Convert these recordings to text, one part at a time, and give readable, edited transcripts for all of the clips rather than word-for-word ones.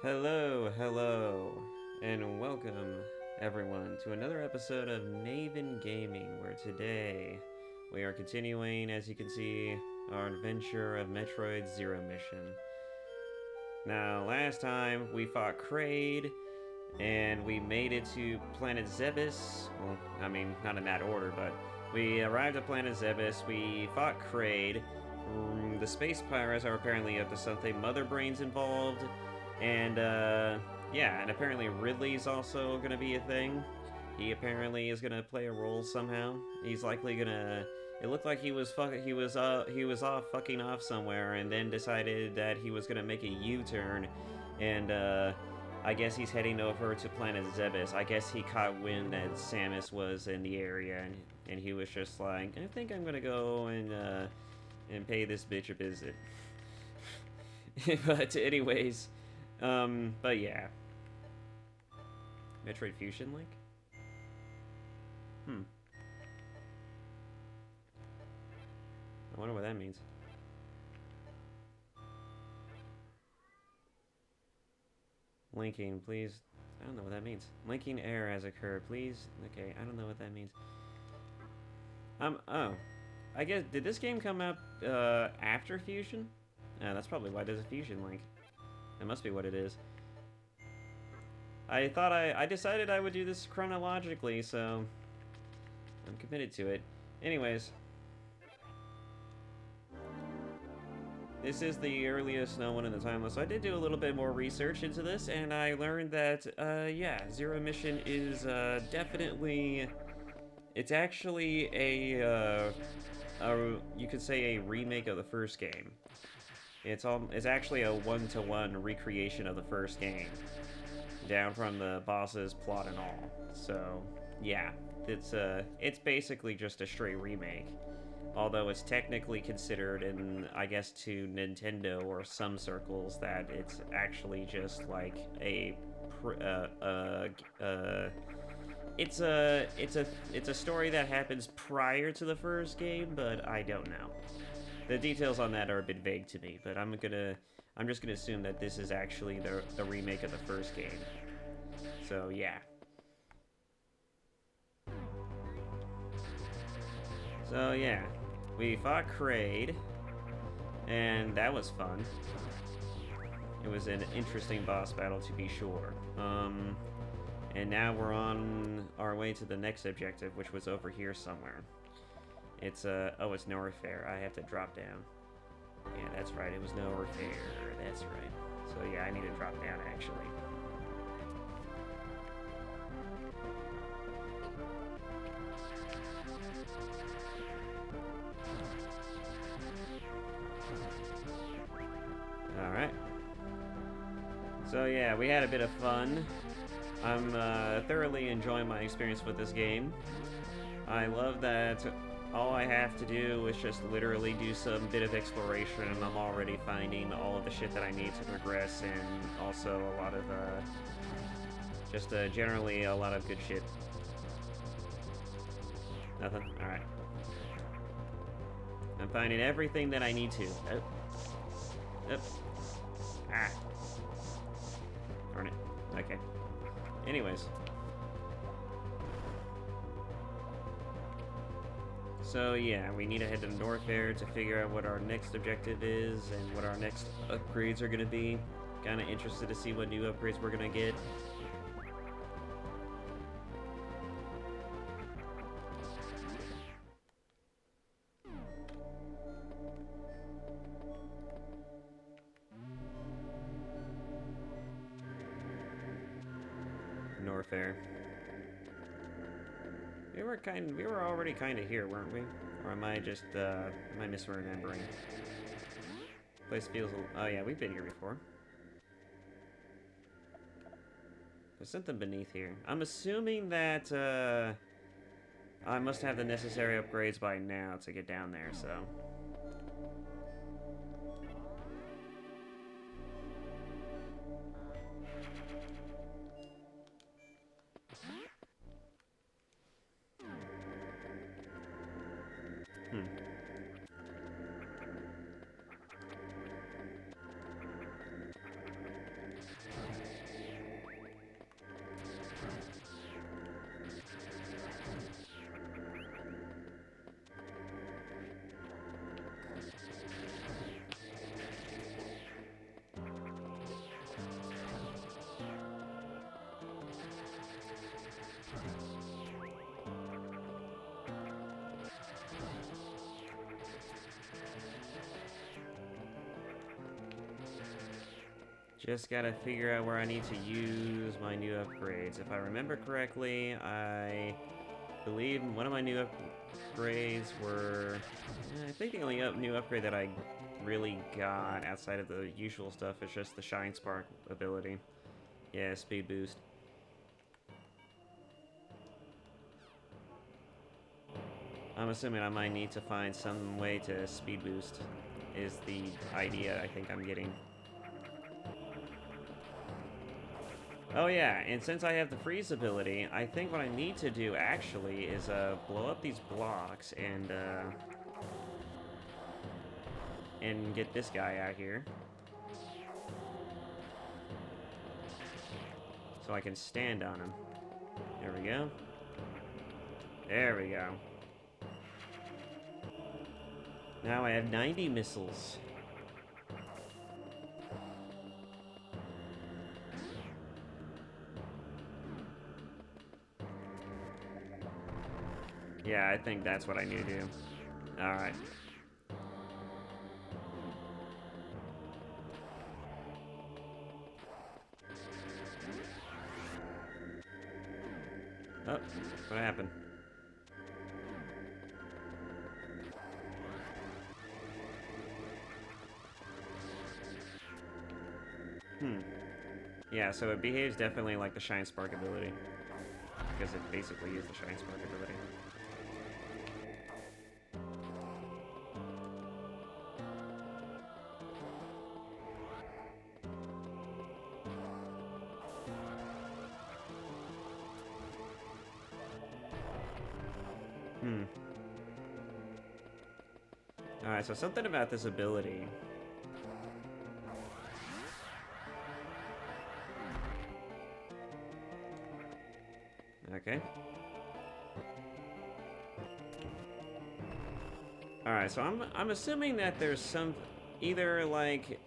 Hello, and welcome everyone to another episode of Naven Gaming, where today we are continuing, as you can see, our adventure of Metroid Zero Mission. Now, last time we fought Kraid, and we made it to Planet Zebes. Well, I mean, not in that order, but we arrived at Planet Zebes, we fought Kraid, the space pirates are apparently up to something, Mother Brain's involved, and, yeah, and apparently Ridley's also gonna be a thing. He apparently is gonna play a role somehow. He's likely gonna. It looked like he was off fucking off somewhere, and then decided that he was gonna make a U-turn, and I guess he's heading over to Planet Zebes. I guess he caught wind that Samus was in the area, and he was just like, I think I'm gonna go and pay this bitch a visit. But anyways. But yeah. Metroid Fusion Link? I wonder what that means. Linking, please. I don't know what that means. Linking error has occurred, please. Okay, I don't know what that means. Oh. I guess, did this game come out, after Fusion? That's probably why there's a Fusion Link. That must be what it is. I decided I would do this chronologically, so I'm committed to it. Anyways, this is the earliest known one in the timeless. So I did do a little bit more research into this, and I learned that, yeah, Zero Mission is definitely. It's actually you could say a remake of the first game. It's actually a one-to-one recreation of the first game, down from the bosses, plot, and all. So, yeah, it's basically just a straight remake. Although it's technically considered, in I guess to Nintendo or some circles, that it's actually just like it's a story that happens prior to the first game, but I don't know. The details on that are a bit vague to me, but I'm just gonna assume that this is actually the remake of the first game. So yeah. So yeah, we fought Kraid, and that was fun. It was an interesting boss battle, to be sure. And now we're on our way to the next objective, which was over here somewhere. It's oh, it's Norfair. I have to drop down. Yeah, that's right. It was Norfair. That's right. So yeah, I need to drop down actually. Alright. So yeah, we had a bit of fun. I'm thoroughly enjoying my experience with this game. I love that all I have to do is just literally do some bit of exploration, and I'm already finding all of the shit that I need to progress, and also a lot of, just generally a lot of good shit. Nothing? Alright. I'm finding everything that I need to. Oh. Ah. Darn it. Okay. Anyways. So yeah, we need to head to Norfair to figure out what our next objective is and what our next upgrades are going to be. Kind of interested to see what new upgrades we're going to get. Norfair. We were already kind of here, weren't we? Or am I just, am I misremembering? Place feels, oh yeah, we've been here before. There's something beneath here. I'm assuming that, I must have the necessary upgrades by now to get down there, so. Just gotta figure out where I need to use my new upgrades. If I remember correctly, I believe one of my new upgrades were... I think the only new upgrade that I really got outside of the usual stuff is just the Shine Spark ability. Yeah, speed boost. I'm assuming I might need to find some way to speed boost, is the idea I think I'm getting. Oh yeah, and since I have the freeze ability, I think what I need to do actually is blow up these blocks and get this guy out here. So I can stand on him. There we go. There we go. Now I have 90 missiles. Yeah, I think that's what I need to do. Alright. Oh, what happened? Yeah, so it behaves definitely like the Shine Spark ability. Because it basically is the Shine Spark ability. Alright, so something about this ability. Okay. Alright, so I'm assuming that there's some either like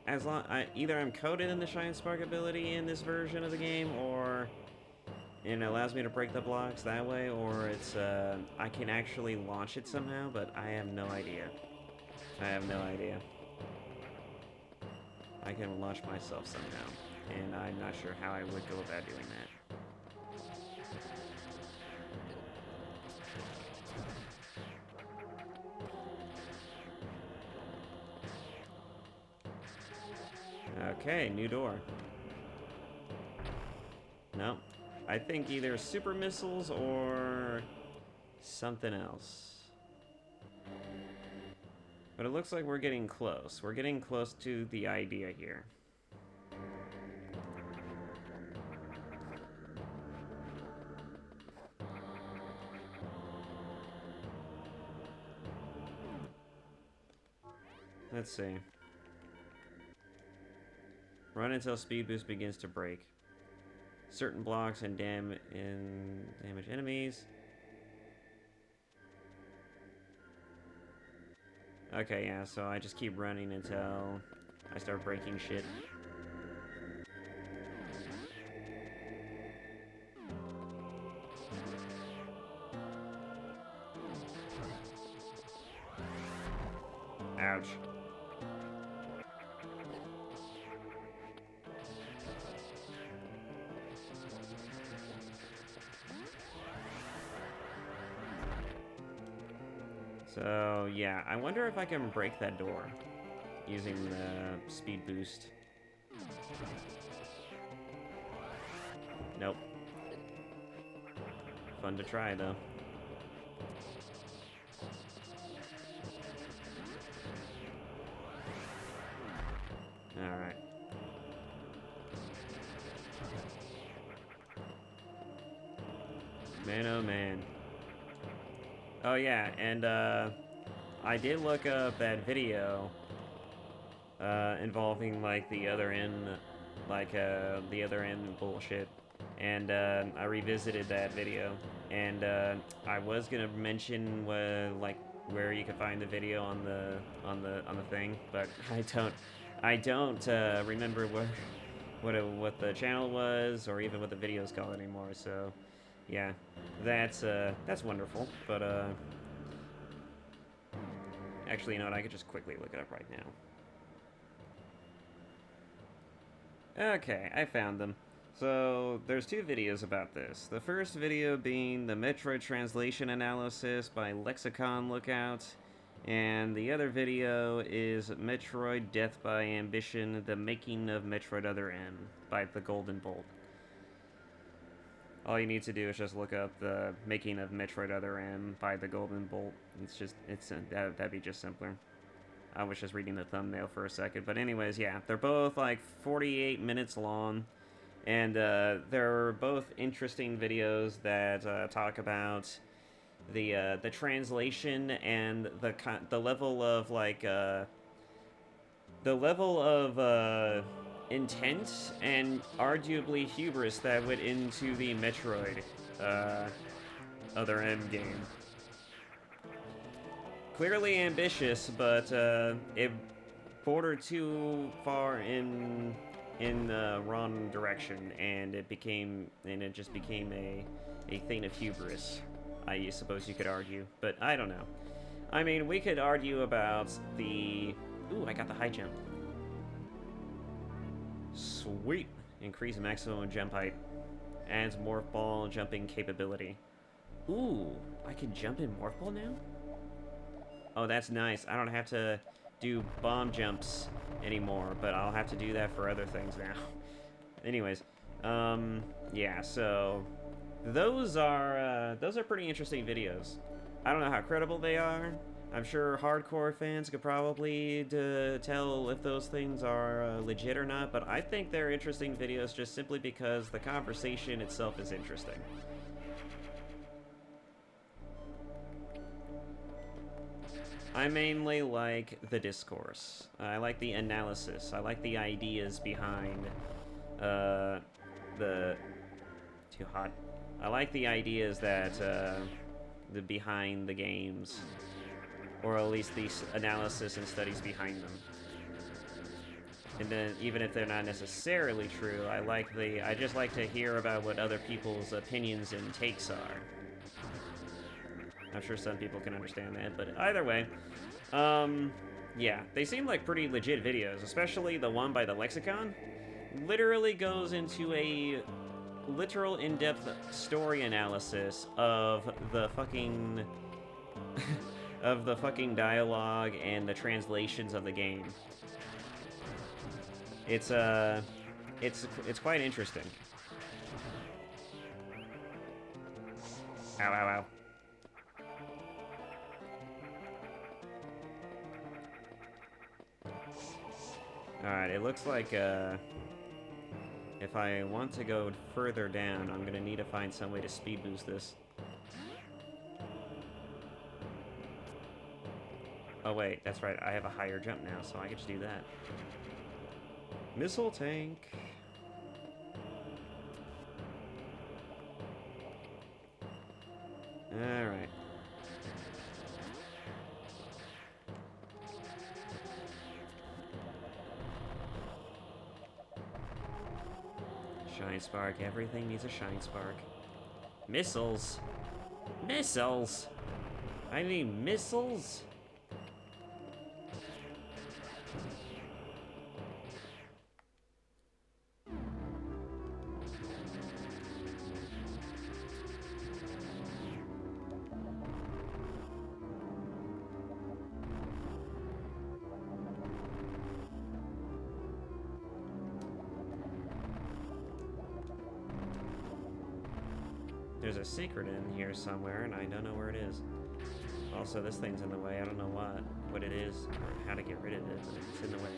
either I'm coded in the Shine Spark ability in this version of the game, or it allows me to break the blocks that way, or it's I can actually launch it somehow, but I have no idea. I have no idea. I can launch myself somehow, and I'm not sure how I would go about doing that. Okay, new door. No, I think either super missiles or something else. But it looks like we're getting close. We're getting close to the idea here. Let's see. Run until speed boost begins to break. Certain blocks and damage enemies. Okay, yeah, so I just keep running until I start breaking shit. Ouch. So, yeah, I wonder if I can break that door using the speed boost. Nope. Fun to try, though. Alright. Man, oh man. Oh yeah, and I did look up that video involving like the other end bullshit, and I revisited that video, and I was gonna mention where you can find the video on the thing, but I don't remember what the channel was or even what the video's called anymore. So yeah, that's wonderful, but actually, you know what, I could just quickly look it up right now. Okay, I found them. So, there's two videos about this. The first video being the Metroid translation analysis by Lexicon Lookout, and the other video is Metroid Death by Ambition, the making of Metroid Other M by the Golden Bolt. All you need to do is just look up the making of Metroid Other M by the Golden Bolt. That'd be just simpler. I was just reading the thumbnail for a second. But anyways, yeah, they're both like 48 minutes long. And they're both interesting videos that talk about the translation and the level of intent and arguably hubris that went into the Metroid Other M game. Clearly ambitious, but it bordered too far in the wrong direction, and it just became a thing of hubris, I suppose you could argue. But I don't know. I mean, we could argue about the... Ooh, I got the high jump. Sweet! Increase maximum jump height. Adds morph ball jumping capability. Ooh, I can jump in morph ball now? Oh, that's nice. I don't have to do bomb jumps anymore, but I'll have to do that for other things now. Anyways, yeah, so those are pretty interesting videos. I don't know how credible they are. I'm sure hardcore fans could probably tell if those things are legit or not, but I think they're interesting videos just simply because the conversation itself is interesting. I mainly like the discourse. I like the analysis. I like the ideas behind too hot. I like the ideas that behind the games, or at least the analysis and studies behind them. And then, even if they're not necessarily true, I just like to hear about what other people's opinions and takes are. I'm sure some people can understand that, but either way, yeah, they seem like pretty legit videos, especially the one by the Lexicon. Literally goes into a literal in-depth story analysis of the fucking of the fucking dialogue and the translations of the game. It's quite interesting. Ow, ow, ow. Alright, it looks like, if I want to go further down, I'm gonna need to find some way to speed boost this. Oh wait, that's right, I have a higher jump now, so I can just do that. Missile tank! Alright. Shine spark. Everything needs a shine spark. Missiles? Missiles? I need missiles? There's a secret in here somewhere, and I don't know where it is. Also, this thing's in the way. I don't know what it is, or how to get rid of it, but it's in the way.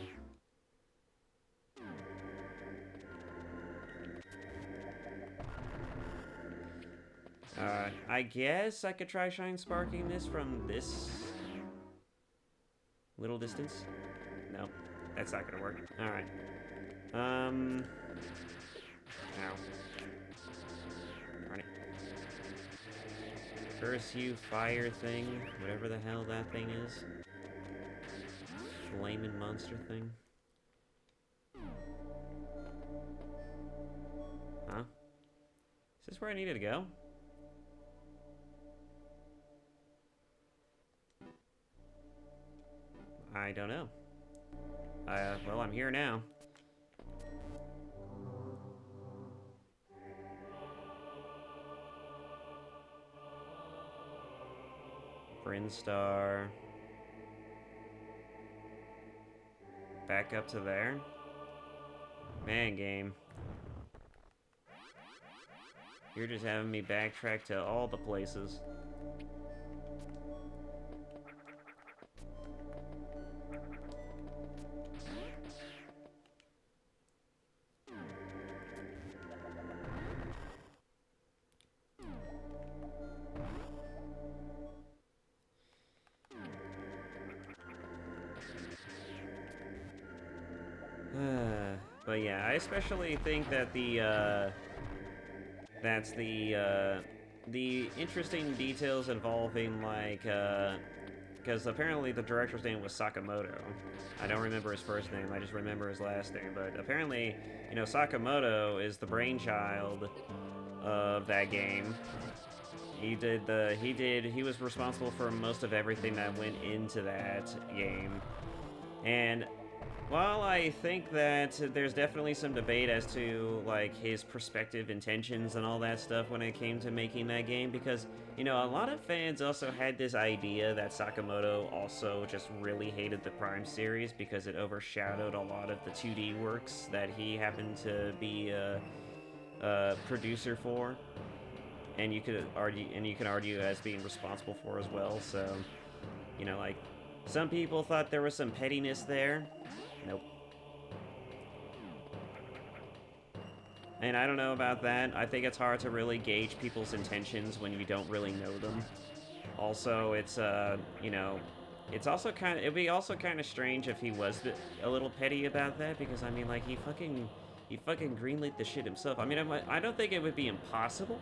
I guess I could try shine sparking this from this little distance. Nope, that's not gonna work. Alright. Ow. Darn it. Curse you, fire thing, whatever the hell that thing is. Flaming monster thing. Huh? Is this where I needed to go? I don't know. Well, I'm here now. Brinstar. Back up to there. Man, game. You're just having me backtrack to all the places. But yeah, I especially think that the interesting details involving, like, because apparently the director's name was Sakamoto. I don't remember his first name, I just remember his last name, but apparently, you know, Sakamoto is the brainchild of that game. He was responsible for most of everything that went into that game. And while I think that there's definitely some debate as to, like, his perspective, intentions, and all that stuff when it came to making that game, because, you know, a lot of fans also had this idea that Sakamoto also just really hated the Prime series because it overshadowed a lot of the 2D works that he happened to be a producer for, and you can argue as being responsible for as well. So, you know, like, some people thought there was some pettiness there. Nope. And I don't know about that. I think it's hard to really gauge people's intentions when you don't really know them. Also, it's, you know, it's also kind of, it'd be also kind of strange if he was a little petty about that, because, I mean, like, he fucking greenlit the shit himself. I mean, I don't think it would be impossible.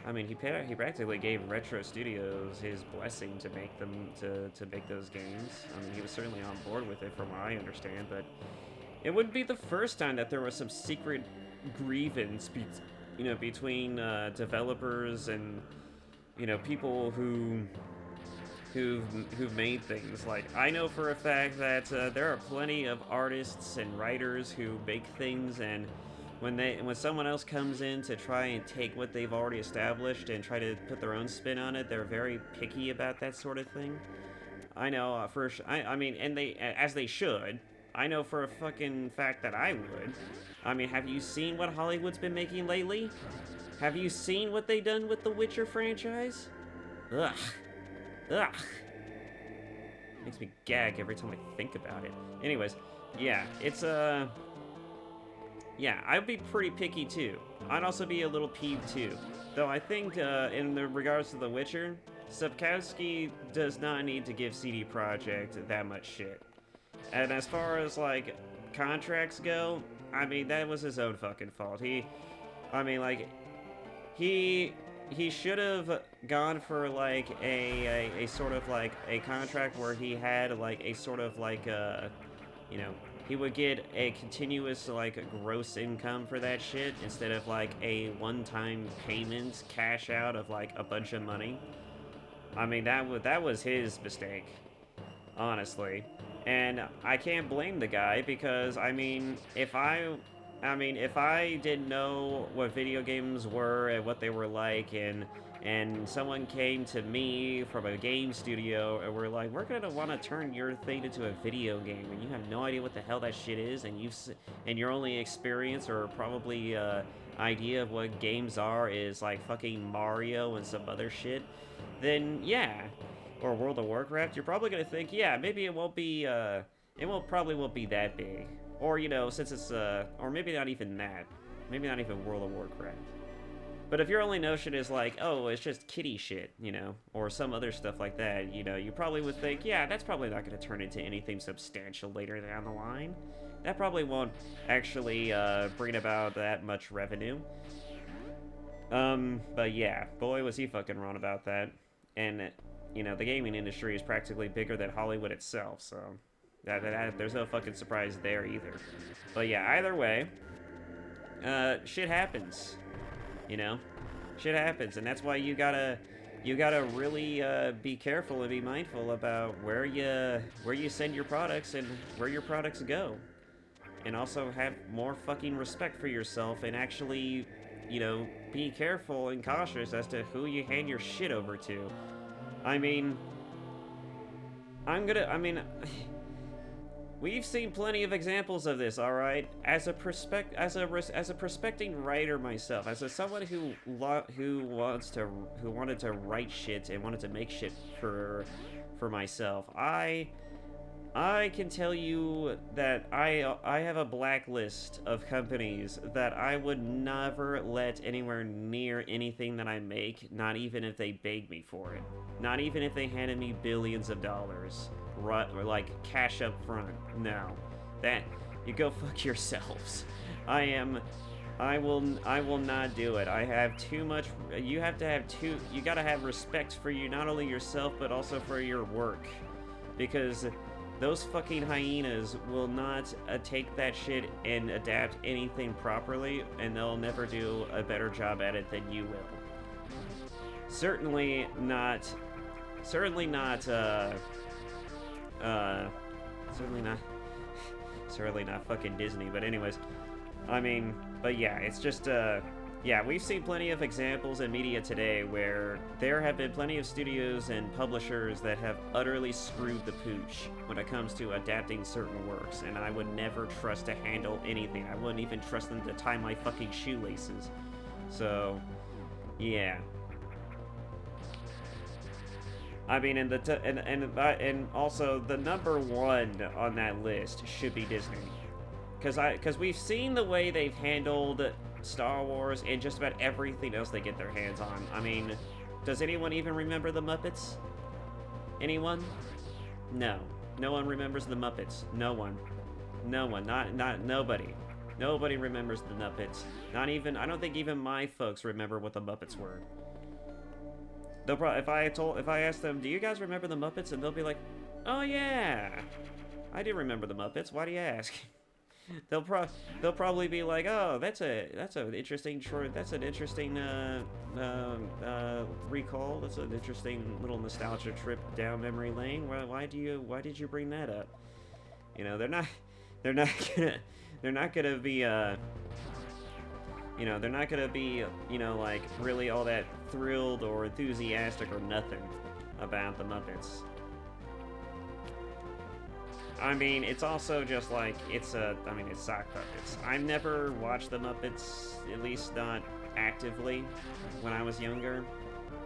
I mean, he practically gave Retro Studios his blessing to make them, to make those games. I mean, he was certainly on board with it from what I understand, but it wouldn't be the first time that there was some secret grievance, you know, between developers and, you know, people who've made things. Like, I know for a fact that there are plenty of artists and writers who make things, and when someone else comes in to try and take what they've already established and try to put their own spin on it, they're very picky about that sort of thing. I know I mean, and as they should. I know for a fucking fact that I would. I mean, have you seen what Hollywood's been making lately? Have you seen what they done with the Witcher franchise? Ugh. Ugh. Makes me gag every time I think about it. Anyways, yeah, it's yeah, I'd be pretty picky too. I'd also be a little peeved too. Though I think, in regards to The Witcher, Sapkowski does not need to give CD Projekt that much shit. And as far as, like, contracts go, I mean, that was his own fucking fault. He should have gone for, like, a sort of, like, a contract where he had, like, a sort of, like, you know, he would get a continuous, like, gross income for that shit instead of, like, a one-time payment cash out of, like, a bunch of money. I mean, that was his mistake, honestly. And I can't blame the guy, because, I mean, if I didn't know what video games were and what they were like, and someone came to me from a game studio and were like, we're gonna want to turn your thing into a video game, and you have no idea what the hell that shit is, and your only experience or probably idea of what games are is like fucking Mario and some other shit, then yeah, or World of Warcraft, you're probably gonna think, yeah, maybe it won't be probably won't be that big, or, you know, since it's or maybe not even that, maybe not even World of Warcraft. But if your only notion is like, oh, it's just kiddie shit, you know, or some other stuff like that, you know, you probably would think, yeah, that's probably not going to turn into anything substantial later down the line. That probably won't actually bring about that much revenue. But yeah, boy, was he fucking wrong about that. And, you know, the gaming industry is practically bigger than Hollywood itself, so there's no fucking surprise there either. But yeah, either way, shit happens. You know, shit happens, and that's why you gotta really be careful and be mindful about where you send your products and where your products go, and also have more fucking respect for yourself and actually, you know, be careful and cautious as to who you hand your shit over to. I mean, we've seen plenty of examples of this, all right? As a prospecting writer myself, as someone who wanted to write shit and wanted to make shit for myself, I can tell you that I have a blacklist of companies that I would never let anywhere near anything that I make, not even if they begged me for it. Not even if they handed me billions of dollars, or like cash up front. No. That, you go fuck yourselves. I will not do it. I have too much, you gotta have respect for you, not only yourself, but also for your work. Because those fucking hyenas will not take that shit and adapt anything properly, and they'll never do a better job at it than you will. Certainly not fucking Disney, but anyways, I mean, but yeah, it's just, yeah, we've seen plenty of examples in media today where there have been plenty of studios and publishers that have utterly screwed the pooch when it comes to adapting certain works, and I would never trust to handle anything. I wouldn't even trust them to tie my fucking shoelaces. So, yeah. I mean, and also the number one on that list should be Disney, because we've seen the way they've handled Star Wars and just about everything else they get their hands on. I mean, does anyone even remember the Muppets? Anyone? No. No one remembers the Muppets. No one. No one. Nobody. Nobody remembers the Muppets. Not even, I don't think even my folks remember what the Muppets were. They'll probably, if I ask them, do you guys remember the Muppets? And they'll be like, oh yeah, I do remember the Muppets. Why do you ask? They'll probably be like, oh, that's an interesting recall. That's an interesting little nostalgia trip down memory lane. Why did you bring that up? You know, they're not gonna be like really all that thrilled or enthusiastic or nothing about the Muppets. I mean, it's also just like, it's sock puppets. I've never watched the Muppets, at least not actively, when I was younger,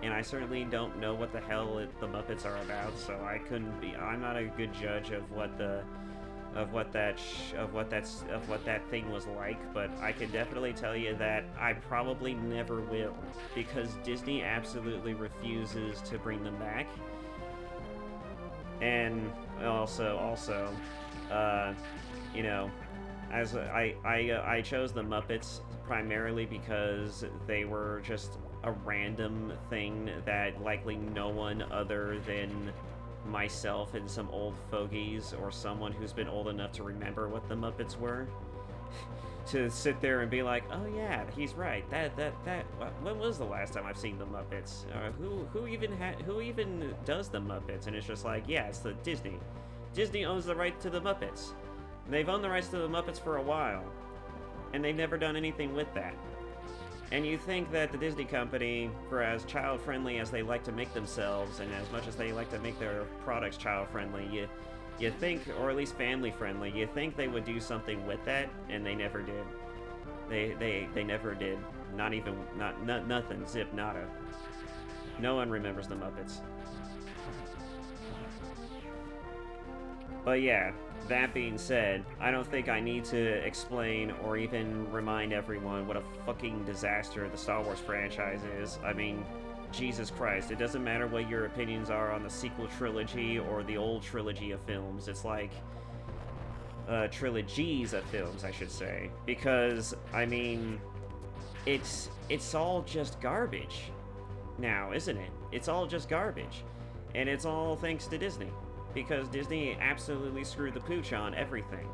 and I certainly don't know what the hell the Muppets are about, so I'm not a good judge of what that thing was like, but I can definitely tell you that I probably never will, because Disney absolutely refuses to bring them back. And also, you know, as I chose the Muppets primarily because they were just a random thing that likely no one other than myself and some old fogies or someone who's been old enough to remember what the Muppets were to sit there and be like, oh yeah, he's right, when was the last time I've seen the Muppets? Who even does the Muppets? And it's just like, yeah, it's the Disney owns the right to the Muppets. They've owned the rights to the Muppets for a while, and they've never done anything with that. And you think that the Disney company, for as child-friendly as they like to make themselves, and as much as they like to make their products child-friendly, you think, or at least family-friendly, you think they would do something with that, and they never did. They never did. Nothing. Zip, nada. No one remembers the Muppets. But yeah, that being said, I don't think I need to explain or even remind everyone what a fucking disaster the Star Wars franchise is. I mean, Jesus Christ, it doesn't matter what your opinions are on the sequel trilogy or the old trilogy of films. It's like, trilogies of films, I should say. Because, I mean, it's all just garbage now, isn't it? It's all just garbage. And it's all thanks to Disney. Because Disney absolutely screwed the pooch on everything.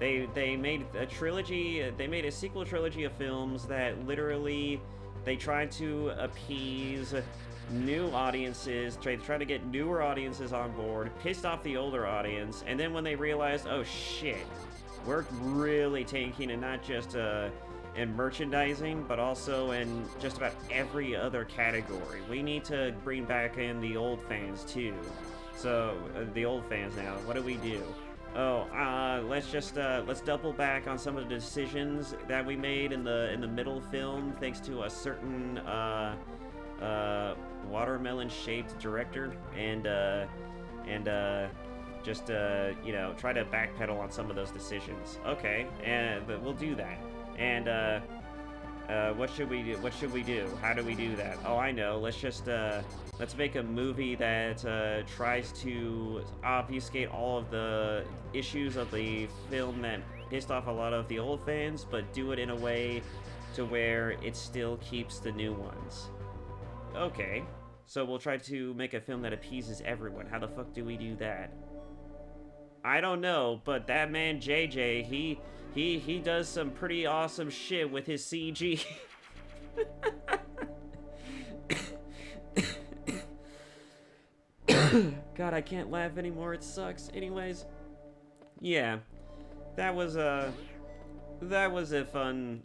They made a sequel trilogy of films that literally, they tried to appease new audiences, tried to get newer audiences on board, pissed off the older audience, and then when they realized, oh shit, we're really taking and not just in merchandising, but also in just about every other category. We need to bring back in the old fans too. So the old fans now. What do we do? Oh, let's double back on some of the decisions that we made in the middle film, thanks to a certain watermelon-shaped director, and just you know, try to backpedal on some of those decisions. Okay, and we'll do that. And what should we do? What should we do? How do we do that? Oh, I know. Let's make a movie that tries to obfuscate all of the issues of the film that pissed off a lot of the old fans, but do it in a way to where it still keeps the new ones. Okay, so we'll try to make a film that appeases everyone. How the fuck do we do that? I don't know, but that man JJ, he does some pretty awesome shit with his CG. God, I can't laugh anymore. It sucks. Anyways, yeah, that was a fun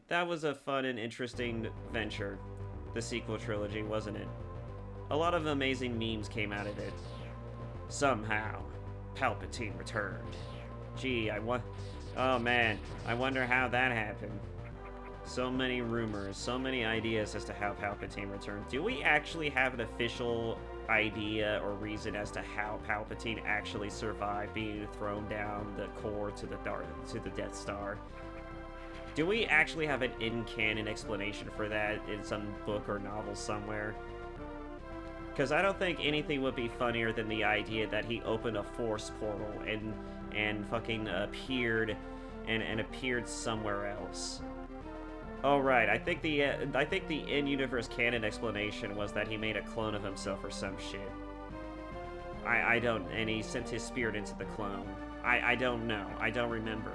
and interesting venture. The sequel trilogy, wasn't it? A lot of amazing memes came out of it. Somehow, Palpatine returned. Gee, oh man, I wonder how that happened. So many rumors, so many ideas as to how Palpatine returned. Do we actually have an official idea or reason as to how Palpatine actually survived being thrown down the core to the Death Star? Do we actually have an in-canon explanation for that in some book or novel somewhere? Because I don't think anything would be funnier than the idea that he opened a Force portal and fucking appeared and appeared somewhere else. Oh right, I think the in-universe canon explanation was that he made a clone of himself or some shit. And he sent his spirit into the clone. I don't know. I don't remember.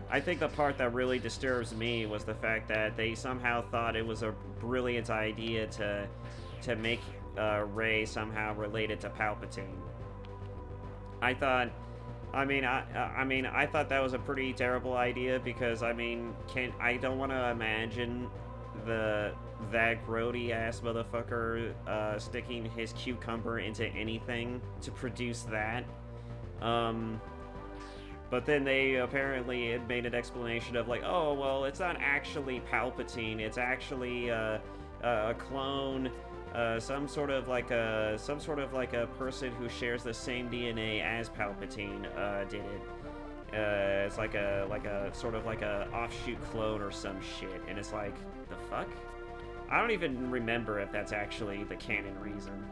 I think the part that really disturbs me was the fact that they somehow thought it was a brilliant idea to make Rey somehow related to Palpatine. I thought that was a pretty terrible idea because I don't want to imagine that grody ass motherfucker sticking his cucumber into anything to produce that. But then they apparently had made an explanation of like, oh well, it's not actually Palpatine, it's actually a clone. Some sort of like a person who shares the same DNA as Palpatine did it. It's like a sort of like a offshoot clone or some shit, and it's like, the fuck? I don't even remember if that's actually the canon reason.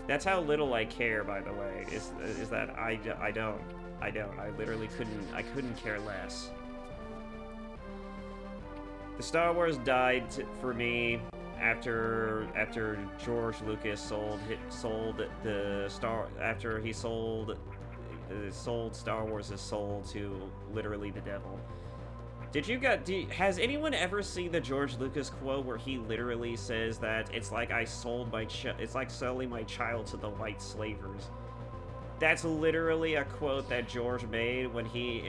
That's how little I care, by the way. Is that I don't. I literally couldn't care less. The Star Wars died for me after George Lucas sold Star Wars' soul to literally the devil. Has anyone ever seen the George Lucas quote where he literally says that it's like it's like selling my child to the white slavers? That's literally a quote that George made when he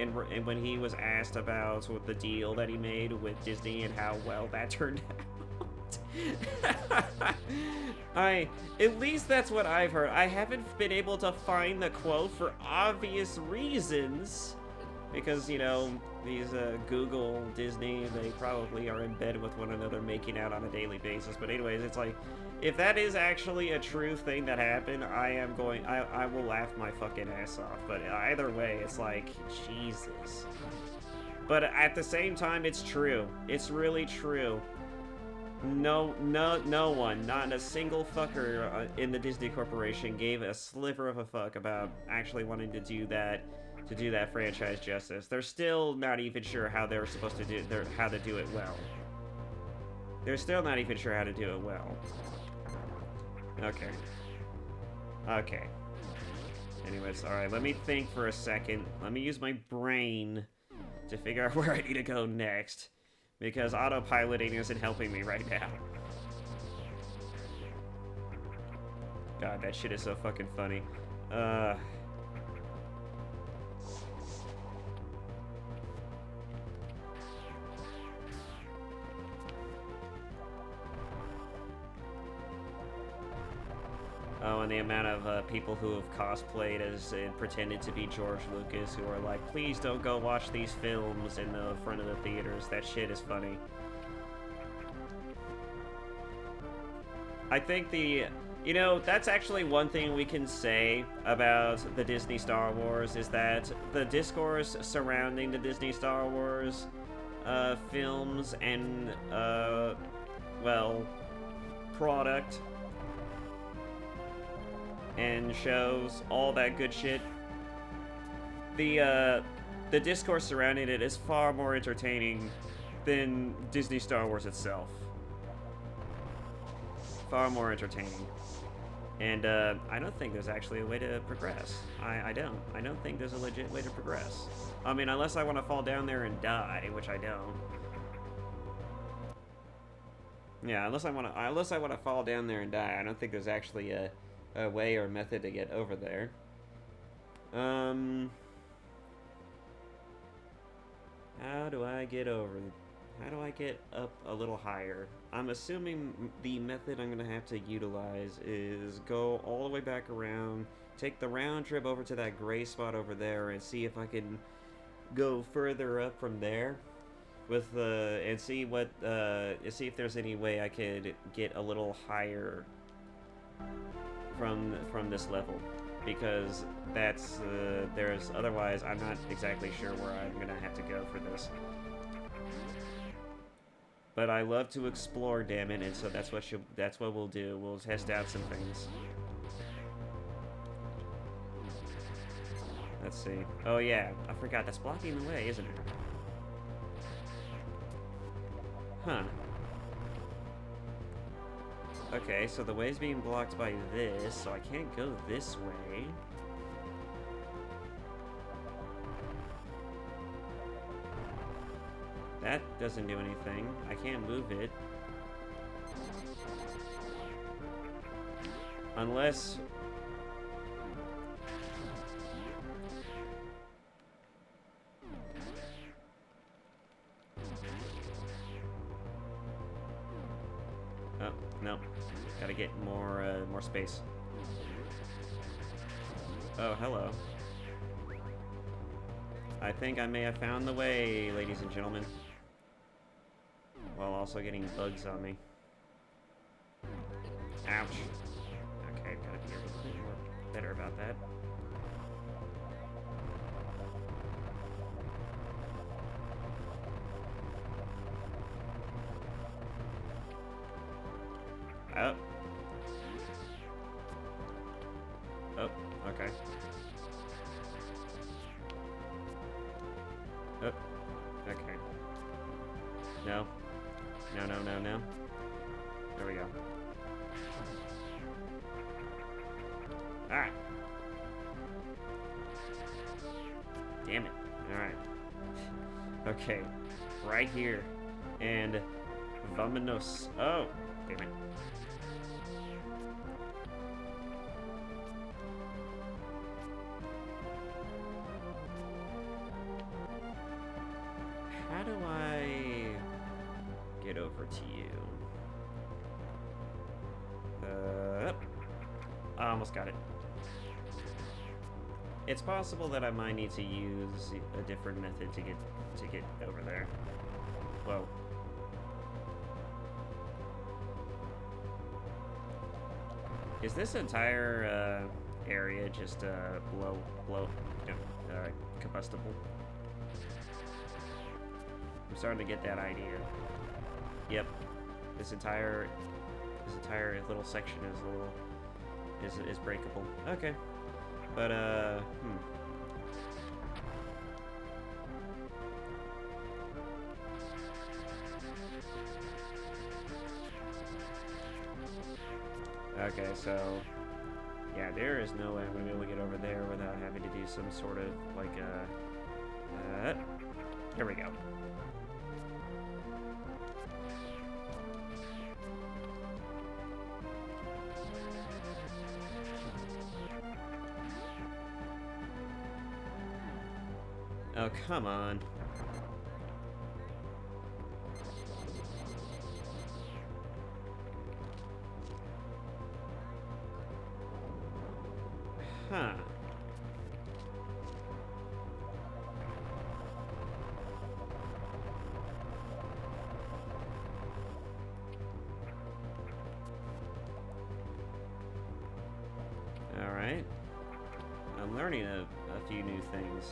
was asked about the deal that he made with Disney and how well that turned out. At least that's what I've heard. I haven't been able to find the quote for obvious reasons, because, you know, these Google, Disney, they probably are in bed with one another making out on a daily basis. But anyways, it's like, if that is actually a true thing that happened, I will laugh my fucking ass off. But either way, it's like, Jesus. But at the same time, it's true. It's really true. No one, not a single fucker in the Disney Corporation gave a sliver of a fuck about actually wanting to do that franchise justice. They're still not even sure how they're supposed to do it well. They're still not even sure how to do it well. Okay. Anyways, alright, let me think for a second. Let me use my brain to figure out where I need to go next, because autopiloting isn't helping me right now. God, that shit is so fucking funny. Oh, and the amount of people who have cosplayed as and pretended to be George Lucas who are like, please don't go watch these films in the front of the theaters. That shit is funny. I think you know, that's actually one thing we can say about the Disney Star Wars is that the discourse surrounding the Disney Star Wars films and, well, product and shows, all that good shit, the discourse surrounding it is far more entertaining than Disney Star Wars itself. Far more entertaining. And I don't think there's actually a way to progress. I don't think there's a legit way to progress. I mean, unless I want to fall down there and die, which I don't. Yeah, unless I want to fall down there and die, I don't think there's actually a way or method to get over there. How do I get over? How do I get up a little higher? I'm assuming the method I'm gonna have to utilize is go all the way back around, take the round trip over to that gray spot over there, and see if I can go further up from there. With and see what see if there's any way I could get a little higher from this level, because that's there's otherwise I'm not exactly sure where I'm gonna have to go for this. But I love to explore, damn it, and so that's what we'll do. We'll test out some things. Let's see. Oh yeah, I forgot that's blocking the way, isn't it? Huh. Okay, so the way's being blocked by this, so I can't go this way. That doesn't do anything. I can't move it. Unless... Oh, no. Gotta get more space. Oh, hello. I think I may have found the way, ladies and gentlemen. While also getting bugs on me. Ouch. Okay, gotta be a little bit more better about that. Oh. Oh, okay. Oh, okay. No. No, no, no, no. There we go. Alright. Damn it. Alright. Okay. Right here. And Vamonos. Oh, damn it. How do I get over to you? I almost got it. It's possible that I might need to use a different method to get over there. Whoa. Is this entire area just combustible? I'm starting to get that idea. Yep. This entire little section is breakable. Okay. But Okay, so yeah, there is no way I'm gonna be able to get over there without having to do some sort of like here we go. Oh, come on. Huh. Alright. I'm learning a few new things.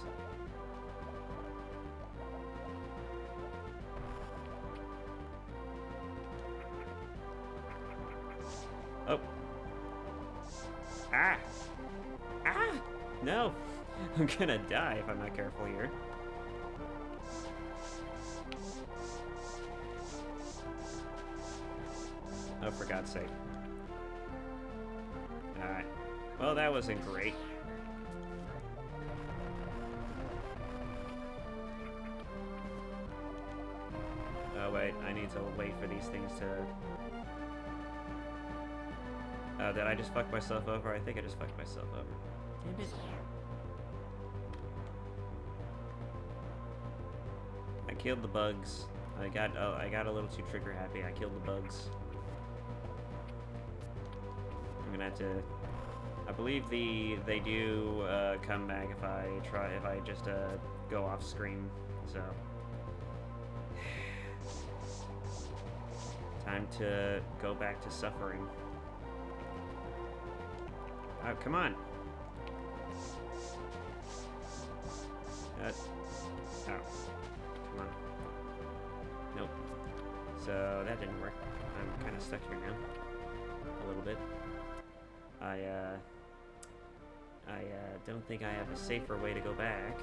Oh. Ah! Ah! No! I'm gonna die if I'm not careful here. Oh, for God's sake. Alright. Well, that wasn't great. Oh, wait. I need to wait for these things to... Oh, did I just fuck myself over? I think I just fucked myself over. Damn it. I killed the bugs. I got a little too trigger happy. I killed the bugs. I'm gonna have to... I believe they do come back if I just go off screen. So time to go back to suffering. Oh, come on. Oh, come on. Nope. So that didn't work. I'm kind of stuck here now. A little bit. I don't think I have a safer way to go back.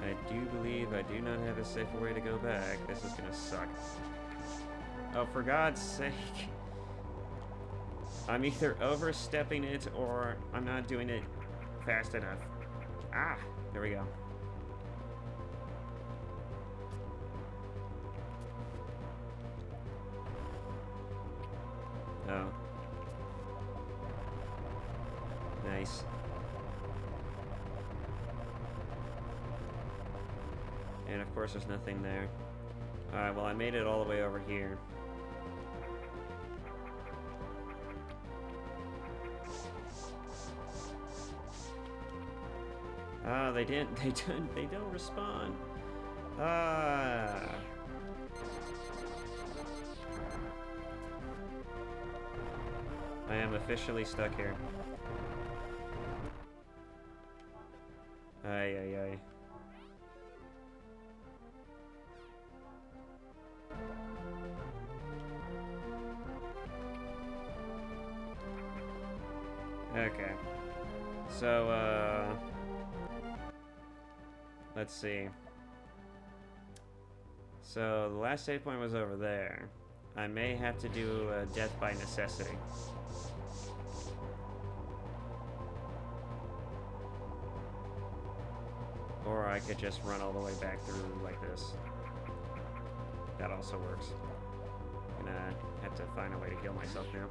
I do believe I do not have a safer way to go back. This is gonna suck. Oh, for God's sake. I'm either overstepping it or I'm not doing it fast enough. Ah, there we go. Oh. Nice. And of course there's nothing there. Alright, well I made it all the way over here. Ah, they don't respond. Ah. I am officially stuck here. Ay, ay, ay. Okay. So, let's see. So, the last save point was over there. I may have to do death by necessity. Or I could just run all the way back through like this. That also works. I'm gonna have to find a way to heal myself now.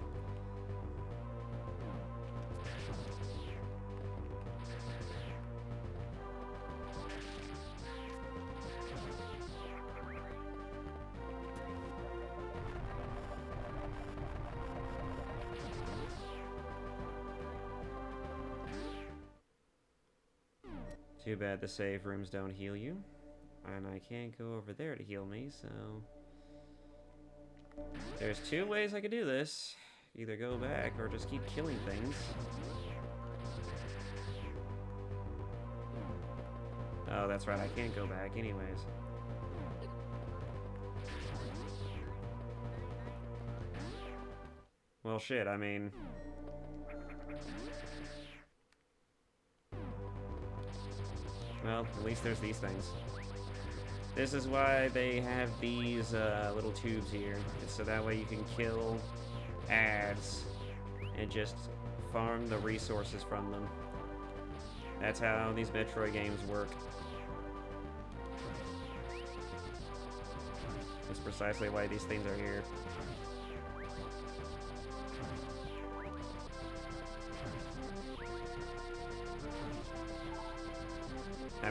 Too bad the save rooms don't heal you. And I can't go over there to heal me, so... There's two ways I could do this. Either go back or just keep killing things. Oh, that's right, I can't go back anyways. Well, shit, I mean... Well, at least there's these things. This is why they have these little tubes here. It's so that way you can kill ads and just farm the resources from them. That's how these Metroid games work. That's precisely why these things are here.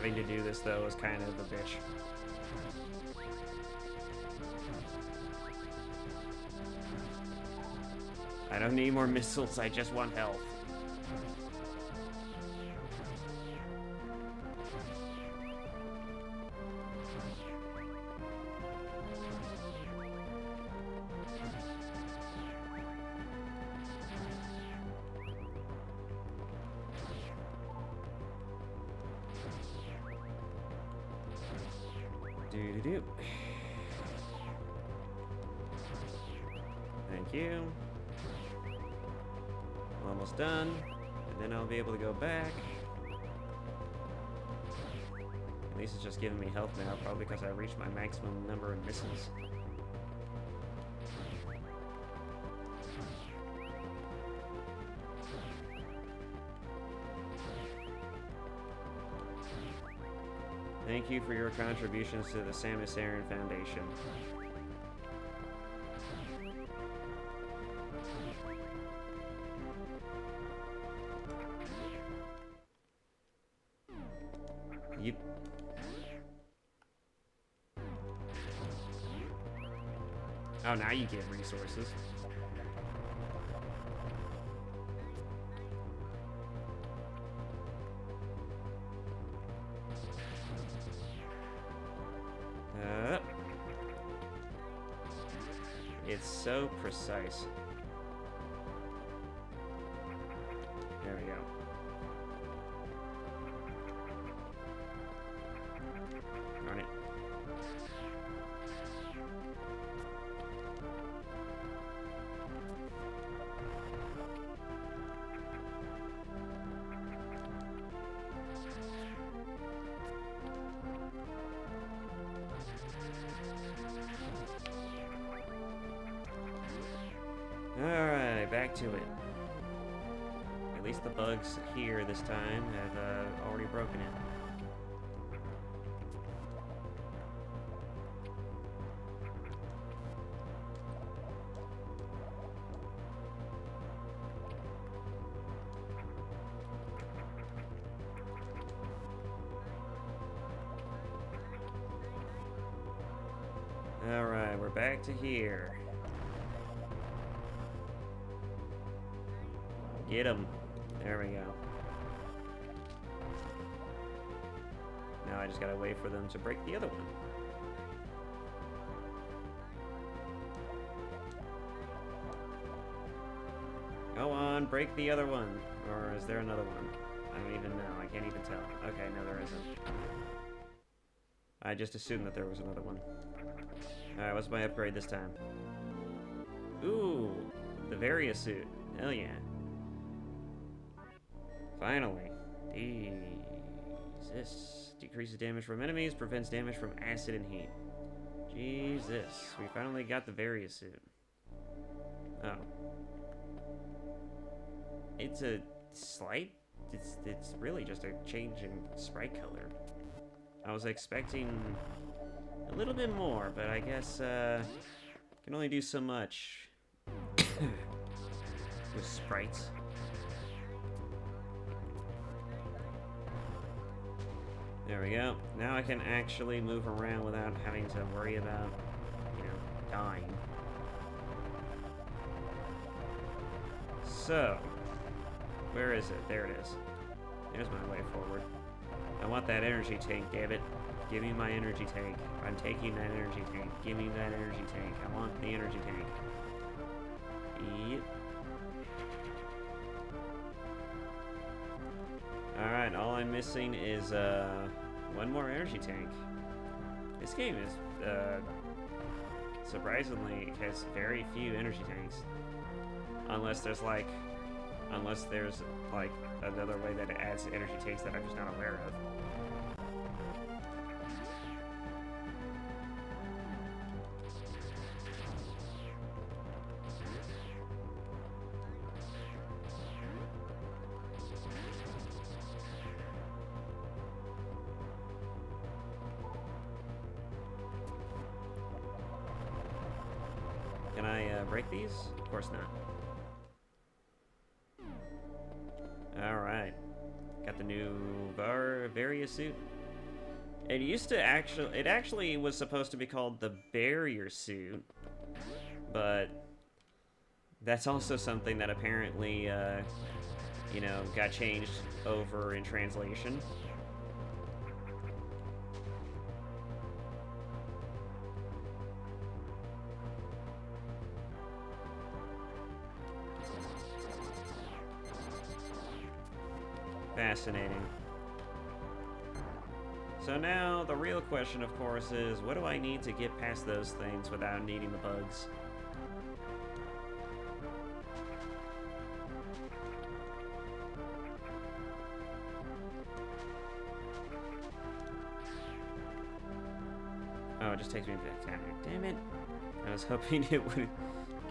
having to do this, though, is kind of a bitch. I don't need more missiles, I just want health. Do-do-do. Thank you. Almost done. And then I'll be able to go back. At least it's just giving me health now, probably because I reached my maximum number of missiles. Thank you for your contributions to the Samus Aran Foundation. Yep. Oh, now you get resources. It's so precise. There we go. Darn it. Alright, back to it. At least the bugs here this time have already broken it. Alright, we're back to here. Get him. There we go. Now I just gotta wait for them to break the other one. Go on, break the other one. Or is there another one? I don't even know. I can't even tell. Okay, no, there isn't. I just assumed that there was another one. Alright, what's my upgrade this time? Ooh, the Varia suit. Hell yeah. Finally. Jesus. Decreases damage from enemies, prevents damage from acid and heat. Jesus. We finally got the Varia suit. Oh. It's a slight... It's really just a change in sprite color. I was expecting a little bit more, but I guess can only do so much with sprites. There we go. Now I can actually move around without having to worry about, you know, dying. So, where is it? There it is. There's my way forward. I want that energy tank, damn it. Give me my energy tank. I'm taking that energy tank. Give me that energy tank. I want the energy tank. Yep. Alright, all I'm missing is one more energy tank. This game is surprisingly has very few energy tanks. Unless there's like another way that it adds energy tanks that I'm just not aware of. Can I break these? Of course not. Alright. Got the new Varia suit. It actually was supposed to be called the barrier suit, but that's also something that apparently, you know, got changed over in translation. Fascinating. So now, the real question, of course, is what do I need to get past those things without needing the bugs? Oh, it just takes me back down here. Damn it. I was hoping it would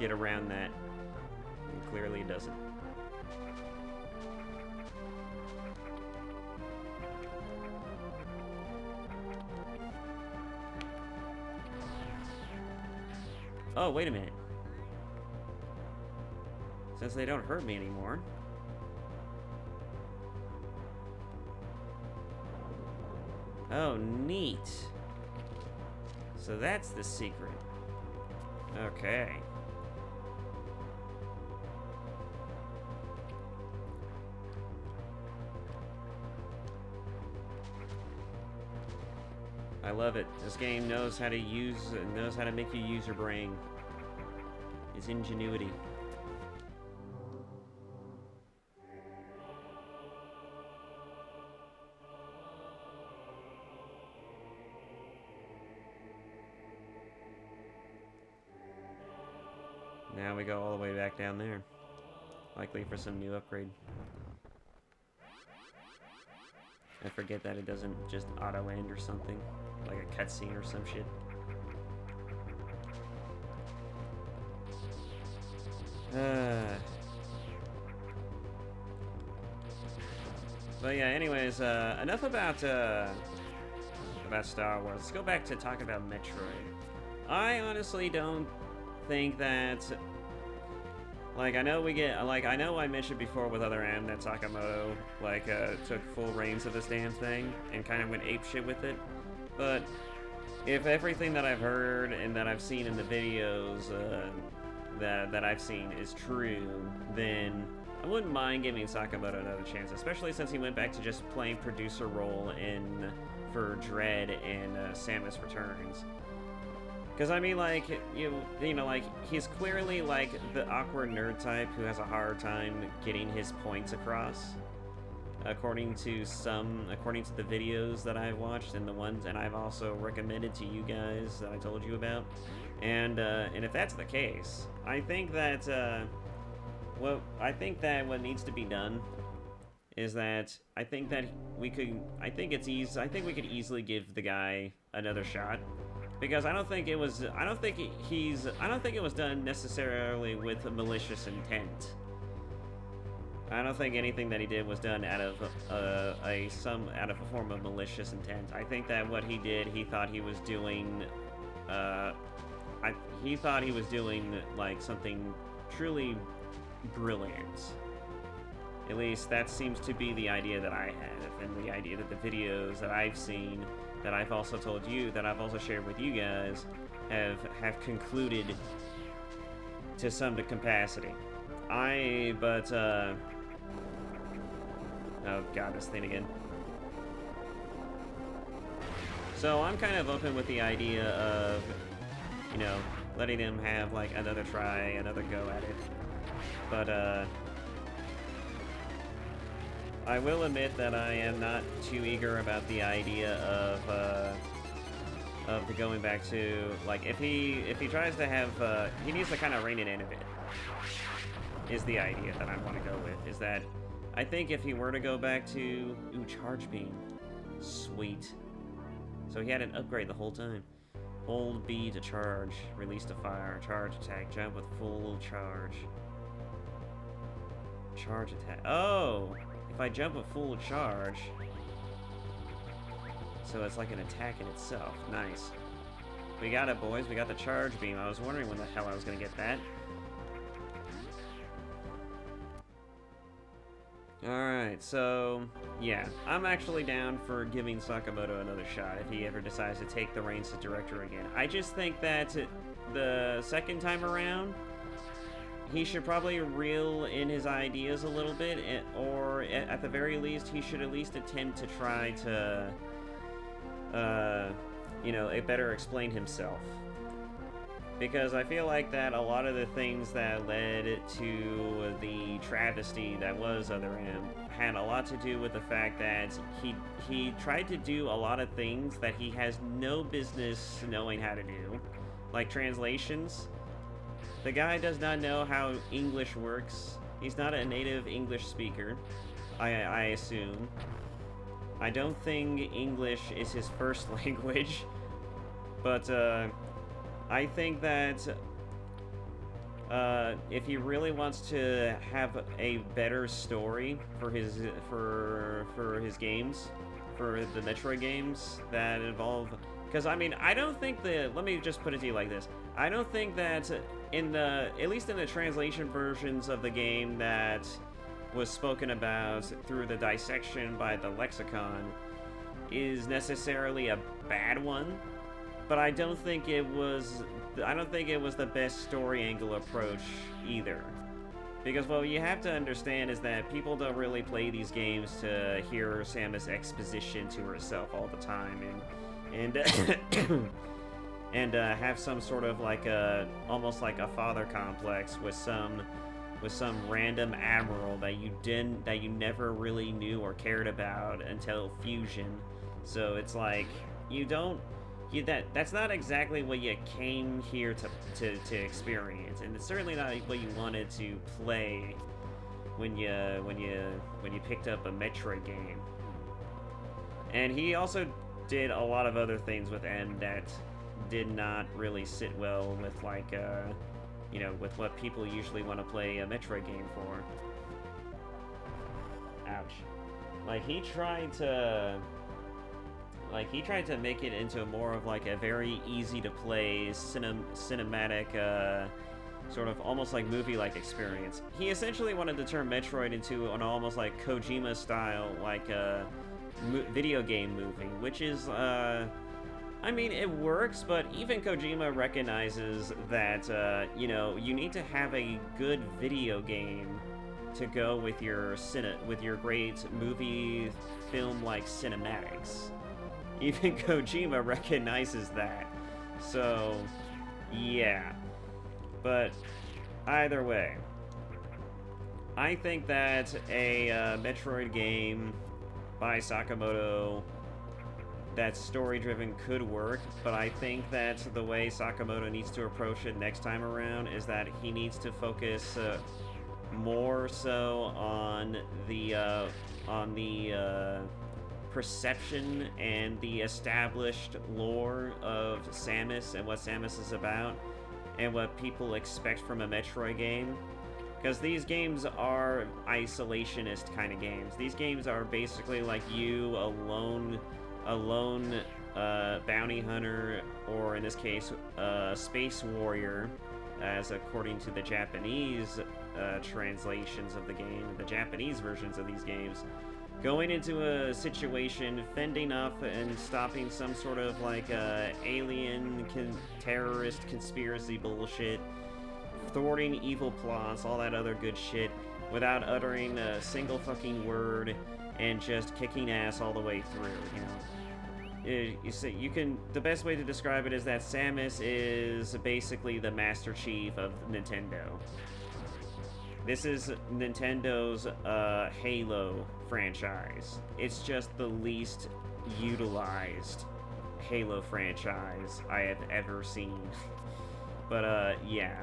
get around that. And clearly it doesn't. Oh, wait a minute. Since they don't hurt me anymore. Oh, neat. So that's the secret. Okay. I love it. This game knows how to make you use your brain. It's ingenuity. Now we go all the way back down there. Likely for some new upgrade. I forget that it doesn't just auto-end or something. Like a cutscene or some shit. But yeah, anyways, enough about Star Wars. Let's go back to talk about Metroid. I honestly don't think that... Like, I know I mentioned before with other M that Sakamoto, like, took full reins of this damn thing and kind of went apeshit with it. But if everything that I've heard and that I've seen in the videos that I've seen is true, then I wouldn't mind giving Sakamoto another chance, especially since he went back to just playing producer role for Dread and Samus Returns. Because, I mean, like, you know, like, he's clearly, like, the awkward nerd type who has a hard time getting his points across. According to the videos that I've watched and I've also recommended to you guys that I told you about. And if that's the case, I think that, what needs to be done is that I think we could easily give the guy another shot. Because I don't think it was done necessarily with a malicious intent. I don't think anything that he did was done out of a form of malicious intent. I think that what he did, he thought he was doing like something truly brilliant. At least that seems to be the idea that I have, and the idea that the videos that I've seen, that I've also told you, that I've also shared with you guys, have concluded to some capacity. Oh god, this thing again. So I'm kind of open with the idea of, you know, letting him have like another try, another go at it. But I will admit that I am not too eager about the idea of the going back to, like, if he tries to have he needs to kind of rein it in a bit. Is the idea that I want to go with, is that I think if he were to go back to charge beam, sweet. So he had an upgrade the whole time. Hold B to charge, release to fire, charge attack, jump with full charge. Charge attack. Oh! If I jump with full charge, so it's like an attack in itself. Nice. We got it, boys. We got the charge beam. I was wondering when the hell I was going to get that. Alright, so, yeah. I'm actually down for giving Sakamoto another shot if he ever decides to take the reins as director again. I just think that the second time around, he should probably reel in his ideas a little bit, or at the very least, he should at least attempt to try to, better explain himself. Because I feel like that a lot of the things that led to the travesty that was Other M had a lot to do with the fact that he tried to do a lot of things that he has no business knowing how to do, like translations. The guy does not know how English works. He's not a native English speaker, I assume. I don't think English is his first language, but I think that if he really wants to have a better story for his games, for the Metroid games that involve, because I mean, I don't think let me just put it to you like this. I don't think that at least in the translation versions of the game that was spoken about through the dissection by the lexicon is necessarily a bad one. But I don't think it was the best story angle approach either. Because what you have to understand is that people don't really play these games to hear Samus exposition to herself all the time and and have some sort of like almost like a father complex with some random admiral that you never really knew or cared about until Fusion. So it's like that's not exactly what you came here to experience, and it's certainly not what you wanted to play when you picked up a Metroid game. And he also did a lot of other things with M that did not really sit well with with what people usually want to play a Metroid game for. Ouch. He tried to make it into more of like a very easy to play cinematic sort of almost like movie-like experience. He essentially wanted to turn Metroid into an almost like Kojima style video game movie, which is I mean, it works, but even Kojima recognizes that you need to have a good video game to go with your great movie film-like cinematics. Even Kojima recognizes that. So, yeah. But, either way, I think that a Metroid game by Sakamoto that's story-driven could work, but I think that the way Sakamoto needs to approach it next time around is that he needs to focus more so on the perception and the established lore of Samus and what Samus is about and what people expect from a Metroid game. Because these games are isolationist kind of games. These games are basically like you, a lone bounty hunter, or in this case, space warrior, as according to the Japanese translations of the game, the Japanese versions of these games, going into a situation, fending off and stopping some sort of like alien terrorist conspiracy bullshit, thwarting evil plots, all that other good shit, without uttering a single fucking word, and just kicking ass all the way through, the best way to describe it is that Samus is basically the Master Chief of Nintendo. This is Nintendo's Halo franchise. It's just the least utilized Halo franchise I have ever seen. But yeah.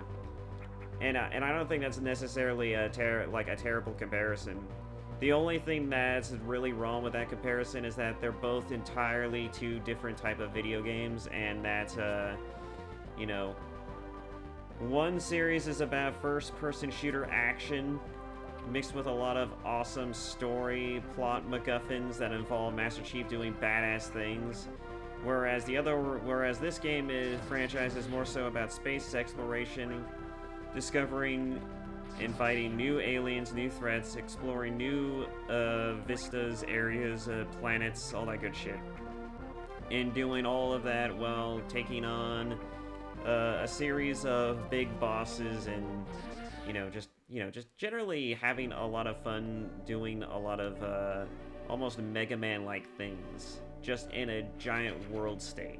And I don't think that's necessarily a terrible comparison. The only thing that's really wrong with that comparison is that they're both entirely two different type of video games, and that one series is about first-person shooter action mixed with a lot of awesome story plot MacGuffins that involve Master Chief doing badass things, whereas this franchise is more so about space exploration, discovering and fighting new aliens, new threats, exploring new vistas, areas, planets, all that good shit. And doing all of that while taking on a series of big bosses and, just generally having a lot of fun doing a lot of almost Mega Man-like things, just in a giant world state.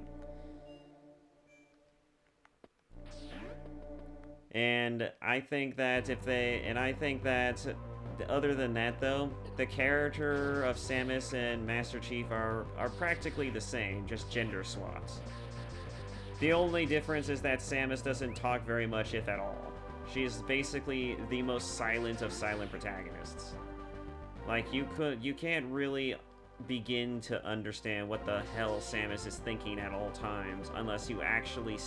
And I think that other than that, though, the character of Samus and Master Chief are practically the same, just gender swapped. The only difference is that Samus doesn't talk very much, if at all. She's basically the most silent of silent protagonists. Like, you can't really begin to understand what the hell Samus is thinking at all times unless you actually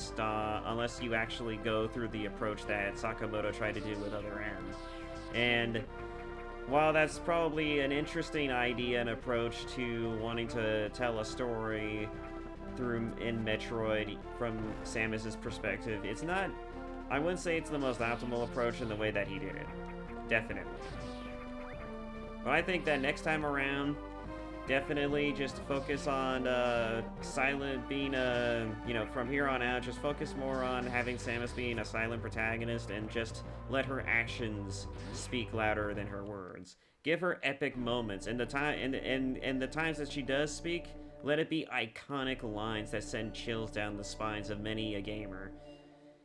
go through the approach that Sakamoto tried to do with Other M. And while that's probably an interesting idea and approach to wanting to tell a story in Metroid from Samus's perspective, it's not, I wouldn't say it's the most optimal approach in the way that he did it. Definitely. But I think that next time around, definitely just focus on silent being from here on out, just focus more on having Samus being a silent protagonist and just let her actions speak louder than her words. Give her epic moments, and the times that she does speak, let it be iconic lines that send chills down the spines of many a gamer.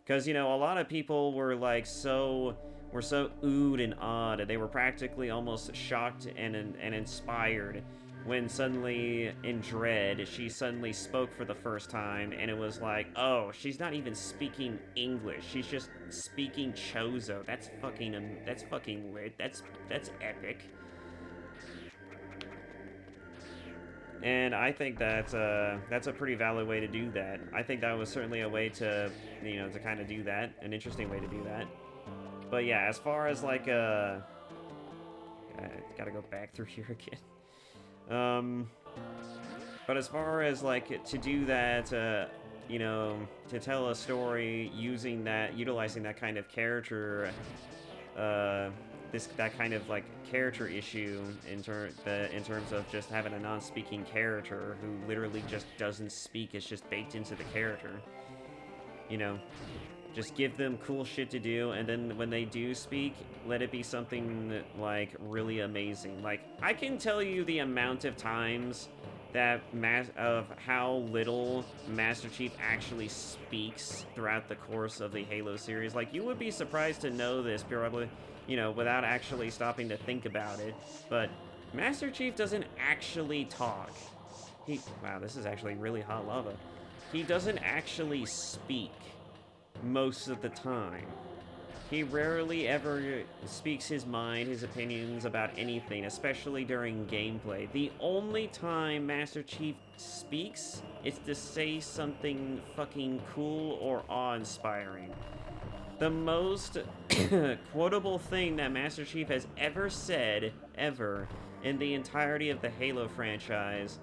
Because, a lot of people were so oohed and awed, they were practically almost shocked and inspired when suddenly, in Dread, she suddenly spoke for the first time, and it was like, oh, she's not even speaking English, she's just speaking Chozo. That's fucking lit. That's epic. And I think that's a pretty valid way to do that. I think that was certainly a way to, to kind of do that, an interesting way to do that. But yeah, as far as I gotta go back through here again. But as far as to do that, to tell a story utilizing that kind of character, that kind of character issue in terms of just having a non-speaking character who literally just doesn't speak, it's just baked into the character. Just give them cool shit to do, and then when they do speak, let it be something really amazing. I can tell you the amount of times that of how little Master Chief actually speaks throughout the course of the Halo series. You would be surprised to know this, probably, without actually stopping to think about it. But Master Chief doesn't actually talk. Wow, this is actually really hot lava. He doesn't actually speak most of the time. He rarely ever speaks his mind, his opinions about anything, especially during gameplay. The only time Master Chief speaks is to say something fucking cool or awe-inspiring. The most quotable thing that Master Chief has ever said, ever, in the entirety of the Halo franchise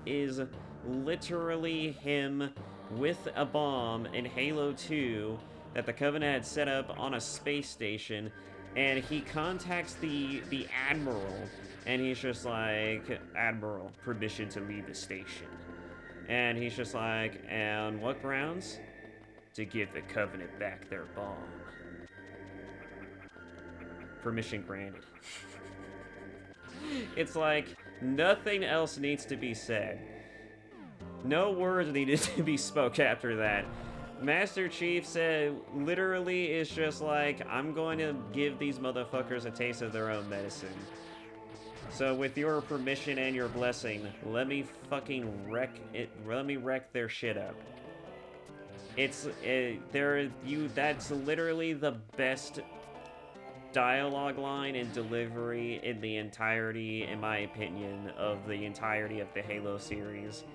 is literally him with a bomb in Halo 2 that the Covenant had set up on a space station, and he contacts the Admiral, and he's just like, Admiral, permission to leave the station. And he's just like, and what grounds? To give the Covenant back their bomb. Permission granted. It's like, nothing else needs to be said. No words needed to be spoke after that. Master Chief said, literally, is just like, I'm going to give these motherfuckers a taste of their own medicine. So with your permission and your blessing, let me fucking wreck their shit up. That's literally the best dialogue line and delivery in the entirety, in my opinion, of the entirety of the Halo series.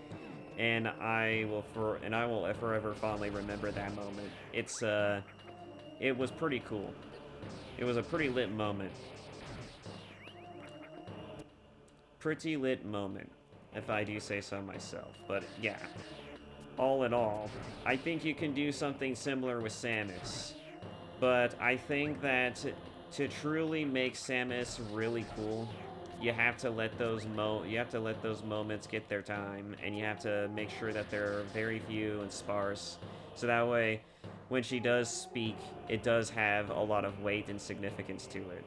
And I will forever fondly remember that moment. It was pretty cool. It was a pretty lit moment. Pretty lit moment, if I do say so myself. But yeah, all in all, I think you can do something similar with Samus. But I think that to truly make Samus really cool, you have to let those moments get their time, and you have to make sure that they're very few and sparse, so that way, when she does speak, it does have a lot of weight and significance to it.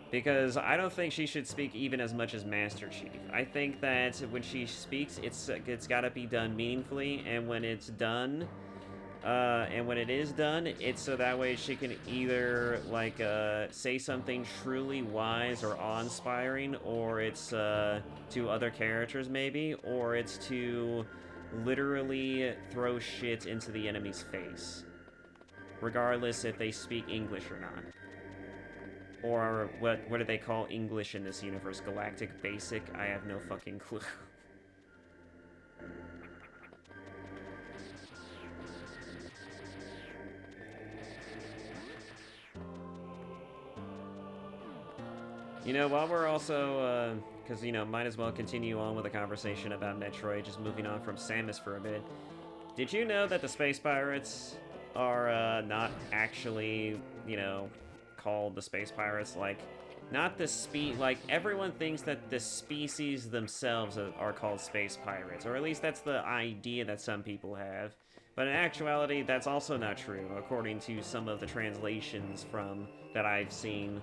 Because I don't think she should speak even as much as Master Chief. I think that when she speaks, it's got to be done meaningfully, and when it's done, and when it is done, it's so that way she can either like say something truly wise or awe-inspiring, or it's to other characters maybe, or it's to literally throw shit into the enemy's face, regardless if they speak English or not. Or what do they call English in this universe? Galactic Basic? I have no fucking clue. You know, while we're also, because, you know, might as well continue on with the conversation about Metroid, just moving on from Samus for a bit. Did you know that the Space Pirates are, not actually, you know, called the Space Pirates? Like, not the like, everyone thinks that the species themselves are called Space Pirates, or at least that's the idea that some people have. But in actuality, that's also not true, according to some of the translations that I've seen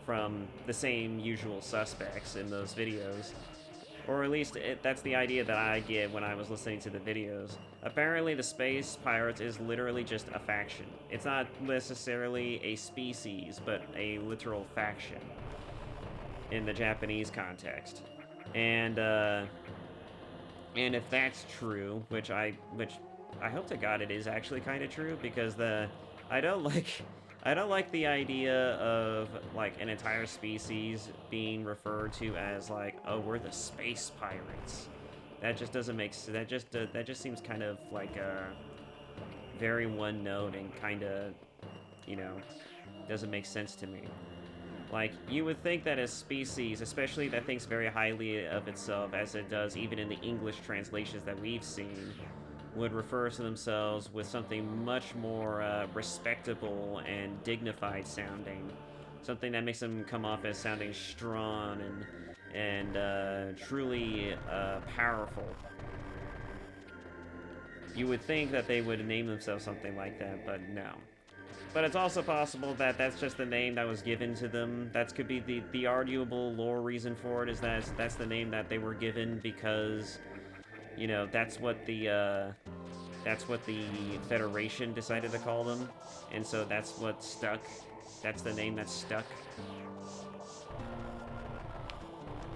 from the same usual suspects in those videos. Or at least that's the idea that I get when I was listening to the videos. Apparently the Space Pirates is literally just a faction. It's not necessarily a species, but a literal faction in the Japanese context. And if that's true, which I hope to God it is actually kind of true, because I don't like the idea of like an entire species being referred to as like, oh, we're the Space Pirates. That just doesn't make that just seems kind of like very one note and kind of, you know, doesn't make sense to me. Like, you would think that a species, especially that thinks very highly of itself, as it does even in the English translations that we've seen, would refer to themselves with something much more respectable and dignified sounding. Something that makes them come off as sounding strong and truly powerful. You would think that they would name themselves something like that, but no. But it's also possible that that's just the name that was given to them. That could be the arguable lore reason for it, is that that's the name that they were given because, you know, that's what the Federation decided to call them, and so that's what stuck. That's the name that stuck.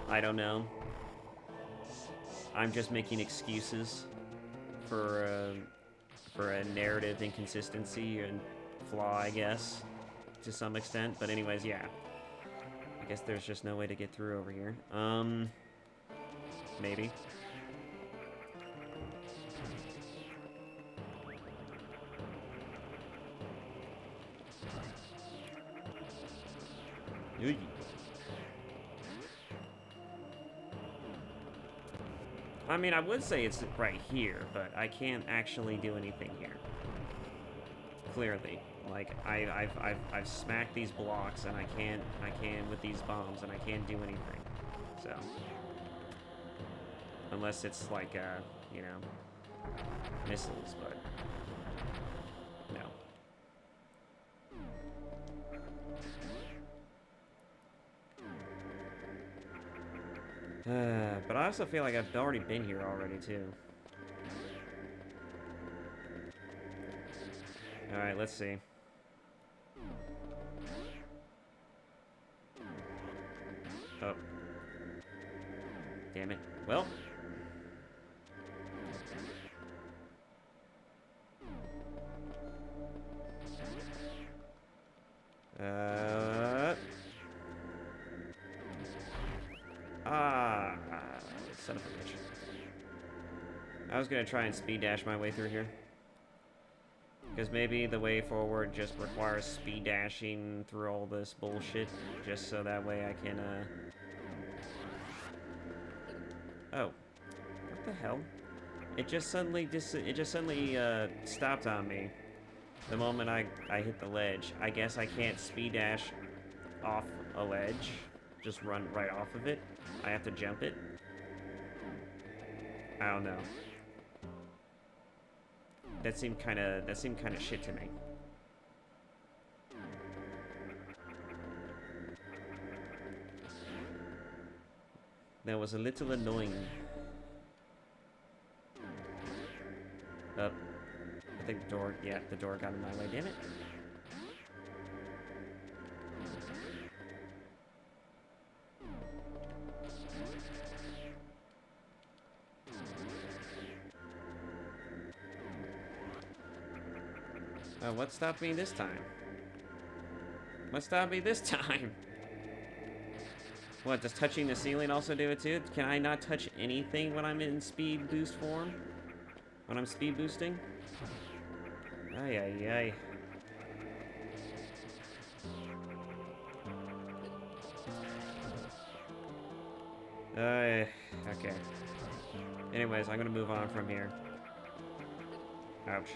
I don't know. I'm just making excuses for a narrative inconsistency and flaw, I guess, to some extent. But anyways, yeah. I guess there's just no way to get through over here. Maybe. Ooh. I mean, I would say it's right here, but I can't actually do anything here. Clearly. Like, I've smacked these blocks, and I can with these bombs, and I can't do anything. So. Unless it's like, you know, missiles, but no. But I also feel like I've already been here already, too. Alright, let's see. Oh. Damn it. Well. Son of a bitch. I was gonna try and speed dash my way through here. Because maybe the way forward just requires speed dashing through all this bullshit, just so that way I can, Oh. What the hell? It just suddenly stopped on me. The moment I hit the ledge, I guess I can't speed dash off a ledge. Just run right off of it. I have to jump it. I don't know. That seemed kind of shit to me. That was a little annoying. I think the door, yeah, the door got in my way, damn it. Oh, what stopped me this time? What stopped me this time? What, does touching the ceiling also do it too? Can I not touch anything when I'm in speed boost form? When I'm speed boosting? Ay, ay, ay. Okay. Anyways, I'm gonna move on from here. Ouch.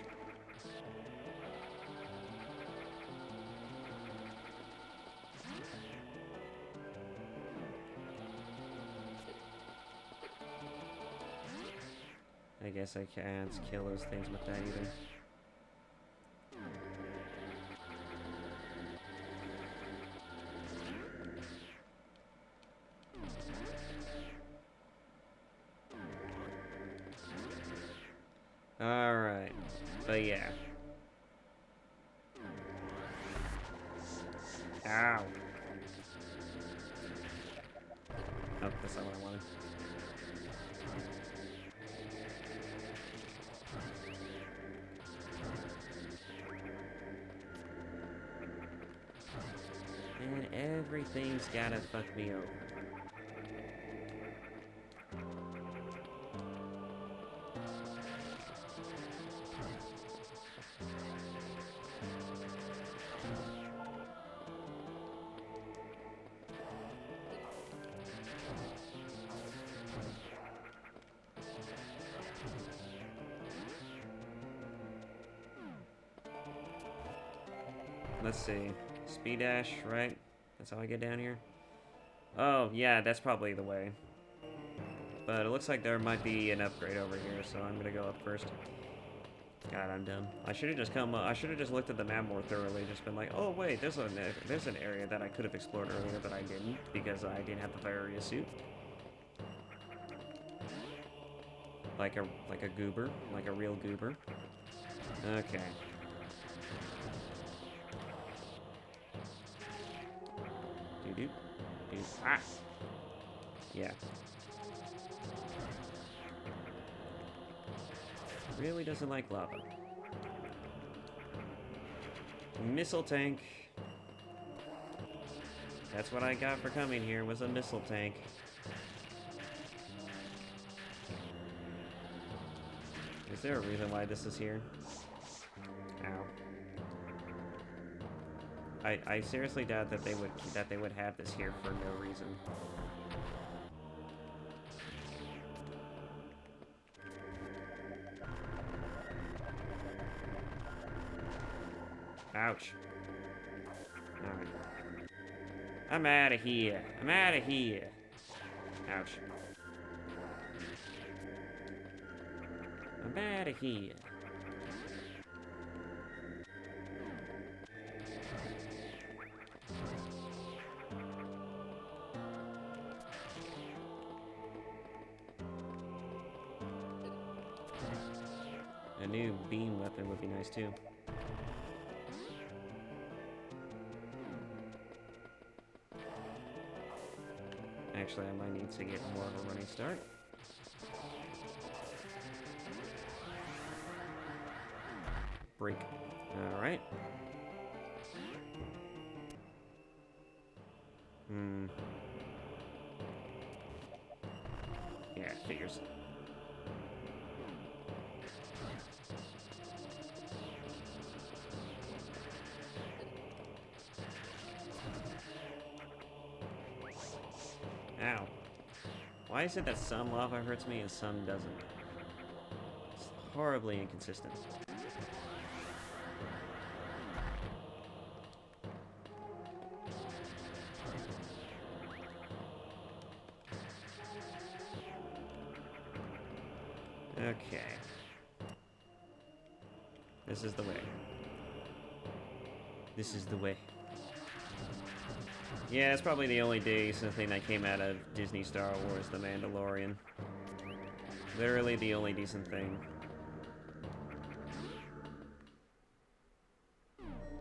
I guess I can't kill those things with that either. Alright. But yeah. Ow. Oh, that's not what I wanted. And everything's gotta fuck me over. Let's see. Speed dash, right? That's how I get down here? Oh, yeah, that's probably the way. But it looks like there might be an upgrade over here, so I'm gonna go up first. God, I'm dumb. I should have just I should have just looked at the map more thoroughly. Just been like, oh wait, there's an area that I could have explored earlier, but I didn't because I didn't have the fire area suit. Like a goober, like a real goober. Okay. Doo-doo. Ah! Yeah. Really doesn't like lava. Missile tank. That's what I got for coming here, was a missile tank. Is there a reason why this is here? Ow. I seriously doubt that they would have this here for no reason. Ouch. Alright. I'm out of here. I'm out of here. Ouch. I'm out of here. A new beam weapon would be nice too. Actually, I might need to get more of a running start. Break. Alright. Yeah, figures. Ow. Why is it that some lava hurts me and some doesn't? It's horribly inconsistent. This is the way. This is the way. Yeah, it's probably the only decent thing that came out of Disney Star Wars, The Mandalorian. Literally the only decent thing.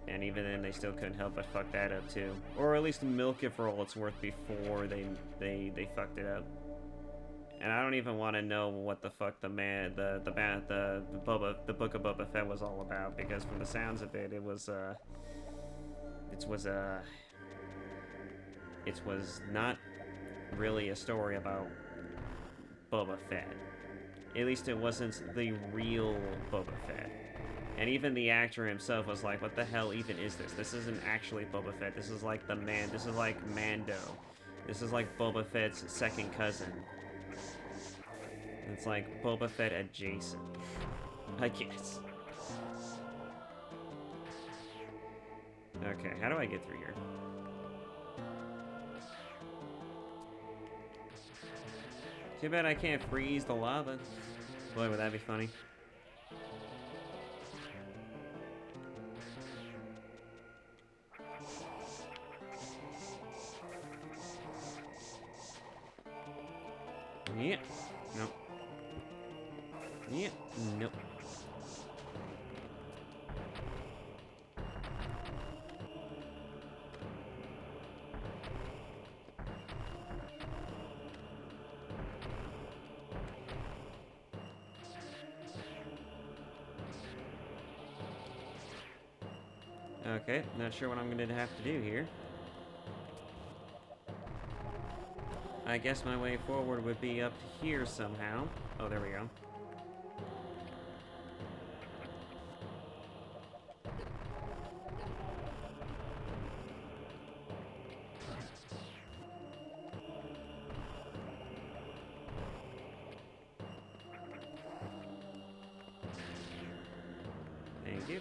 And even then, they still couldn't help but fuck that up too, or at least milk it for all it's worth before they fucked it up. And I don't even want to know what the fuck the Book of Boba Fett was all about, because from the sounds of it, it was not really a story about Boba Fett. At least it wasn't the real Boba Fett. And even the actor himself was like, what the hell even is this? This isn't actually Boba Fett. This is like this is like Mando. This is like Boba Fett's second cousin. It's like Boba Fett adjacent, I guess. Okay, how do I get through here? Too bad I can't freeze the lava. Boy, would that be funny. Yeah. Nope. Yeah. Nope. Okay, not sure what I'm gonna have to do here. I guess my way forward would be up here somehow. Oh, there we go. Thank you.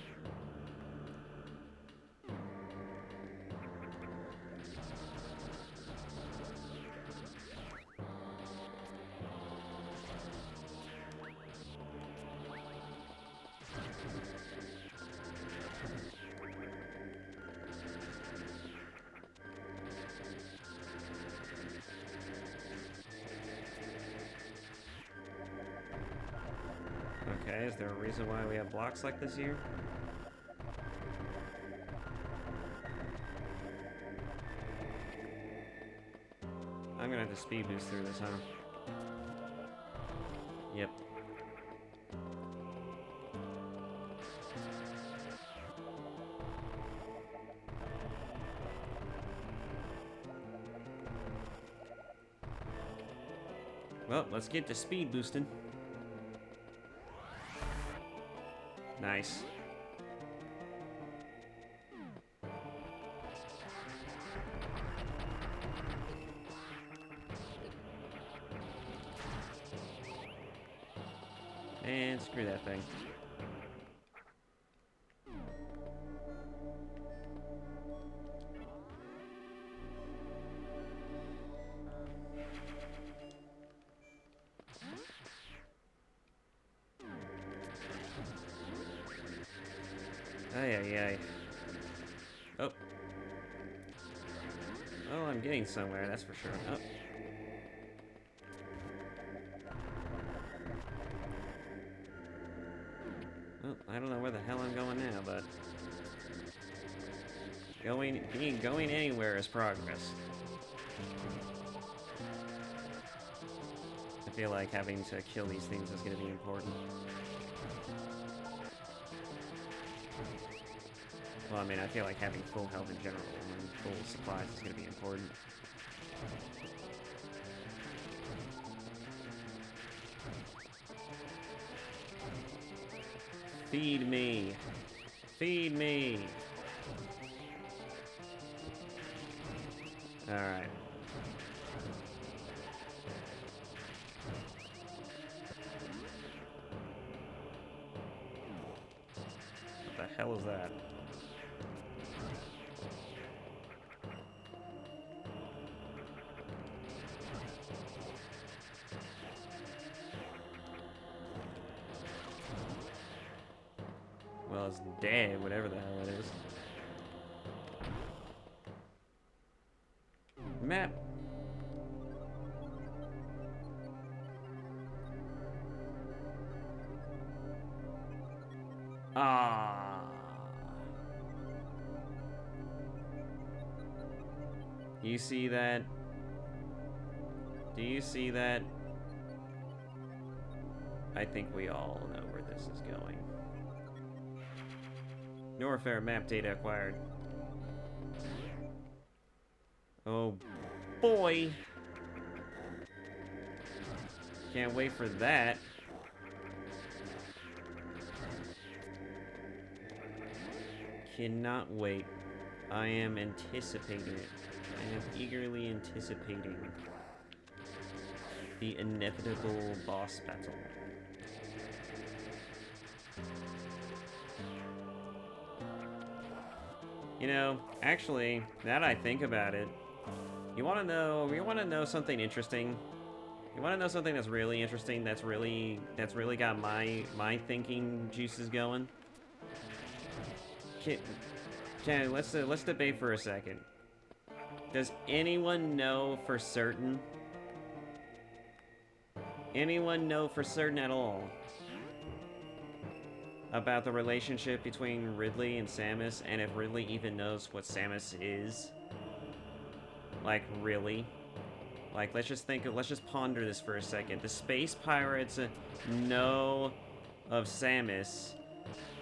Okay, is there a reason why we have blocks like this here? I'm gonna have to speed boost through this, huh? Yep. Well, let's get to speed boosting. Nice. And screw that thing. Ay, ay, ay. Oh. Oh, I'm getting somewhere, that's for sure. Oh. Well, I don't know where the hell I'm going now, but going anywhere is progress. I feel like having to kill these things is going to be important. Well, I mean, I feel like having full health in general and full supplies is going to be important. Feed me. Feed me. Alright. What the hell is that? Well, it's dead, whatever the hell it is. Map. Ah. You see that? Do you see that? I think we all know where this is going. Norfair map data acquired. Oh boy! Can't wait for that. Cannot wait. I am anticipating it. I am eagerly anticipating the inevitable boss battle. You know, actually, now that I think about it, you want to know something interesting? You want to know something that's really interesting, that's really got my thinking juices going? Okay, let's debate for a second. Does anyone know for certain? Anyone know for certain at all about the relationship between Ridley and Samus, and if Ridley even knows what Samus is? Like, really? Like, let's just ponder this for a second. The space pirates know of Samus,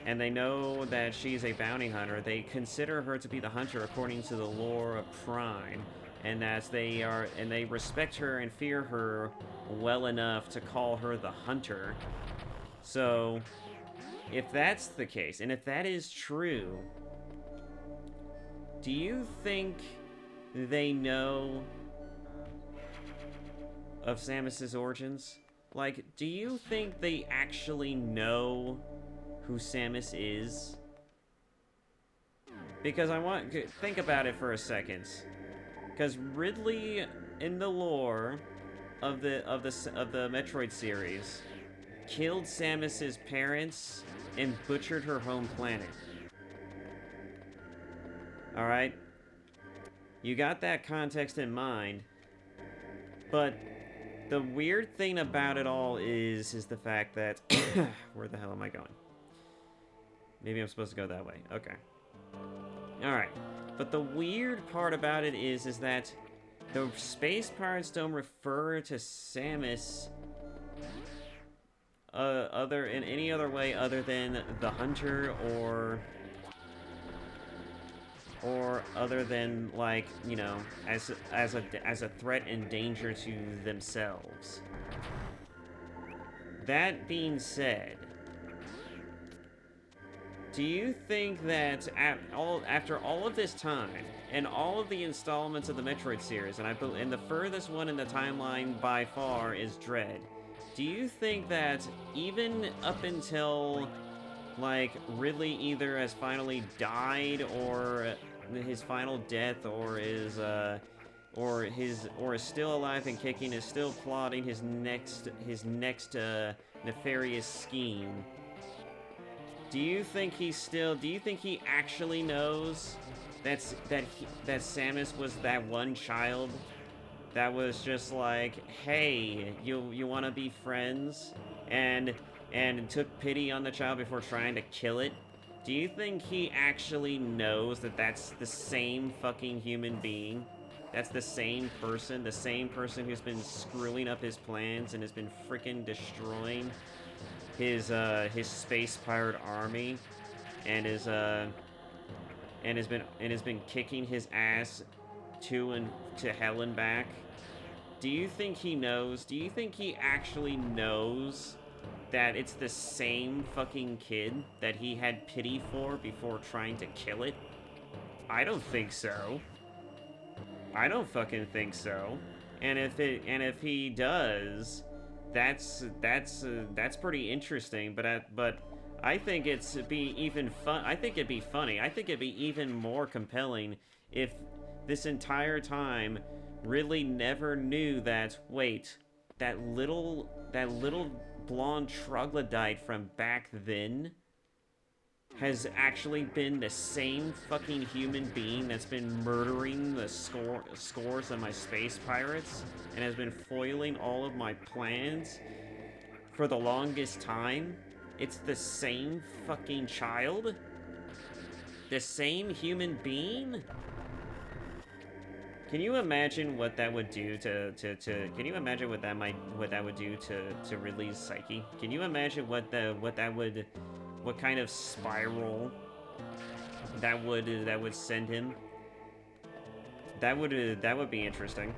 and they know that she's a bounty hunter. They consider her to be the hunter according to the lore of Prime, and they respect her and fear her well enough to call her the hunter. So, if that's the case, and if that is true, do you think they know of Samus's origins? Like, do you think they actually know who Samus is? Because think about it for a second. Because Ridley, in the lore of the Metroid series, killed Samus's parents and butchered her home planet. All right, you got that context in mind, but the weird thing about it all is the fact that where the hell am I going? Maybe I'm supposed to go that way. Okay. All right. But the weird part about it is that the space pirates don't refer to Samus in any other way other than the hunter or other than, like, you know, as a threat and danger to themselves. That being said, do you think that after all of this time and all of the installments of the Metroid series, and the furthest one in the timeline by far is Dread, do you think that even up until, like, Ridley either has finally died, or his final death, or is still alive and kicking, is still plotting his next nefarious scheme, do you think he actually knows that Samus was that one child that was just like, hey, you want to be friends, and took pity on the child before trying to kill it? Do you think he actually knows that that's the same fucking human being? That's the same person who's been screwing up his plans and has been freaking destroying his space pirate army, and has been kicking his ass to hell and back? Do you think he knows? Do you think he actually knows that it's the same fucking kid that he had pity for before trying to kill it? I don't think so. I don't fucking think so. And if he does, that's pretty interesting. But I think it'd be even fun. I think it'd be funny. I think it'd be even more compelling if this entire time Ridley never knew that, wait, that little blonde troglodyte from back then has actually been the same fucking human being that's been murdering the scores of my space pirates and has been foiling all of my plans for the longest time. It's the same fucking child? The same human being? Can you imagine what that would do can you imagine what that would do to Ridley's psyche? Can you imagine what kind of spiral that would send him? That would be interesting.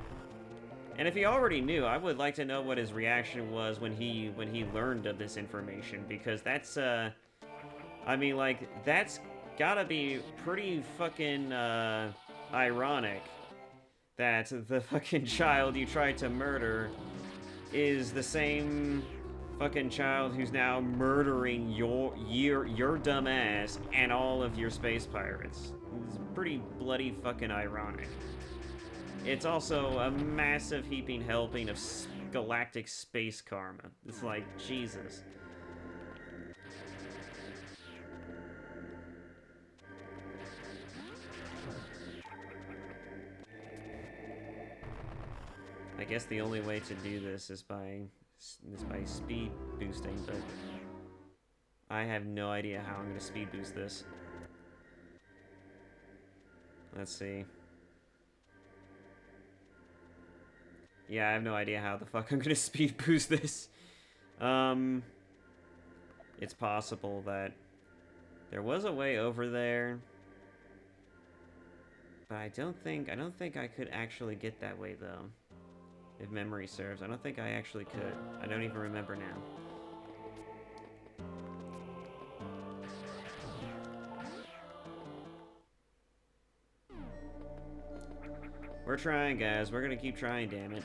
And if he already knew, I would like to know what his reaction was when he learned of this information, because that's I mean, like, that's gotta be pretty fucking ironic that the fucking child you tried to murder is the same fucking child who's now murdering your dumb ass and all of your space pirates. It's pretty bloody fucking ironic. It's also a massive heaping helping of galactic space karma. It's like, Jesus. I guess the only way to do this is by speed boosting, but I have no idea how I'm going to speed boost this. Let's see. Yeah, I have no idea how the fuck I'm going to speed boost this. It's possible that there was a way over there, but I don't think I could actually get that way though. If memory serves, I don't think I actually could. I don't even remember now. We're trying, guys. We're gonna keep trying, damn it.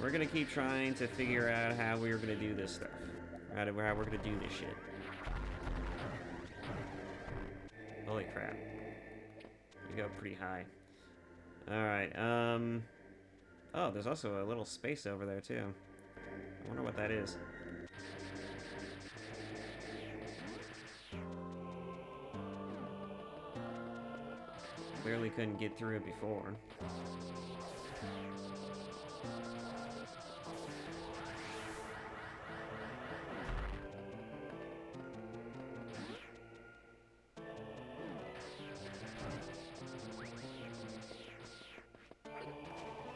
We're gonna keep trying to figure out how we're gonna do this stuff. How we're gonna do this shit. Holy crap. You go pretty high. Alright, oh, there's also a little space over there, too. I wonder what that is. Clearly couldn't get through it before.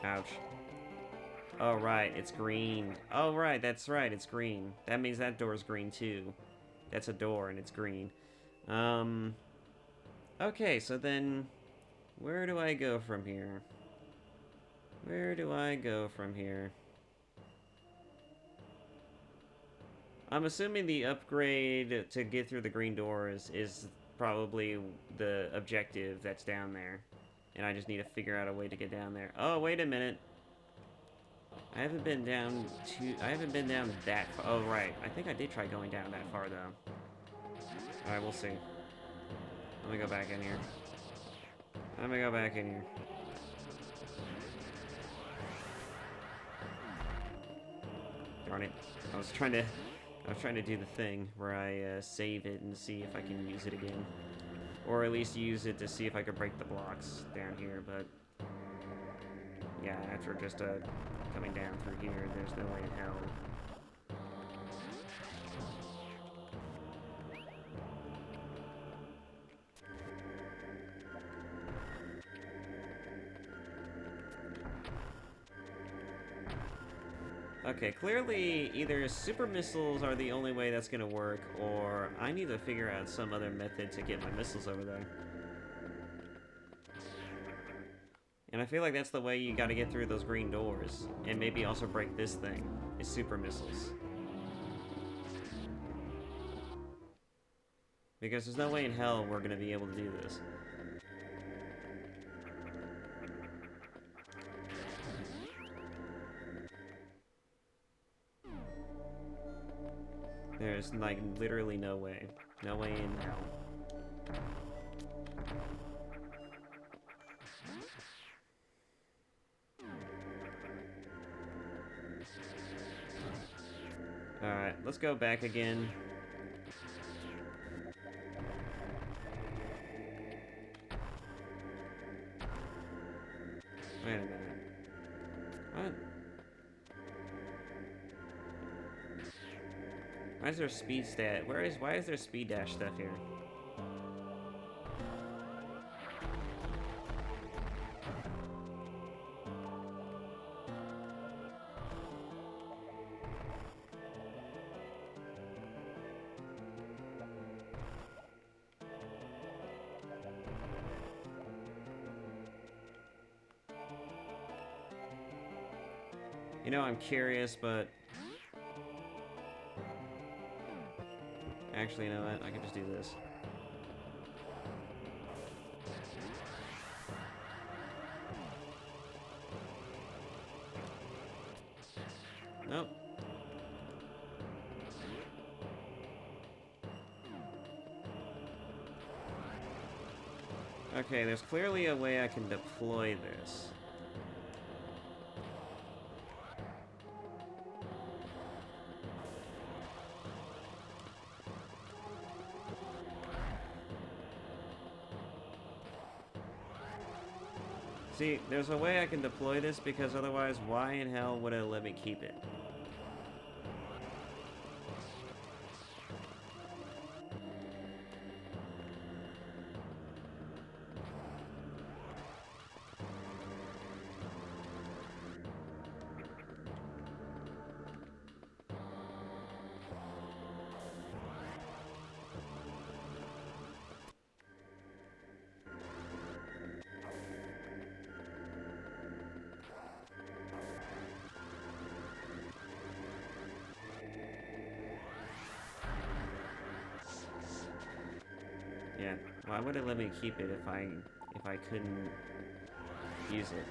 Ouch. Oh, right, it's green. Oh, right, that's right, it's green. That means that door's green, too. That's a door, and it's green. Okay, so then, where do I go from here? Where do I go from here? I'm assuming the upgrade to get through the green doors is probably the objective that's down there. And I just need to figure out a way to get down there. Oh, wait a minute. I haven't been down that far. Oh, right. I think I did try going down that far, though. Alright, we'll see. Let me go back in here. Let me go back in here. Darn it. I was trying to do the thing where I save it and see if I can use it again. Or at least use it to see if I could break the blocks down here, but yeah, after just coming down through here, there's no way in hell. Okay, clearly either super missiles are the only way that's gonna work, or I need to figure out some other method to get my missiles over there. And I feel like that's the way you gotta get through those green doors, and maybe also break this thing, is super missiles. Because there's no way in hell we're gonna be able to do this. There's, like, literally no way. No way in hell. Alright, let's go back again. Wait a minute. What? Why is there speed stat? Why is there speed dash stuff here? You know, I'm curious, but... Actually, you know what? I can just do this. Nope. Okay, there's clearly a way I can deploy this. See, there's a way I can deploy this because otherwise, why in hell would it let me keep it? Yeah, why would it let me keep it if I couldn't use it?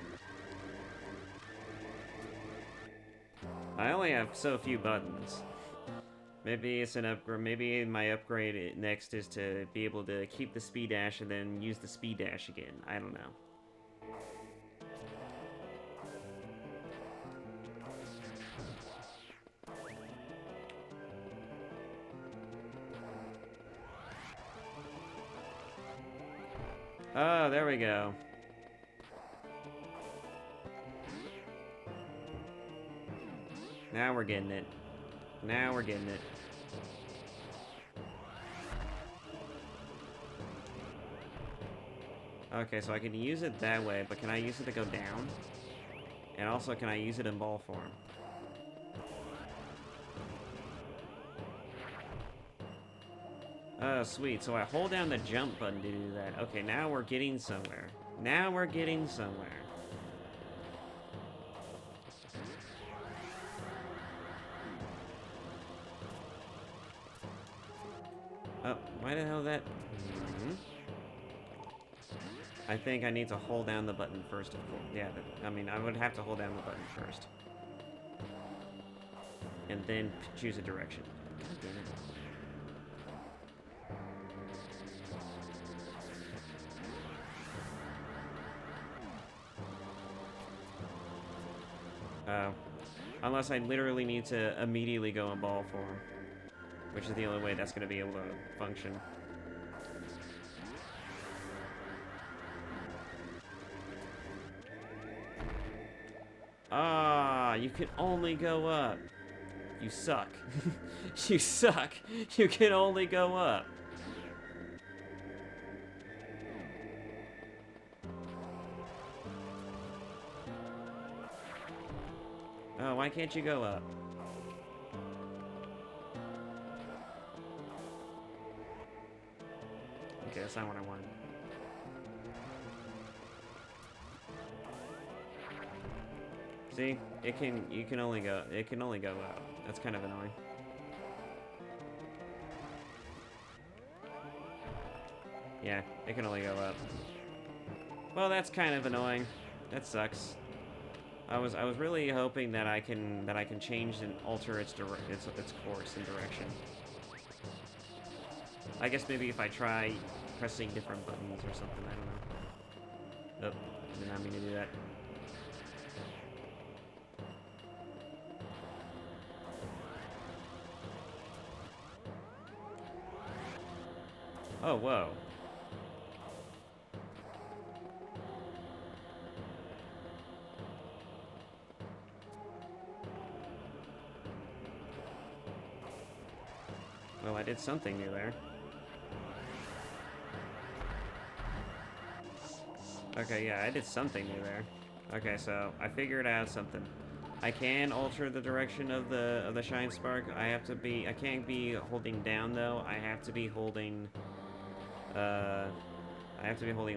I only have so few buttons. Maybe it's an upgrade. Maybe my upgrade next is to be able to keep the speed dash and then use the speed dash again. I don't know. Oh, there we go. Now we're getting it. Now we're getting it. Okay, so I can use it that way, but can I use it to go down? And also, can I use it in ball form? Oh, sweet. So I hold down the jump button to do that. Okay, now we're getting somewhere. Now we're getting somewhere. Oh, why the hell that... I think I need to hold down the button first, of course. Yeah, I mean, I would have to hold down the button first. And then choose a direction. God damn it. Unless I literally need to immediately go in ball form, which is the only way that's going to be able to function. Ah, you can only go up. You suck. You suck. You can only go up. Oh, why can't you go up? Okay, that's not what I wanted. See? You can only go up. That's kind of annoying. Yeah, it can only go up. Well, that's kind of annoying. That sucks. I was really hoping that I can change and alter its course and direction. I guess maybe if I try pressing different buttons or something, I don't know. Oh, did not mean to do that. Oh, whoa. Well, I did something new there. Okay, yeah, I did something new there. Okay, so I figured out something. I can alter the direction of the shine spark. I can't be holding down though. I have to be holding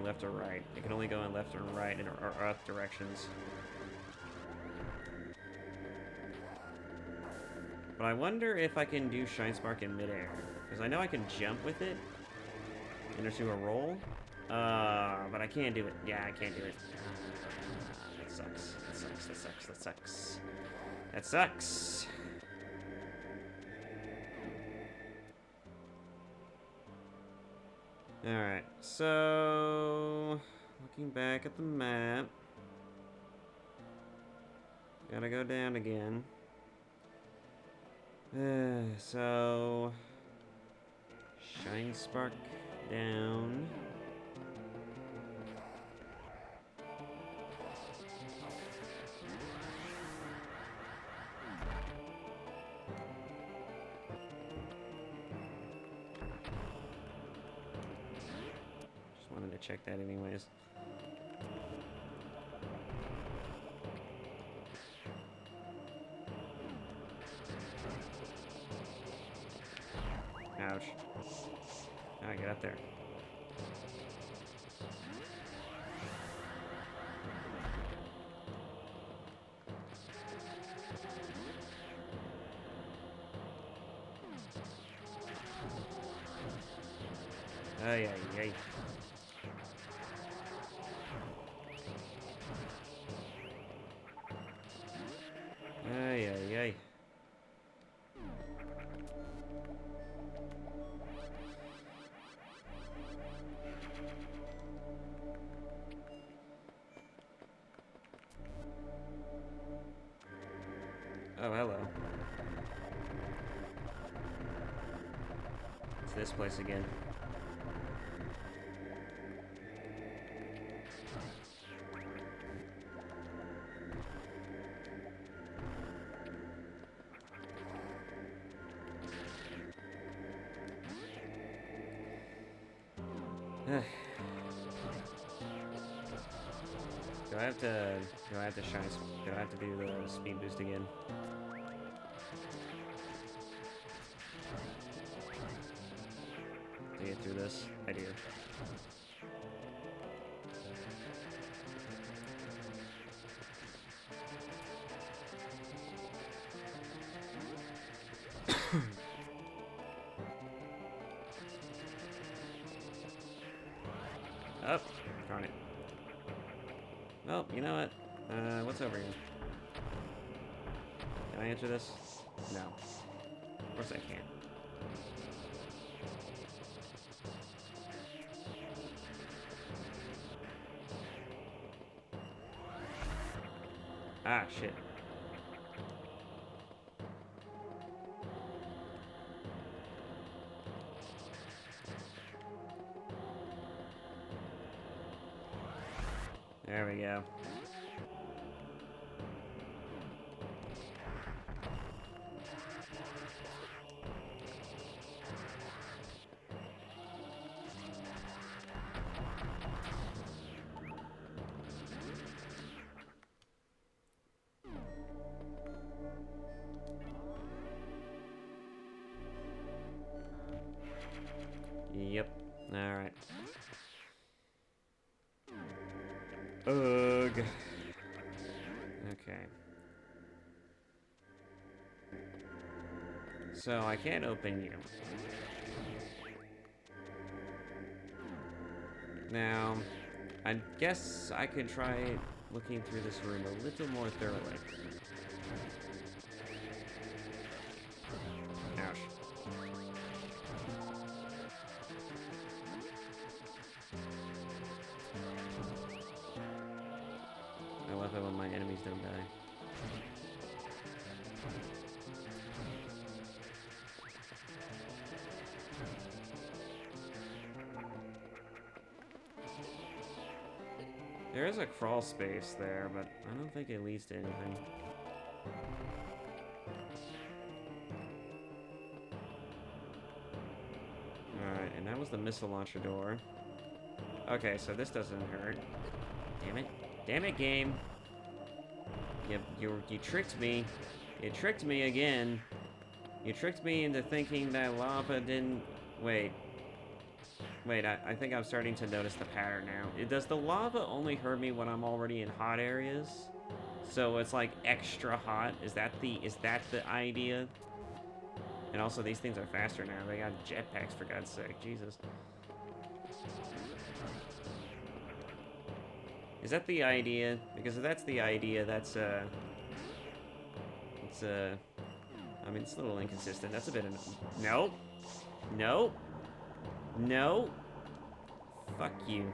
left or right. It can only go in left or right or up directions. But I wonder if I can do shine spark in midair, because I know I can jump with it into a roll. But I can't do it. Yeah, I can't do it. That sucks. That sucks. That sucks. That sucks. That sucks. Alright, so looking back at the map. Gotta go down again. So shine spark down. Just wanted to check that anyways. Ouch. Now I get up there. Ay, ay, ay. Ay, ay, ay. Oh, hello. It's this place again. Do I have to do the speed boost again? To get through this? I do. Oh, darn it. Well, you know what? What's over here? Can I answer this? No. Of course I can't. Ah, shit. There we go. Yep. Alright. Ugh. Okay. So I can't open you. Now, I guess I could try looking through this room a little more thoroughly. Ouch. I love it when my enemies don't die. There is a crawl space there, but I don't think it leads to anything. Alright, and that was the missile launcher door. Okay, so this doesn't hurt. Damn it. Damn it, game. You tricked me. You tricked me again. You tricked me into thinking that lava didn't... Wait. Wait, I think I'm starting to notice the pattern now. Does the lava only hurt me when I'm already in hot areas? So it's like extra hot? Is that the idea? And also these things are faster now. They got jetpacks for God's sake. Jesus. Is that the idea? Because if that's the idea, that's I mean, it's a little inconsistent. That's a bit of... No. No. No. Fuck you.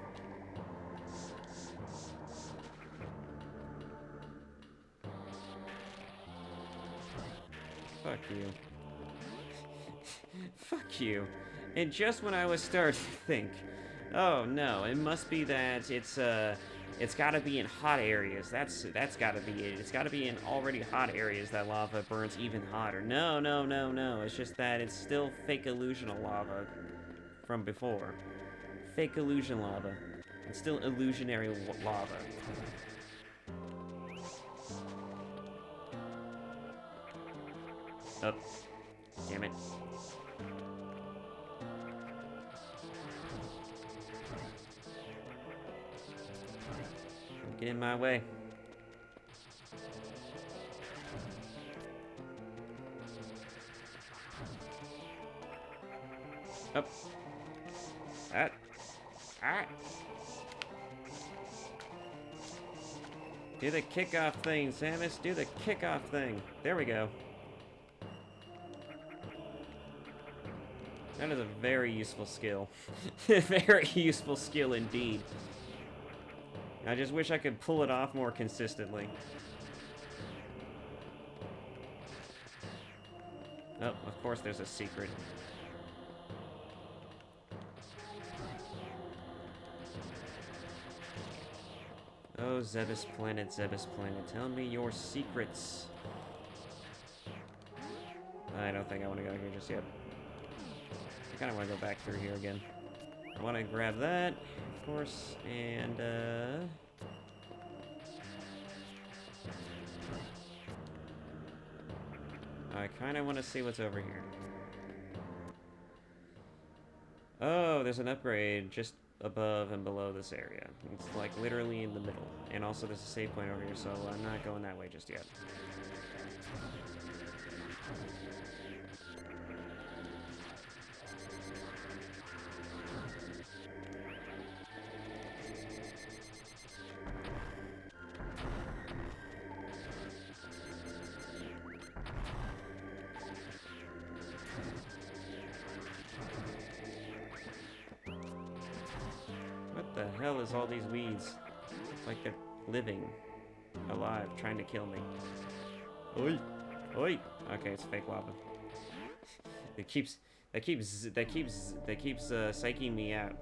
Fuck you. Fuck you. And just when I was starting to think, oh no, it must be that it's gotta be in hot areas. That's gotta be it. It's gotta be in already hot areas that lava burns even hotter. No, no, no, no. It's just that it's still fake illusional lava from before. Fake illusion lava. It's still illusionary lava. Oh. Damn it. Get in my way. Up. That. Ah. Do the kickoff thing, Samus. Do the kickoff thing. There we go. That is a very useful skill. Very useful skill indeed. I just wish I could pull it off more consistently. Oh, of course there's a secret. Oh, Zebus Planet, tell me your secrets. I don't think I want to go here just yet. I kind of want to go back through here again. I want to grab that, of course, and, I kind of want to see what's over here. Oh, there's an upgrade just above and below this area. It's, like, literally in the middle. And also there's a save point over here, so I'm not going that way just yet. What the hell is all these weeds? It's like they're living, alive, trying to kill me. Oi! Oi! Okay, it's fake lava. That keeps psyching me out.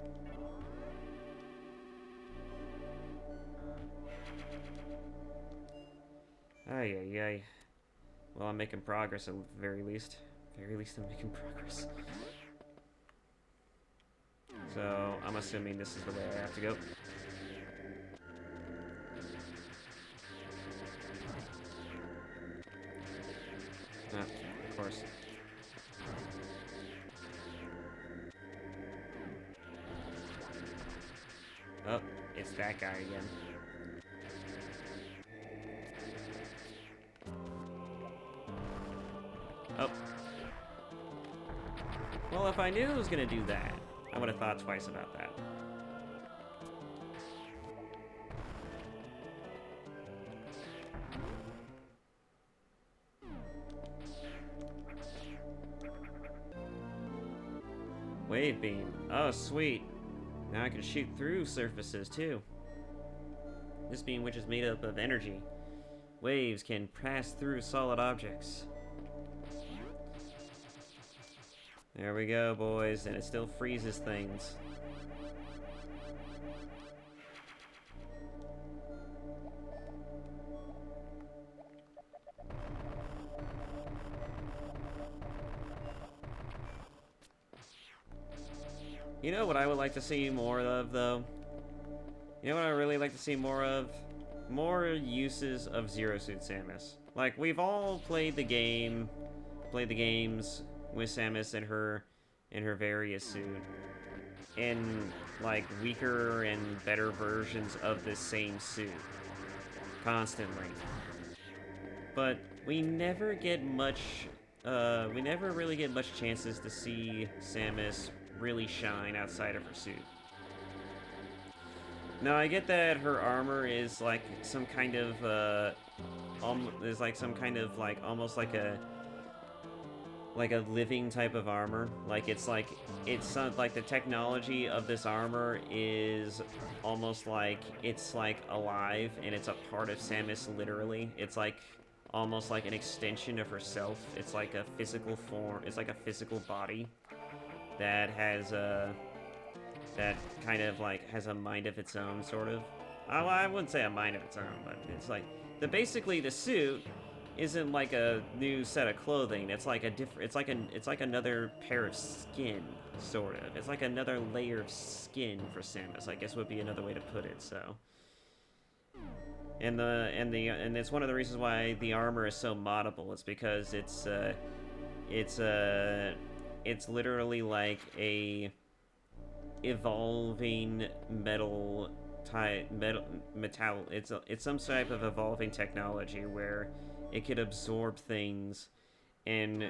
Ay ay ay. Well, I'm making progress at the very least. Very least I'm making progress. So, I'm assuming this is the way I have to go. Ah, of course. Oh, it's that guy again. Oh. Well, if I knew it was gonna do that, I would have thought twice about that. Wave beam. Oh, sweet. Now I can shoot through surfaces, too. This beam, which is made up of energy. Waves can pass through solid objects. There we go, boys, and it still freezes things. You know what I would like to see more of, though? You know what I really like to see more of? More uses of Zero Suit Samus. Like, we've all played the games with Samus in her various suit. In, like, weaker and better versions of this same suit. Constantly. But we never get much, we never really get much chances to see Samus really shine outside of her suit. Now, I get that her armor is like some kind of, is like some kind of like almost like a living type of armor. Like it's like the technology of this armor is almost like it's like alive and it's a part of Samus literally. It's like almost like an extension of herself. It's like a physical form. It's like a physical body that has that kind of like has a mind of its own, sort of. I wouldn't say a mind of its own, but it's like basically the suit isn't like a new set of clothing. It's like a different. It's like another pair of skin, sort of. It's like another layer of skin for Samus, I guess would be another way to put it. So, and it's one of the reasons why the armor is so moddable. It's because it's literally like a evolving metal. It's some type of evolving technology where it could absorb things and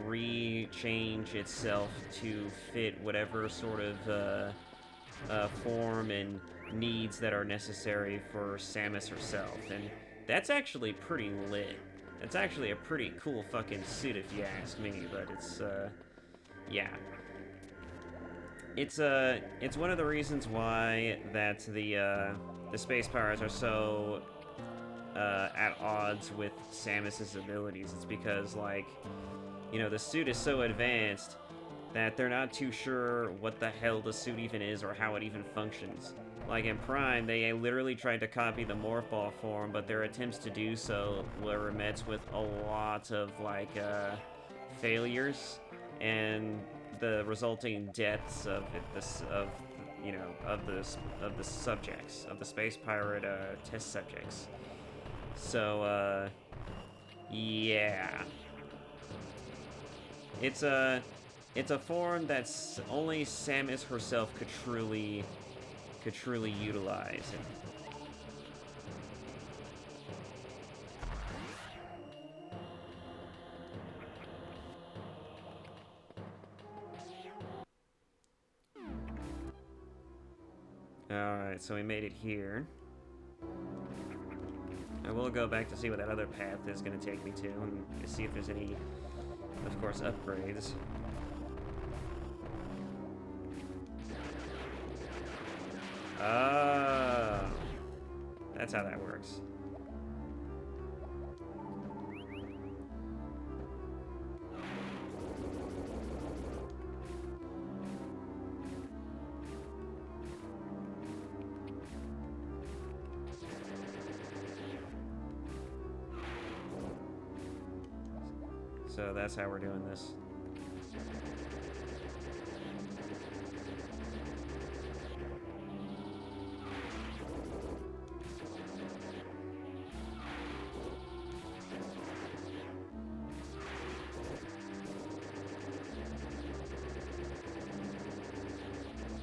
re-change itself to fit whatever sort of form and needs that are necessary for Samus herself. And that's actually pretty lit. It's actually a pretty cool fucking suit if you ask me, but it's, yeah. It's one of the reasons why that the Space Pirates are so at odds with Samus's abilities. It's because, like, you know, the suit is so advanced that they're not too sure what the hell the suit even is or how it even functions. Like in Prime, they literally tried to copy the Morph Ball form, but their attempts to do so were met with a lot of, like, failures, and the resulting deaths of the subjects, of the Space Pirate test subjects. So, yeah. It's a form that's only Samus herself could truly utilize. Alright, so we made it here. I will go back to see what that other path is going to take me to, and see if there's any, of course, upgrades. Oh, that's how that works. So that's how we're doing this.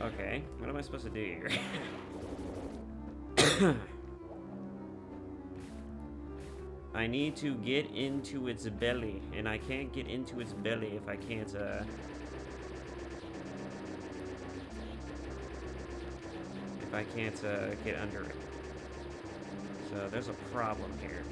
Okay, what am I supposed to do here? I need to get into its belly, and I can't get into its belly if I can't, get under it. So there's a problem here.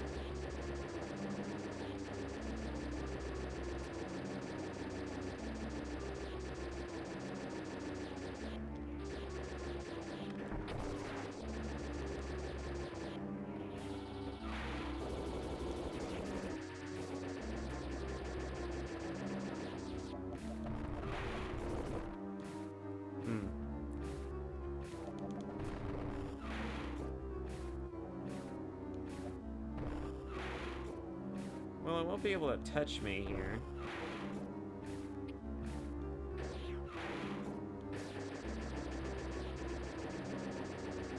Well, it won't be able to touch me here.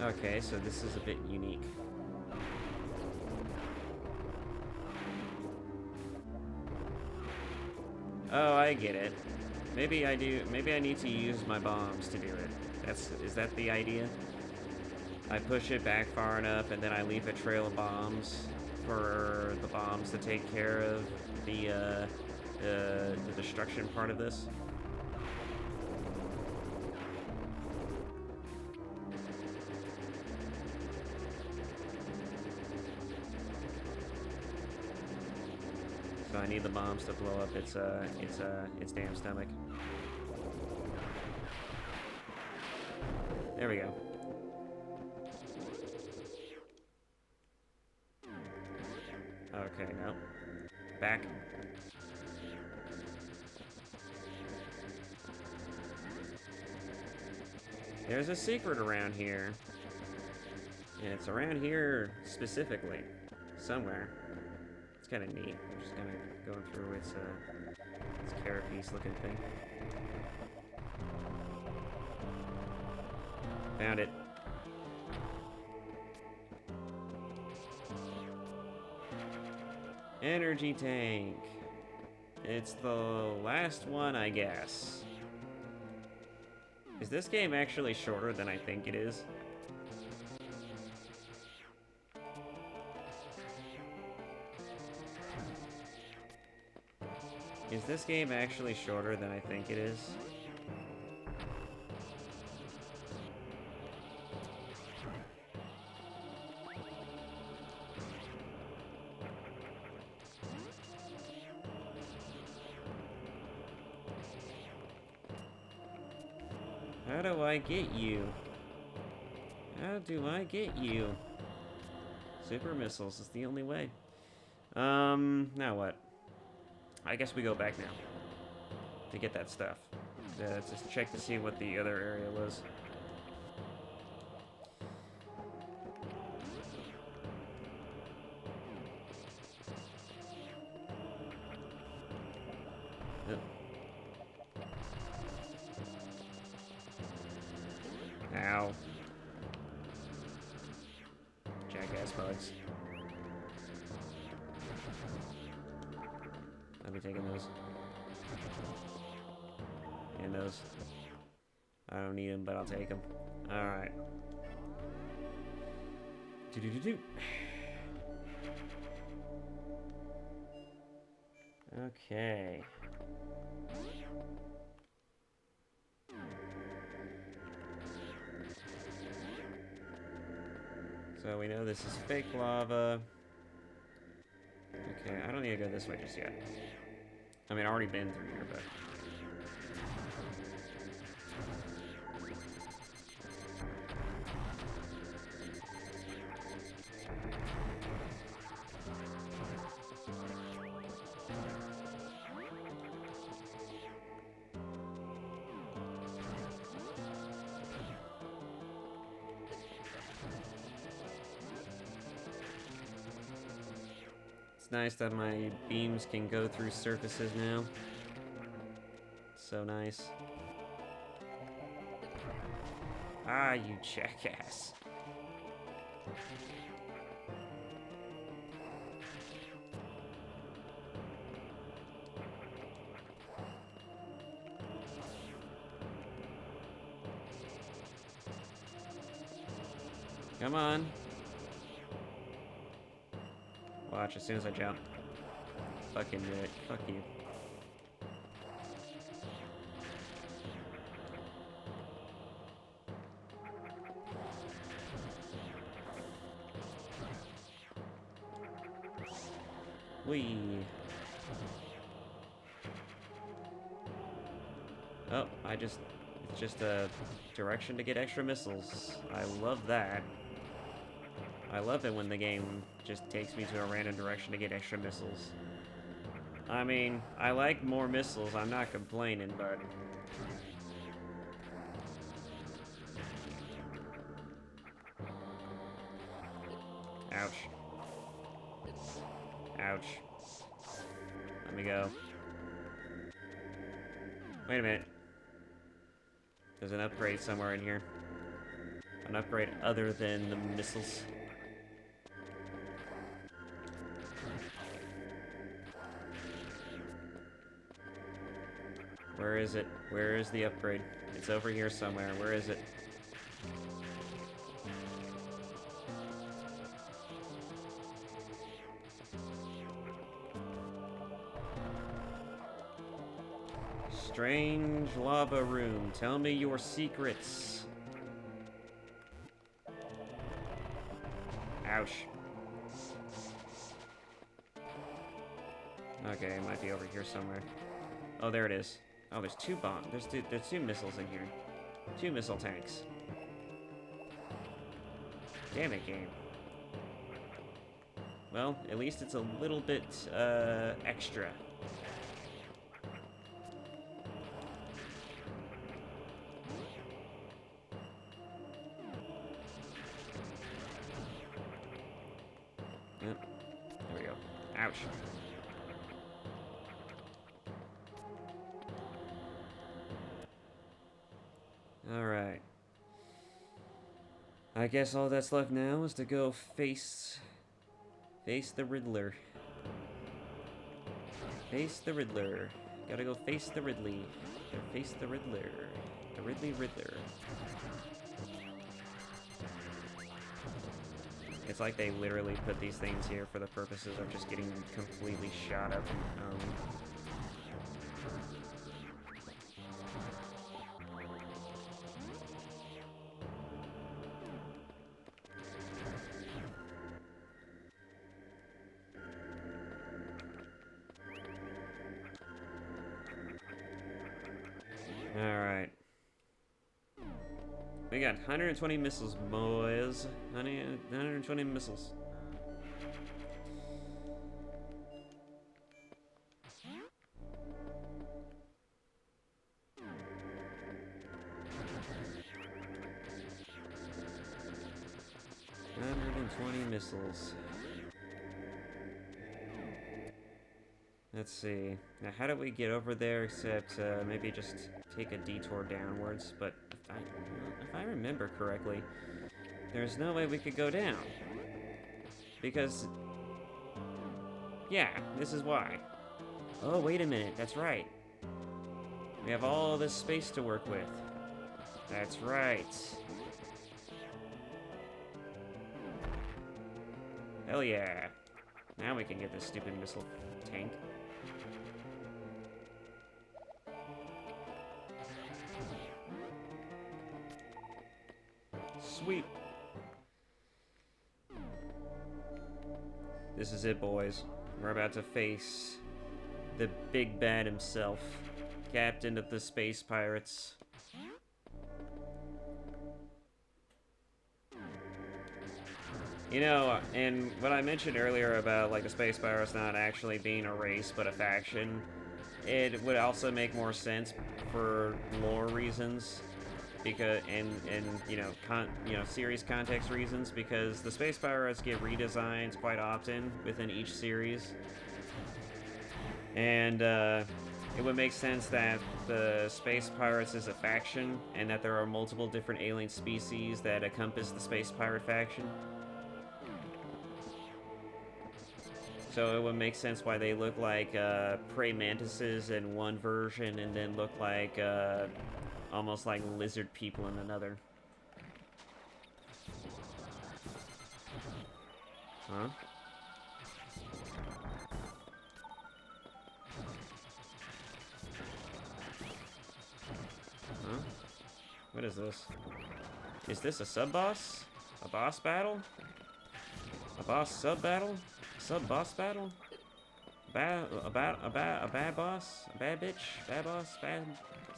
Okay, so this is a bit unique. Oh, I get it. Maybe I do. Maybe I need to use my bombs to do it. Is that the idea? I push it back far enough, and then I leave a trail of bombs for the bombs to take care of the destruction part of this. So I need the bombs to blow up its damn stomach. There we go. Okay, no. Back. There's a secret around here. And it's around here specifically. Somewhere. It's kind of neat. I'm just kind of going through its carapace looking thing. Found it. Energy tank. It's the last one, I guess. Is this game actually shorter than I think it is? Is this game actually shorter than I think it is? How do I get you? How do I get you? Super missiles is the only way. Now what? I guess we go back now to get that stuff. Just check to see what the other area was. Yep. Ow. Jackass bugs. I'll be taking those. And those. I don't need them, but I'll take them. Alright. Do-do-do-do. Okay. So we know this is fake lava. Okay, I don't need to go this way just yet. I mean, I've already been through here, but... It's nice that my beams can go through surfaces now. So nice. Ah, you jackass. Come on. Watch, as soon as I jump. Fucking do it. Fuck you. Whee. Oh, it's just a direction to get extra missiles. I love that. I love it when the game just takes me to a random direction to get extra missiles. I mean, I like more missiles, I'm not complaining, but... Ouch. Ouch. Let me go. Wait a minute. There's an upgrade somewhere in here. An upgrade other than the missiles. Where is it? Where is the upgrade? It's over here somewhere. Where is it? Strange lava room. Tell me your secrets. Ouch. Okay, it might be over here somewhere. Oh, there it is. Oh, there's two bombs. There's two missiles in here. Two missile tanks. Damn it, game. Well, at least it's a little bit, extra. Yep. There we go. Ouch. Alright. I guess all that's left now is to go face the Riddler. Face the Riddler. Gotta go face the Ridley. Or face the Riddler. The Ridley Riddler. It's like they literally put these things here for the purposes of just getting completely shot up. Alright. We got 120 missiles, boys. 120 missiles. Missiles. Let's see. Now, how do we get over there except maybe just take a detour downwards? But if I remember correctly, there's no way we could go down. Because, yeah, this is why. Oh, wait a minute. That's right. We have all this space to work with. That's right. Hell yeah. Now we can get this stupid missile tank. Sweet. This is it, boys. We're about to face the big bad himself, captain of the space pirates. You know, and what I mentioned earlier about, like, the Space Pirates not actually being a race, but a faction, it would also make more sense for lore reasons, because, and you know, series context reasons, because the Space Pirates get redesigns quite often within each series, and, it would make sense that the Space Pirates is a faction, and that there are multiple different alien species that encompass the Space Pirate faction. So it would make sense why they look like prey mantises in one version and then look like almost like lizard people in another. Huh? Huh? What is this? Is this a sub-boss? A boss battle? A boss sub-battle? Sub-boss battle? A bad boss? A bad bitch? Bad boss? Bad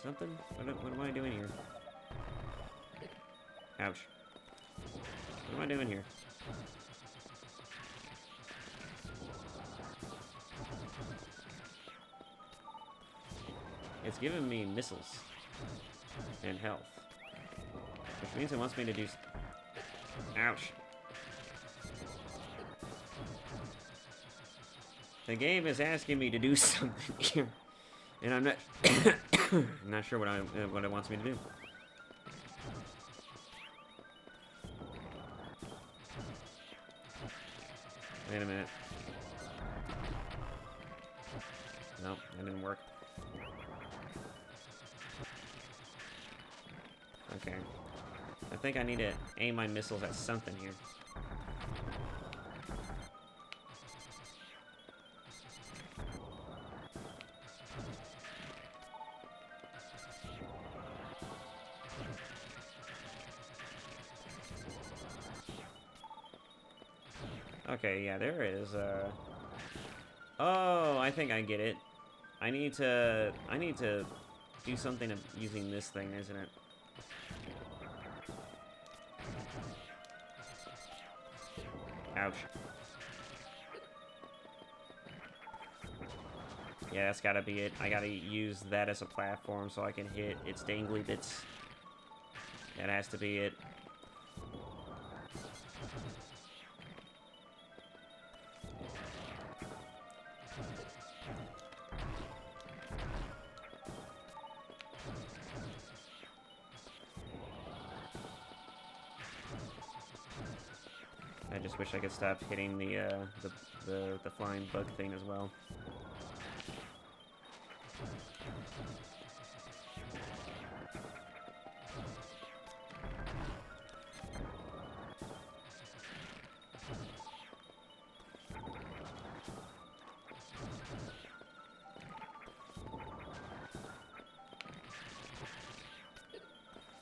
something? What am I doing here? Ouch. What am I doing here? It's giving me missiles. And health. Which means it wants me to do... Ouch. The game is asking me to do something here, and I'm not I'm not sure what it wants me to do. Wait a minute. Nope, that didn't work. Okay. I think I need to aim my missiles at something here. Okay, yeah, there is, Oh, I think I get it. I need to do something using this thing, isn't it? Ouch. Yeah, that's gotta be it. I gotta use that as a platform so I can hit its dangly bits. That has to be it. I just wish I could stop hitting the flying bug thing as well.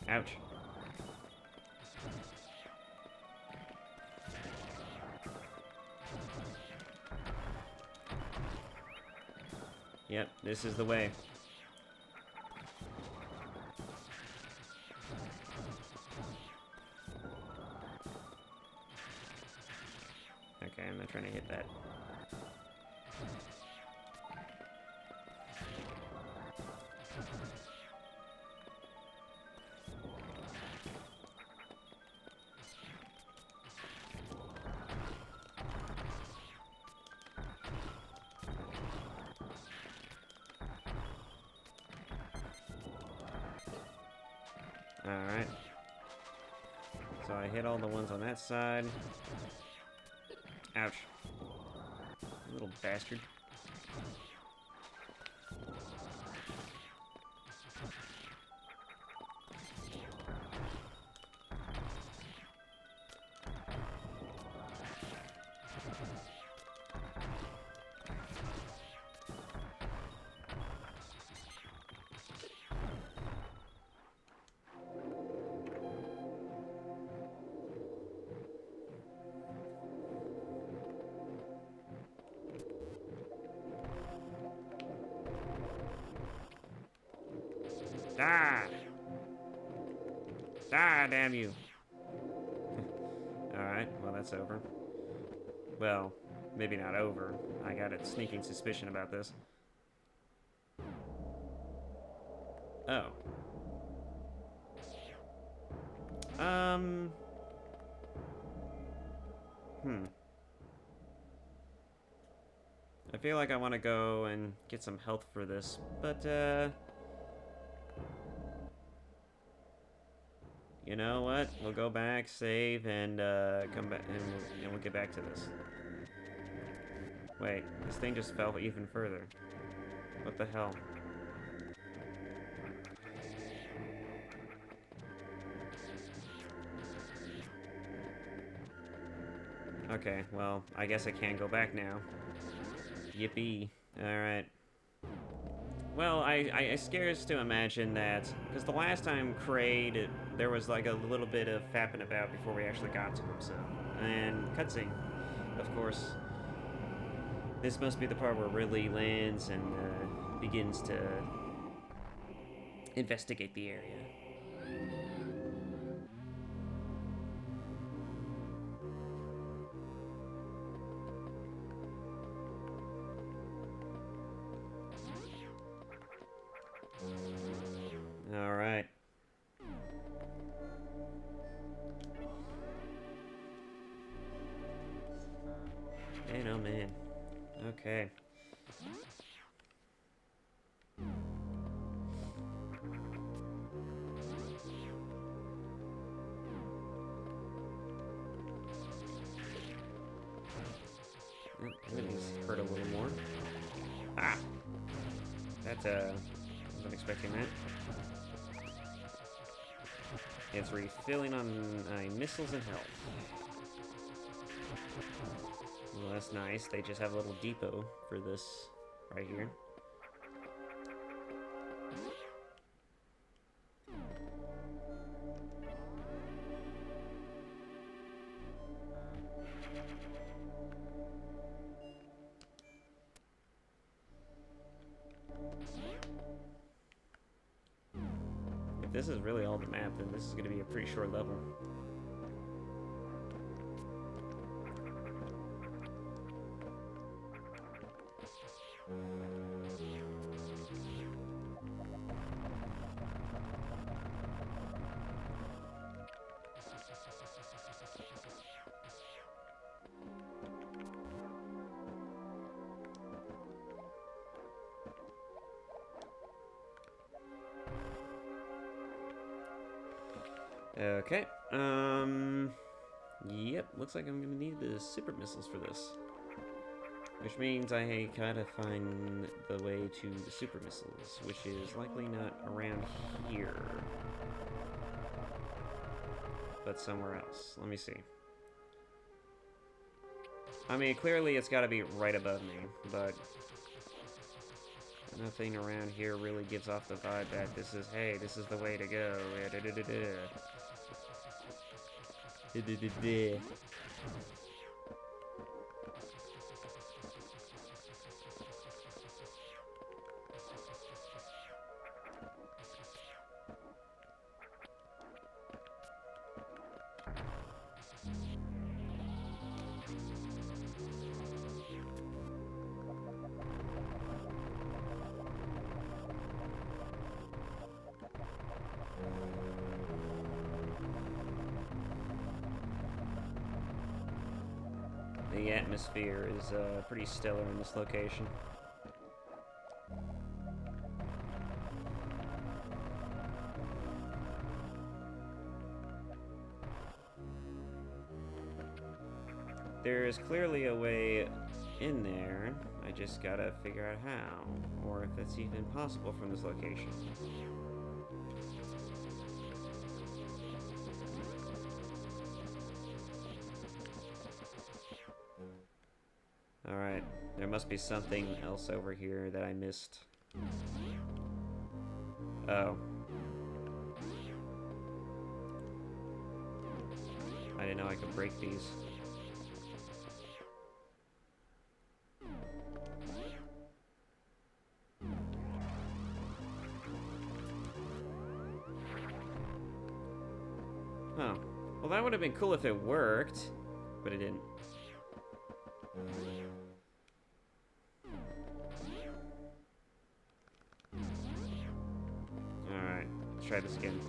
Ouch. Yep, this is the way. Okay, I'm not trying to hit that. Alright. So I hit all the ones on that side. Ouch. You little bastard. Die! Die, damn you! Alright, well that's over. Well, maybe not over. I got a sneaking suspicion about this. Oh. I feel like I want to go and get some health for this, but, you know what? We'll go back, save, and, come back, and we'll get back to this. Wait, this thing just fell even further. What the hell? Okay, well, I guess I can go back now. Yippee. Alright. Well, I scares to imagine that, because the last time Kraid, there was like a little bit of fapping about before we actually got to him, so. And cutscene, of course. This must be the part where Ridley lands and begins to investigate the area. All right. Man, oh man. Okay. a little more. Ah! That, wasn't expecting that. It's refilling on missiles and health. Well, that's nice. They just have a little depot for this right here. If this is really all the map, then this is going to be a pretty short level. Okay, yep, looks like I'm gonna need the super missiles for this. Which means I gotta find the way to the super missiles, which is likely not around here, but somewhere else. Let me see. I mean, clearly it's gotta be right above me, but nothing around here really gives off the vibe that this is, hey, this is the way to go. The atmosphere is pretty stellar in this location. There is clearly a way in there. I just gotta figure out how, or if that's even possible from this location. Alright, there must be something else over here that I missed. Oh. I didn't know I could break these. Oh. Well, that would have been cool if it worked, but it didn't. Alright, let's try this again.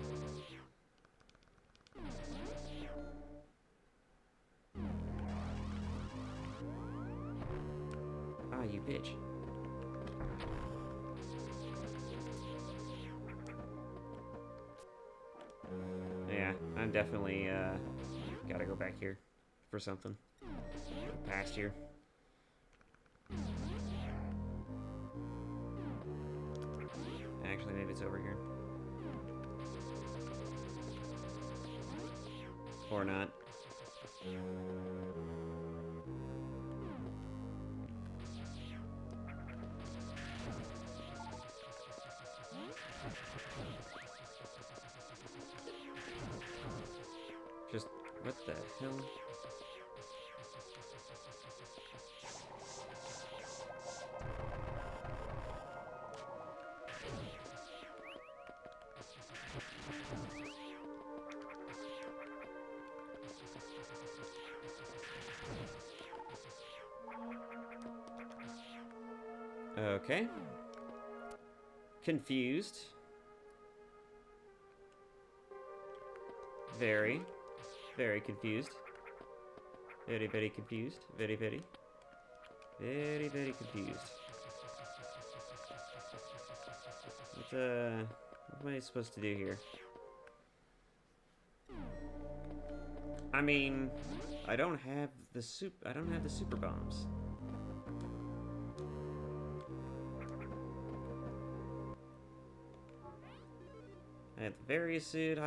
Ah, you bitch. Yeah, I'm definitely, gotta go back here for something. Go past here. Actually, maybe it's over here. Or not. Just, what the hell? Okay. Confused. Very confused. Very confused. Very confused. What am I supposed to do here? I mean, I don't have the super bombs. I have the various suit,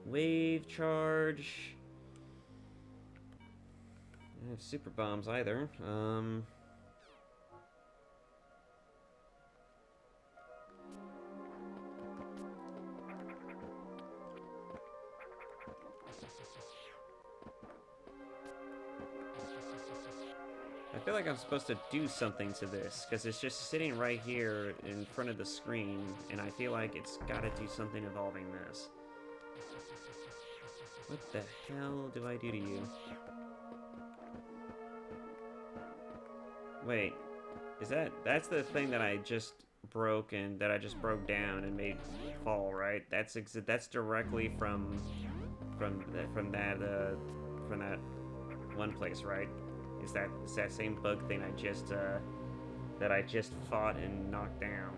wave charge. I don't have super bombs either. I feel like I'm supposed to do something to this, because it's just sitting right here in front of the screen, and I feel like it's gotta do something involving this. What the hell do I do to you? Wait, that's the thing that I just broke and that I just broke down and made fall, right? That's directly from that one place, right? It's that same bug thing that I just fought and knocked down.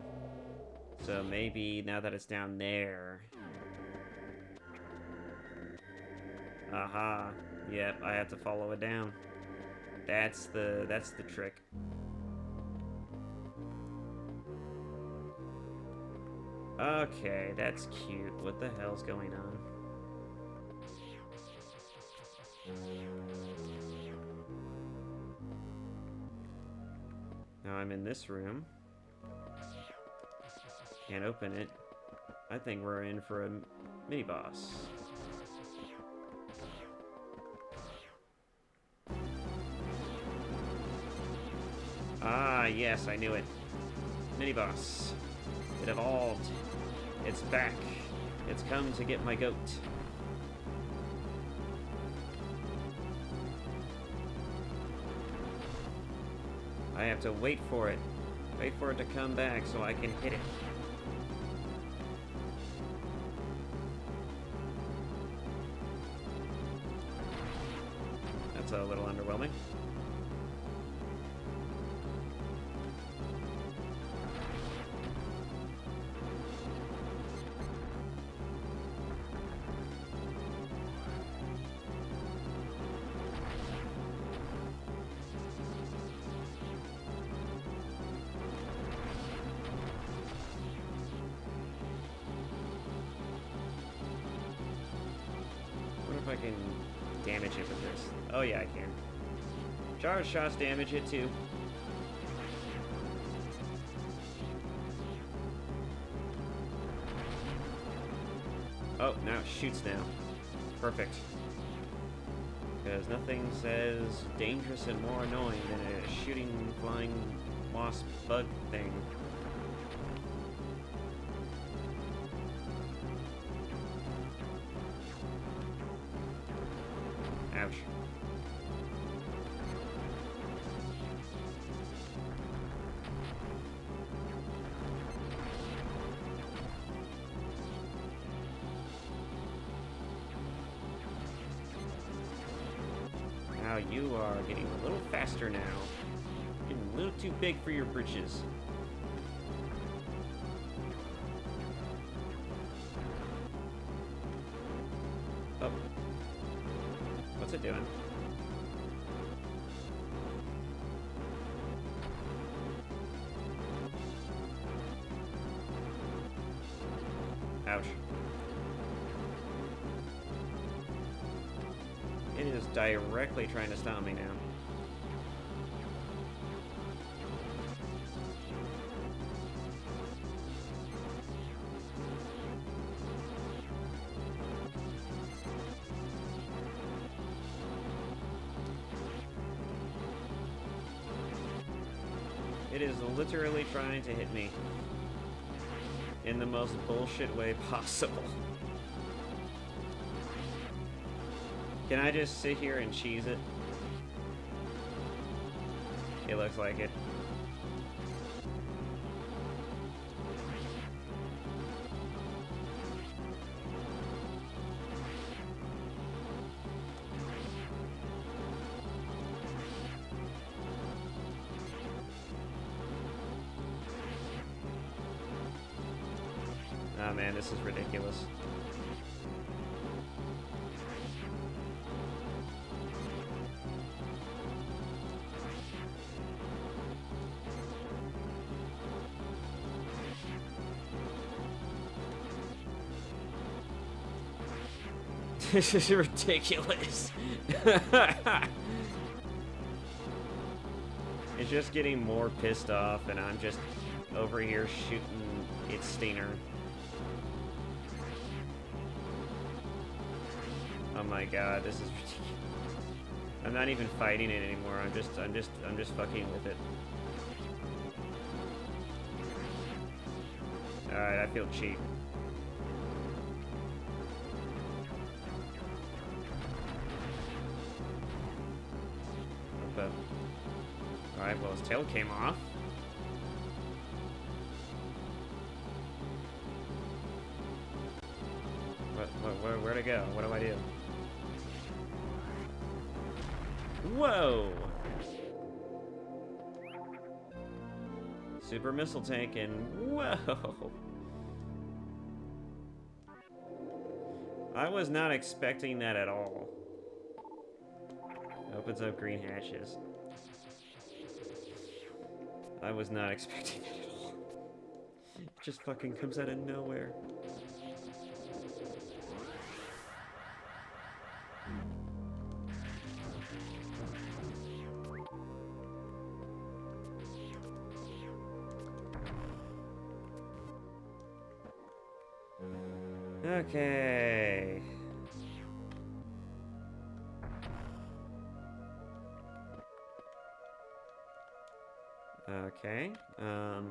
So maybe now that it's down there. Aha. Yep, I have to follow it down. That's the trick. Okay, that's cute. What the hell's going on? Now I'm in this room. Can't open it. I think we're in for a mini-boss. Ah, yes, I knew it. Mini-boss. It evolved. It's back. It's come to get my goat. I have to wait for it. Wait for it to come back so I can hit it. That's a little underwhelming. I can damage it with this. Oh yeah, I can. Charge shots damage it too. Oh, now it shoots now. Perfect. Because nothing says dangerous and more annoying than a shooting, flying wasp bug thing. Ouch. Now you are getting a little faster now. Getting a little too big for your britches. Oh. What's it doing? Ouch. It is directly trying to stop me now. It is literally trying to hit me in the most bullshit way possible. Can I just sit here and cheese it? It looks like it. Oh man, this is ridiculous. This is ridiculous. It's just getting more pissed off, and I'm just over here shooting its stinger. Oh my god, this is ridiculous. I'm not even fighting it anymore. I'm just fucking with it. Alright, I feel cheap. But alright, well, his tail came off. Where'd it go? What do I do? Whoa! Super missile tank and whoa! I was not expecting that at all. Opens up green hatches. I was not expecting that at all. It just fucking comes out of nowhere. Okay. Okay. Oh.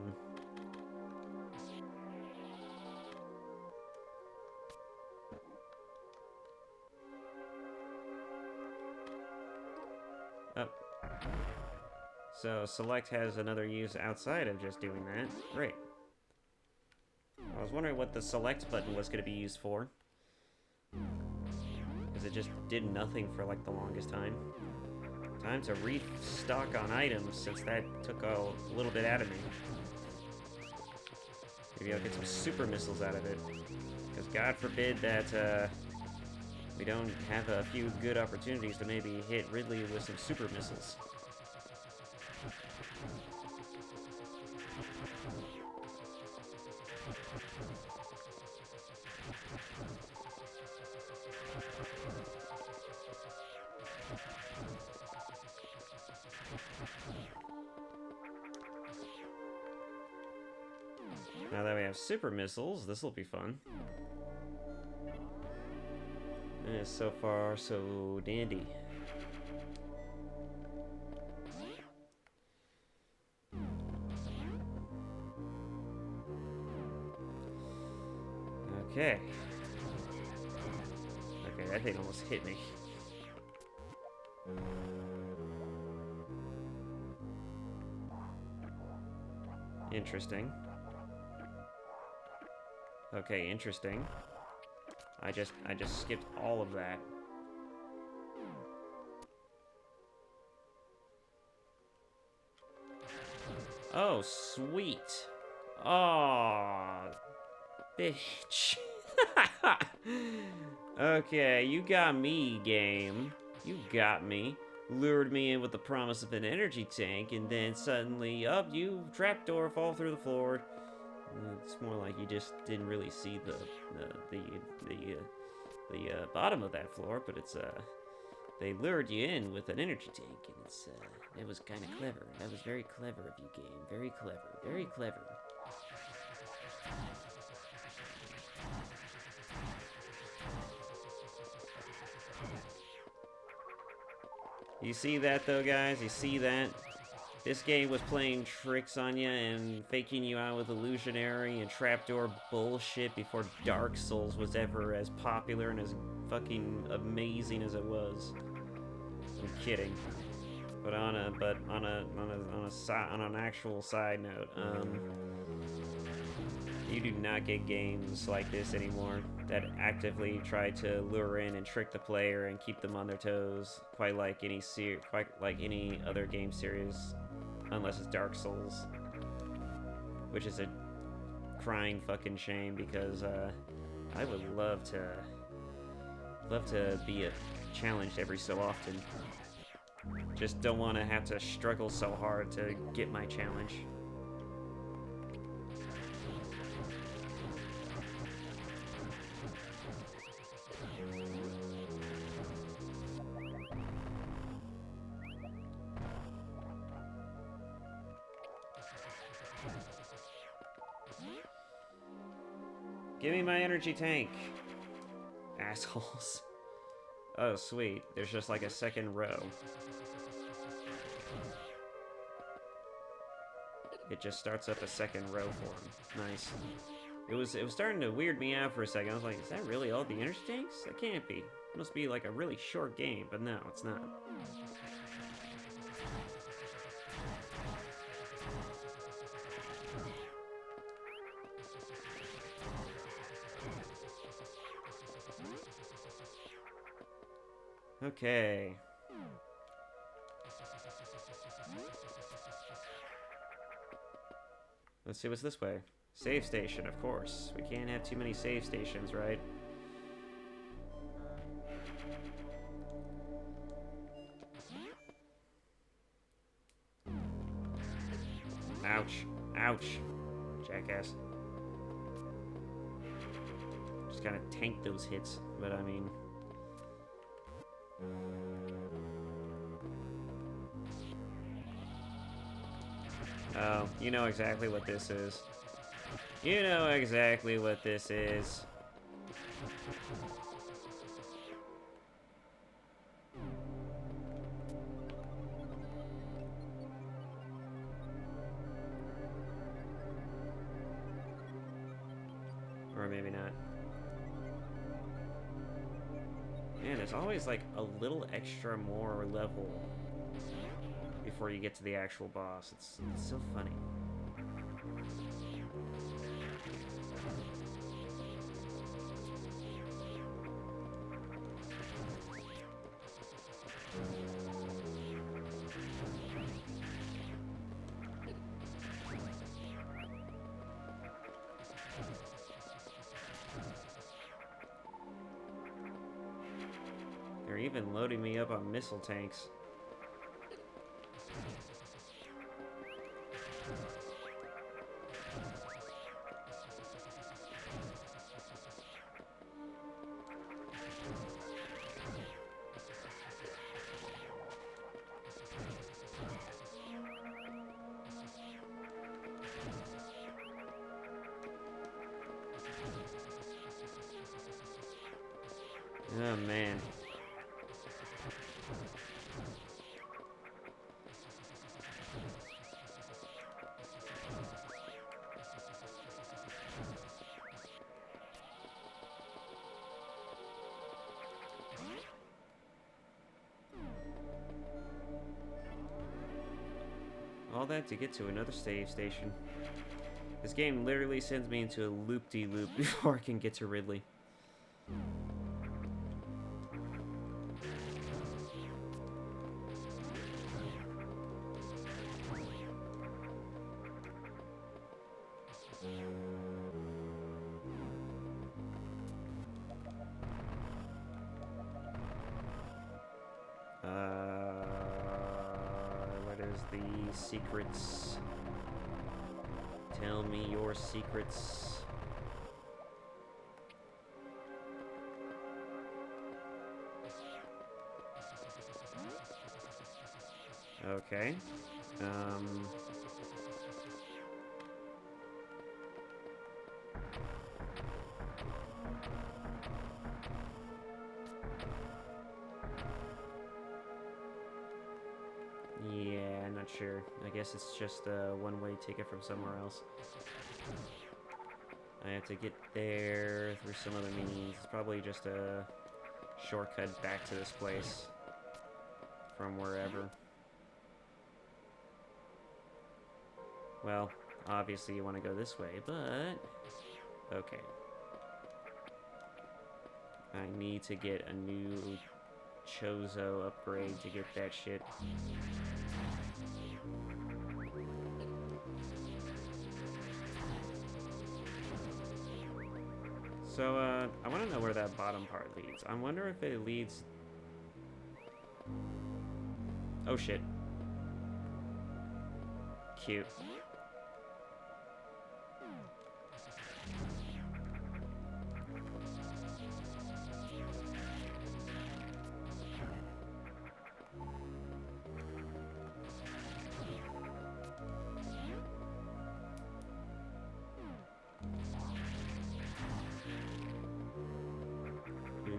So select has another use outside of just doing that. Great. I was wondering what the select button was going to be used for. Because it just did nothing for like the longest time. Time to restock on items since that took a little bit out of me. Maybe I'll get some super missiles out of it. Because God forbid that we don't have a few good opportunities to maybe hit Ridley with some super missiles. Now that we have super missiles, this will be fun. And so far, so dandy. Okay. Okay, that thing almost hit me. Interesting. Okay, interesting. I just skipped all of that. Oh, sweet. Oh, bitch. Okay, you got me, game. You got me. Lured me in with the promise of an energy tank, and then suddenly, up, you trapdoor fall through the floor. It's more like you just didn't really see the bottom of that floor, but it's they lured you in with an energy tank, and it was kind of clever. That was very clever of you, game. Very clever. Very clever. You see that though, guys? You see that? This game was playing tricks on you and faking you out with illusionary and trapdoor bullshit before Dark Souls was ever as popular and as fucking amazing as it was. I'm kidding. But on an actual side note, you do not get games like this anymore that actively try to lure in and trick the player and keep them on their toes, quite like any other game series, unless it's Dark Souls, which is a crying fucking shame because I would love to be challenged every so often. Just don't want to have to struggle so hard to get my challenge. Give me my energy tank. Assholes. Oh, sweet. There's just like a second row. It just starts up a second row for him. Nice. It was starting to weird me out for a second. I was like, is that really all the energy tanks? That can't be. It must be like a really short game, but no, it's not. Okay. Let's see what's this way. Save station, of course. We can't have too many save stations, right? Ouch. Ouch. Jackass. Just kind of tank those hits, but I mean... Oh, you know exactly what this is. You know exactly what this is. Or maybe not. Man, there's always like a little extra more level before you get to the actual boss. It's so funny. They're even loading me up on missile tanks. Oh man. All that to get to another save station. This game literally sends me into a loop-de-loop before I can get to Ridley. What is the secrets? Tell me your secrets. Okay. Yeah, I'm not sure. I guess it's just a one-way ticket from somewhere else. I have to get there through some other means. It's probably just a shortcut back to this place from wherever. Well, obviously you want to go this way, but... okay. I need to get a new Chozo upgrade to get that shit. So, I want to know where that bottom part leads. I wonder if it leads... oh shit. Cute.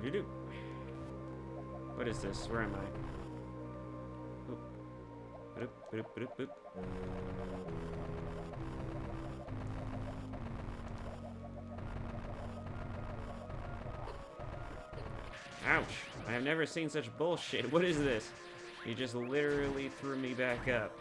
Doo-doo-doo. What is this? Where am I? Oop. Boop, boop, boop, boop. Ouch! I have never seen such bullshit. What is this? You just literally threw me back up.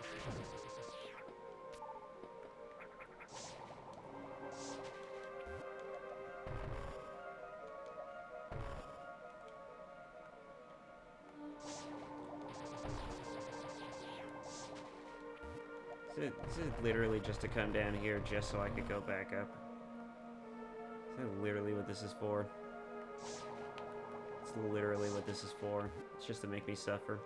This is literally just to come down here just so I could go back up. Is that literally what this is for? It's literally what this is for. It's just to make me suffer.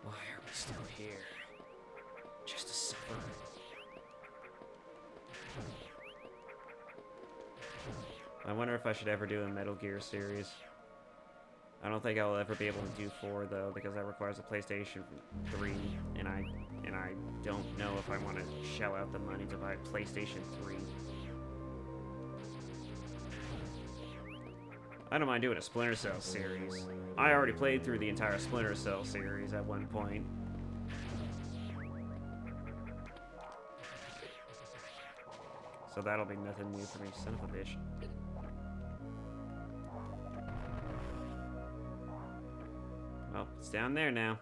Why are we still here? Just to suffer. I wonder if I should ever do a Metal Gear series. I don't think I'll ever be able to do 4 though, because that requires a PlayStation 3, and I don't know if I want to shell out the money to buy a PlayStation 3. I don't mind doing a Splinter Cell series. I already played through the entire Splinter Cell series at one point. So that'll be nothing new for me, son of a bitch. Well, it's down there now.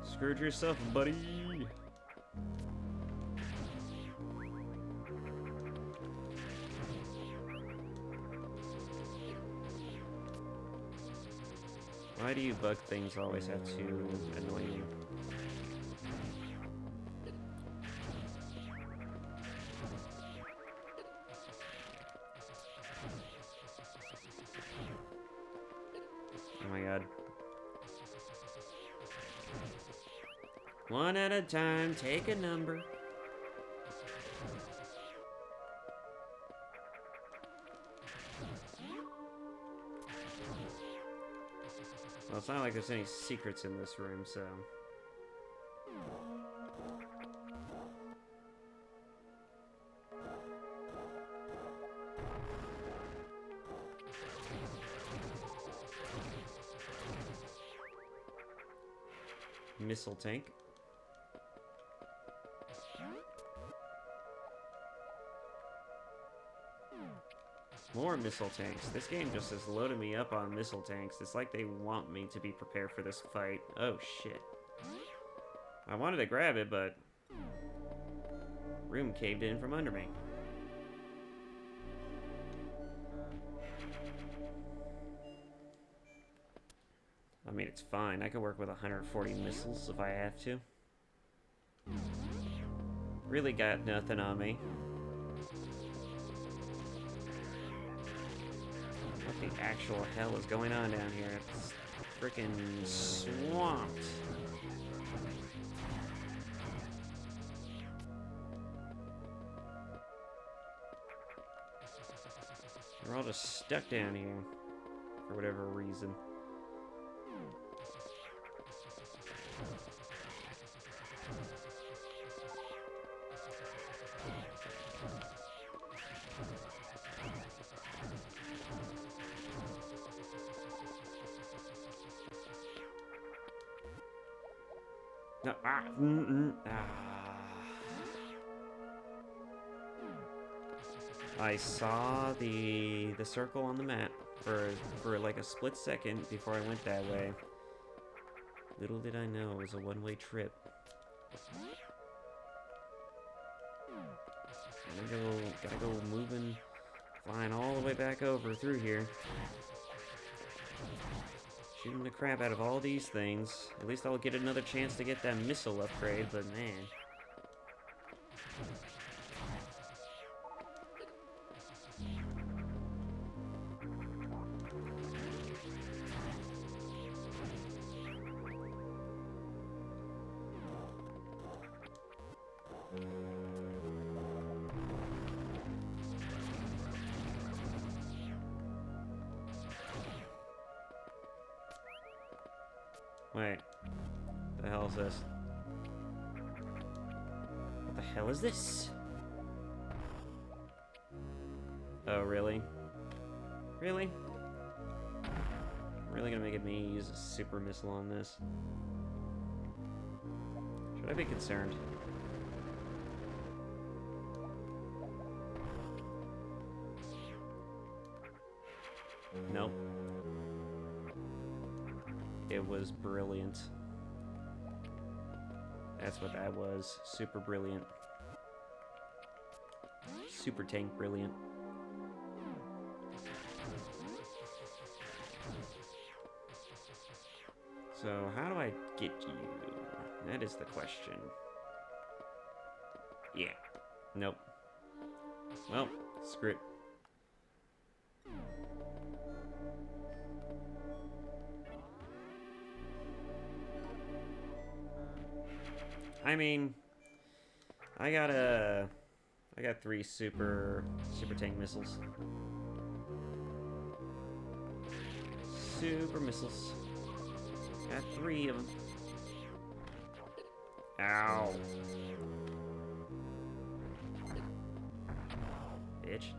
Screwed yourself, buddy. Why do you bug things always have to annoy you? Oh my god. One at a time, take a number. Well, it's not like there's any secrets in this room, so... Missile tank. More missile tanks. This game just has loaded me up on missile tanks. It's like they want me to be prepared for this fight. Oh shit. I wanted to grab it, but... room caved in from under me. I mean, it's fine. I could work with 140 missiles if I have to. Really got nothing on me. What the actual hell is going on down here? It's freaking swamped. We're all just stuck down here for whatever reason. No, I saw the circle on the map for like a split second before I went that way. Little did I know it was a one-way trip. Gotta go moving, flying all the way back over through here. Shooting the crap out of all these things. At least I'll get another chance to get that missile upgrade, but man. Wait. What the hell is this? What the hell is this? Oh, really? Really? Really gonna make me use a super missile on this? Should I be concerned? Nope. It was brilliant. That's what that was. Super brilliant. Super tank brilliant. So, how do I get you? That is the question. Yeah. Nope. Well, screw it. I mean, I got 3 super tank missiles. Super missiles. Got 3 of them. Ow. Bitch.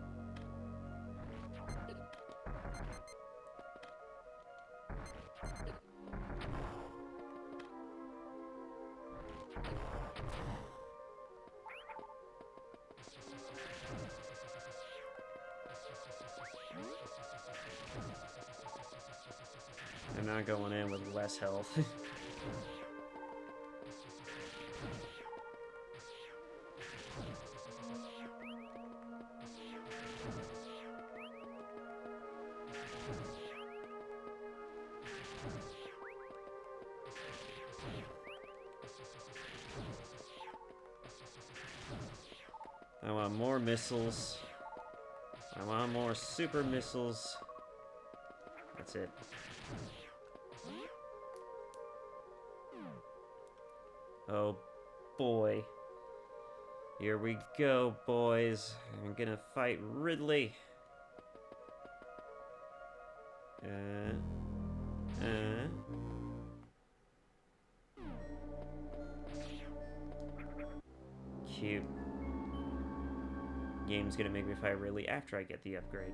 I'm not going in with less health. I want more missiles. I want more super missiles. That's it. Oh boy. Here we go, boys. I'm gonna fight Ridley. Cute. Game's gonna make me fight Ridley after I get the upgrade.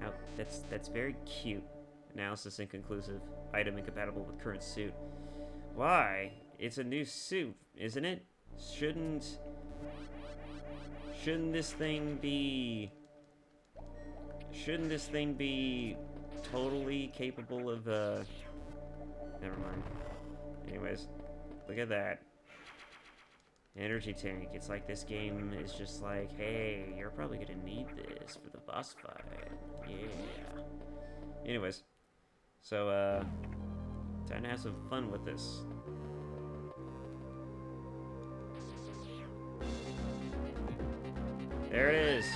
How, that's very cute. Analysis inconclusive. Item incompatible with current suit. Why? It's a new suit, isn't it? Shouldn't this thing be... Shouldn't this thing be totally capable of, never mind. Anyways, look at that. Energy tank. It's like this game is just like, hey, you're probably gonna need this for the boss fight. Yeah. Anyways, so, time to have some fun with this. There it is.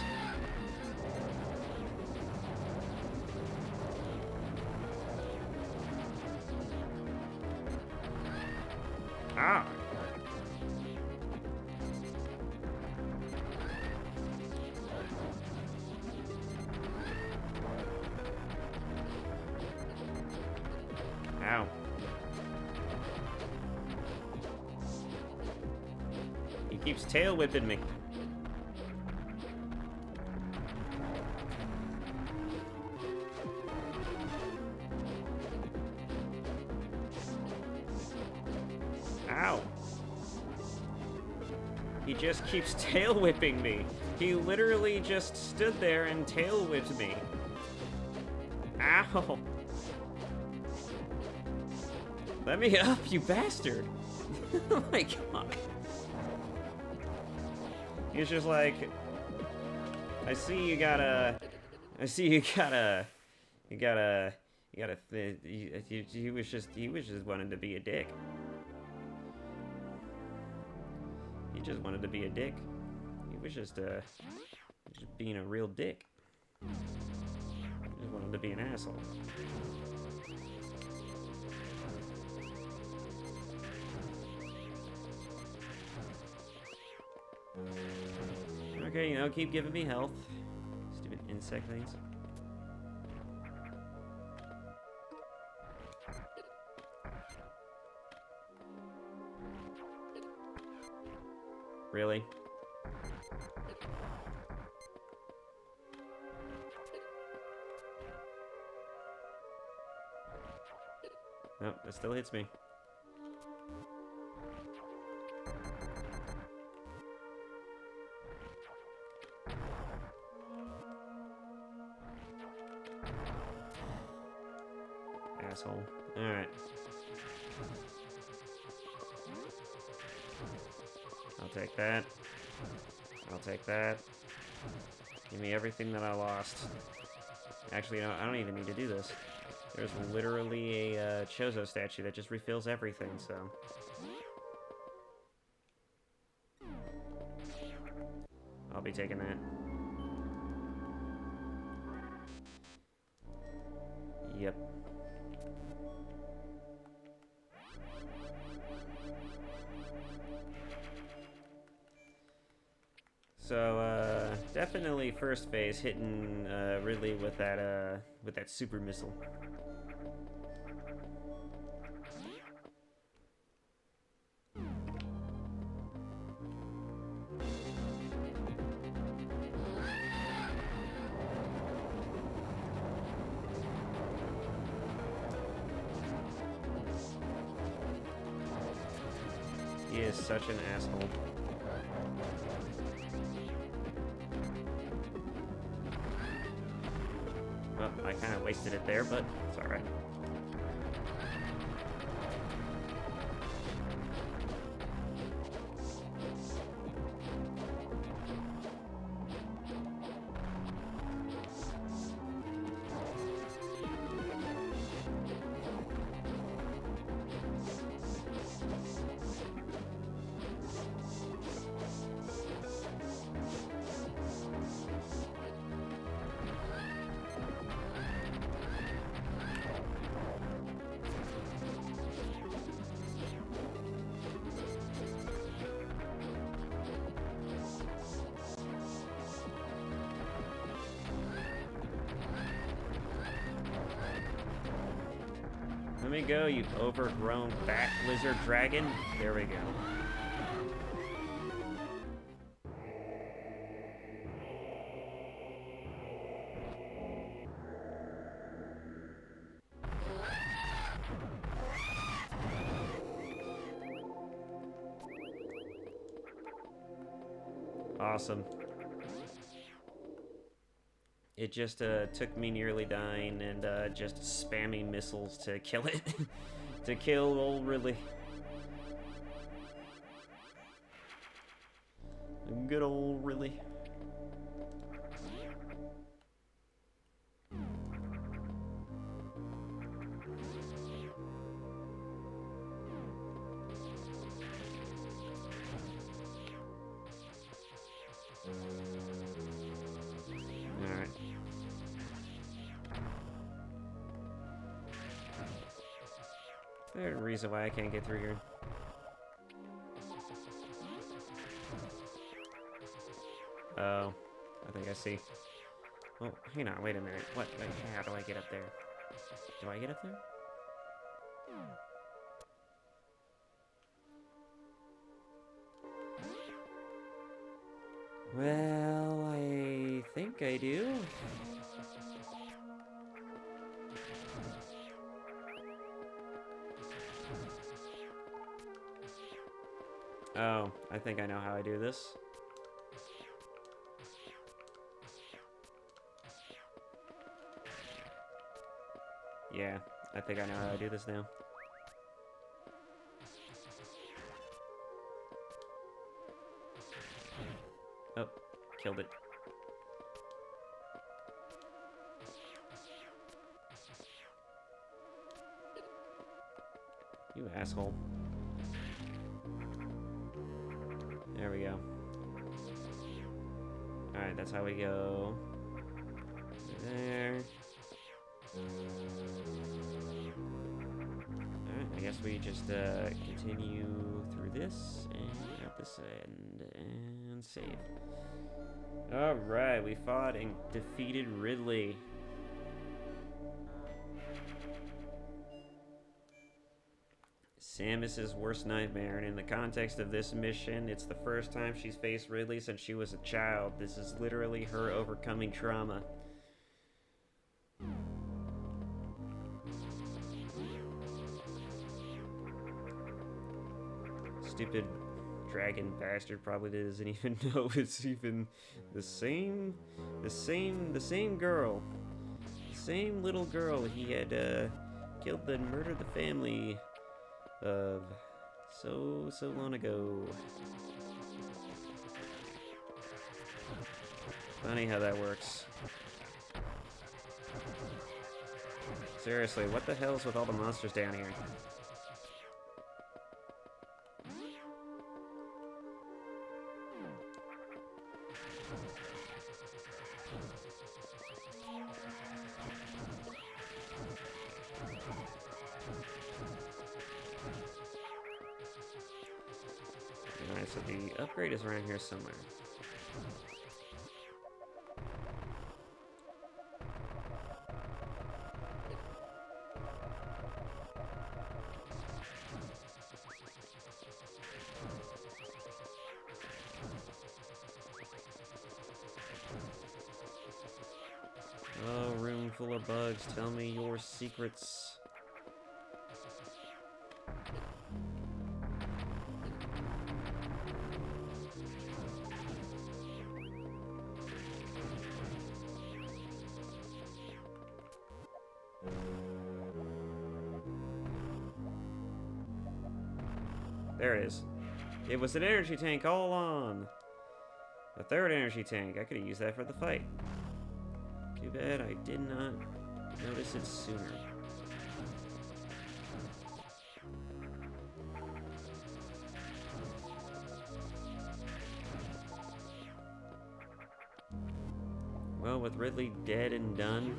Ah. Ow. He keeps tail whipping me. Ow. He just keeps tail whipping me. He literally just stood there and tail whipped me. Ow. Let me up, you bastard. Oh my god. He's just like, he was just wanting to be a dick. He just wanted to be a dick. He was just being a real dick. He just wanted to be an asshole. Okay, keep giving me health. Stupid insect things. Really? Nope, that still hits me. Asshole. Alright. I'll take that. I'll take that. Give me everything that I lost. Actually, no, I don't even need to do this. There's literally a Chozo statue that just refills everything, so... I'll be taking that. Yep. So, definitely first phase hitting Ridley with that super missile. He is such an asshole. Well, I kind of wasted it there, but it's alright. Let me go, you overgrown bat lizard dragon. There we go. Awesome. It just took me nearly dying and just spamming missiles to kill it. To kill old Ridley. Good old Ridley. Alright. There's a reason why I can't get through here. Oh, I think I see. Oh, hang on, wait a minute. What? Wait, how do I get up there? Do I get up there? Well, I think I do. Oh, I think I know how I do this. Yeah, I think I know how I do this now. Oh, killed it. You asshole. There we go. Alright, that's how we go. There. Alright, I guess we just continue through this and out this end and save. Alright, we fought and defeated Ridley. Samus's worst nightmare, and in the context of this mission, it's the first time she's faced Ridley since she was a child. This is literally her overcoming trauma. Stupid dragon bastard probably doesn't even know it's even the same girl. The same little girl he had killed and murdered the family of so long ago. Funny how that works. Seriously, what the hell's with all the monsters down here? Alright, so the upgrade is around here somewhere. Oh, room full of bugs. Tell me your secrets. There it is. It was an energy tank all along. A third energy tank. I could have used that for the fight. Too bad I did not notice it sooner. Well, with Ridley dead and done,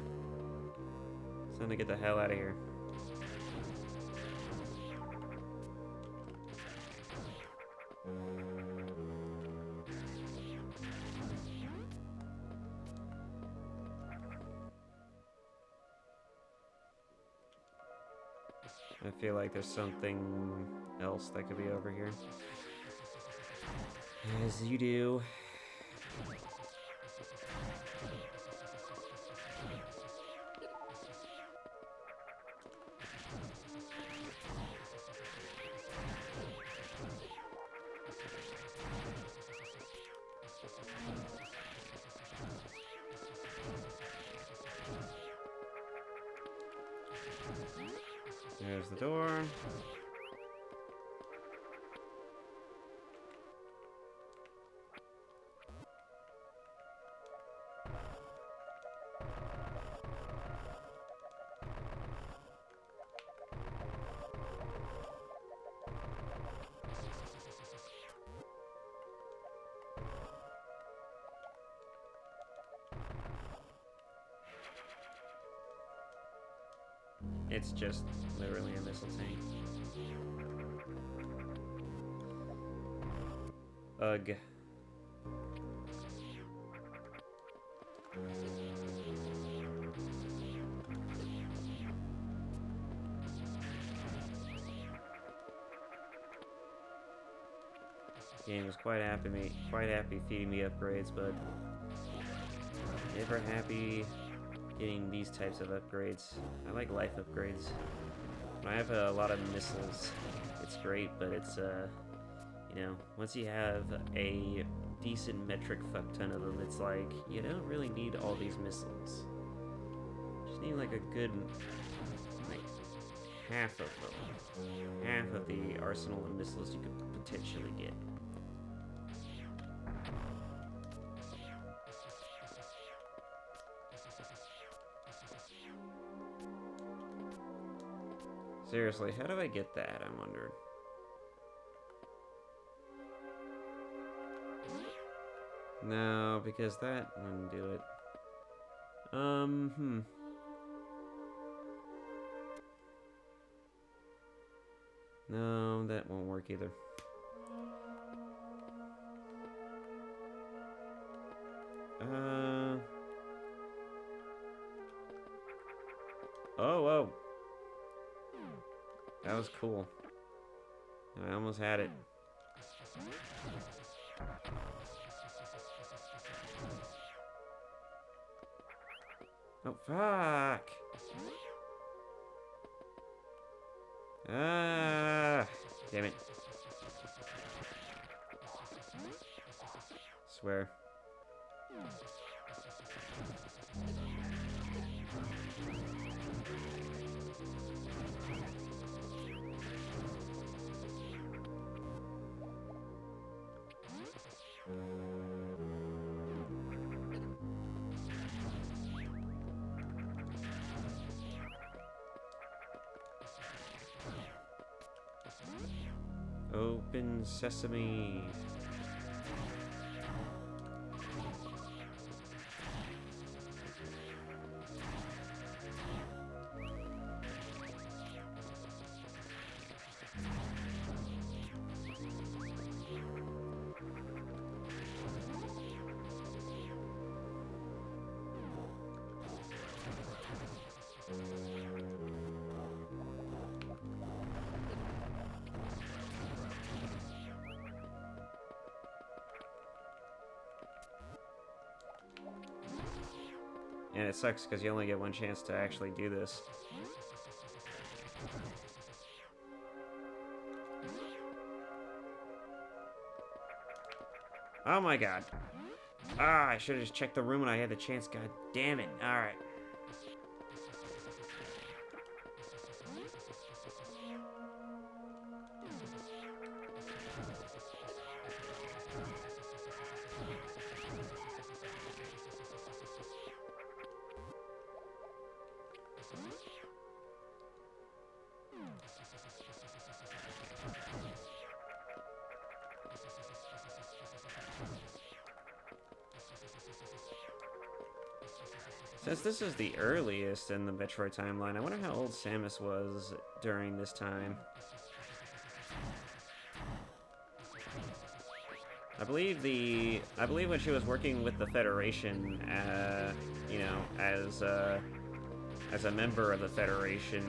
it's time to get the hell out of here. I feel like there's something else that could be over here. As you do. There's the door. It's just literally a missile tank. Ugh. Game was quite happy feeding me upgrades, but never happy getting these types of upgrades. I like life upgrades. When I have a lot of missiles, it's great, but it's you know, once you have a decent metric fuck ton of them, it's like you don't really need all these missiles. Just need like a good, like, half of them. Half of the arsenal of missiles you could potentially get. Seriously, how do I get that, I wondered. No, because that wouldn't do it. No, that won't work either. Oh, whoa. That was cool. I almost had it. Oh, fuck! Ah! Damn it. Swear. Open sesame. And it sucks because you only get one chance to actually do this. Oh my god. Ah, I should have just checked the room when I had the chance. God damn it. Alright. Since this is the earliest in the Metroid timeline, I wonder how old Samus was during this time. I believe when she was working with the Federation, you know, as a member of the Federation,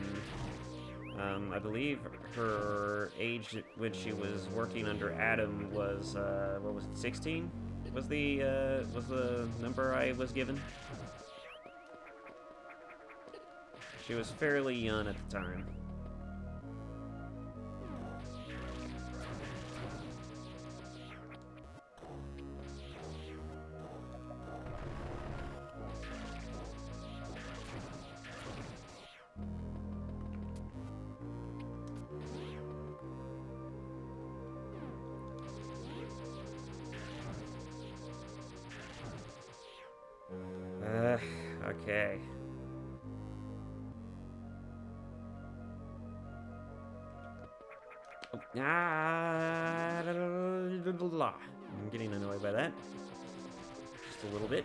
I believe her age when she was working under Adam was, what was it, 16? Was the number I was given? She was fairly young at the time. Okay. I'm getting annoyed by that. Just a little bit.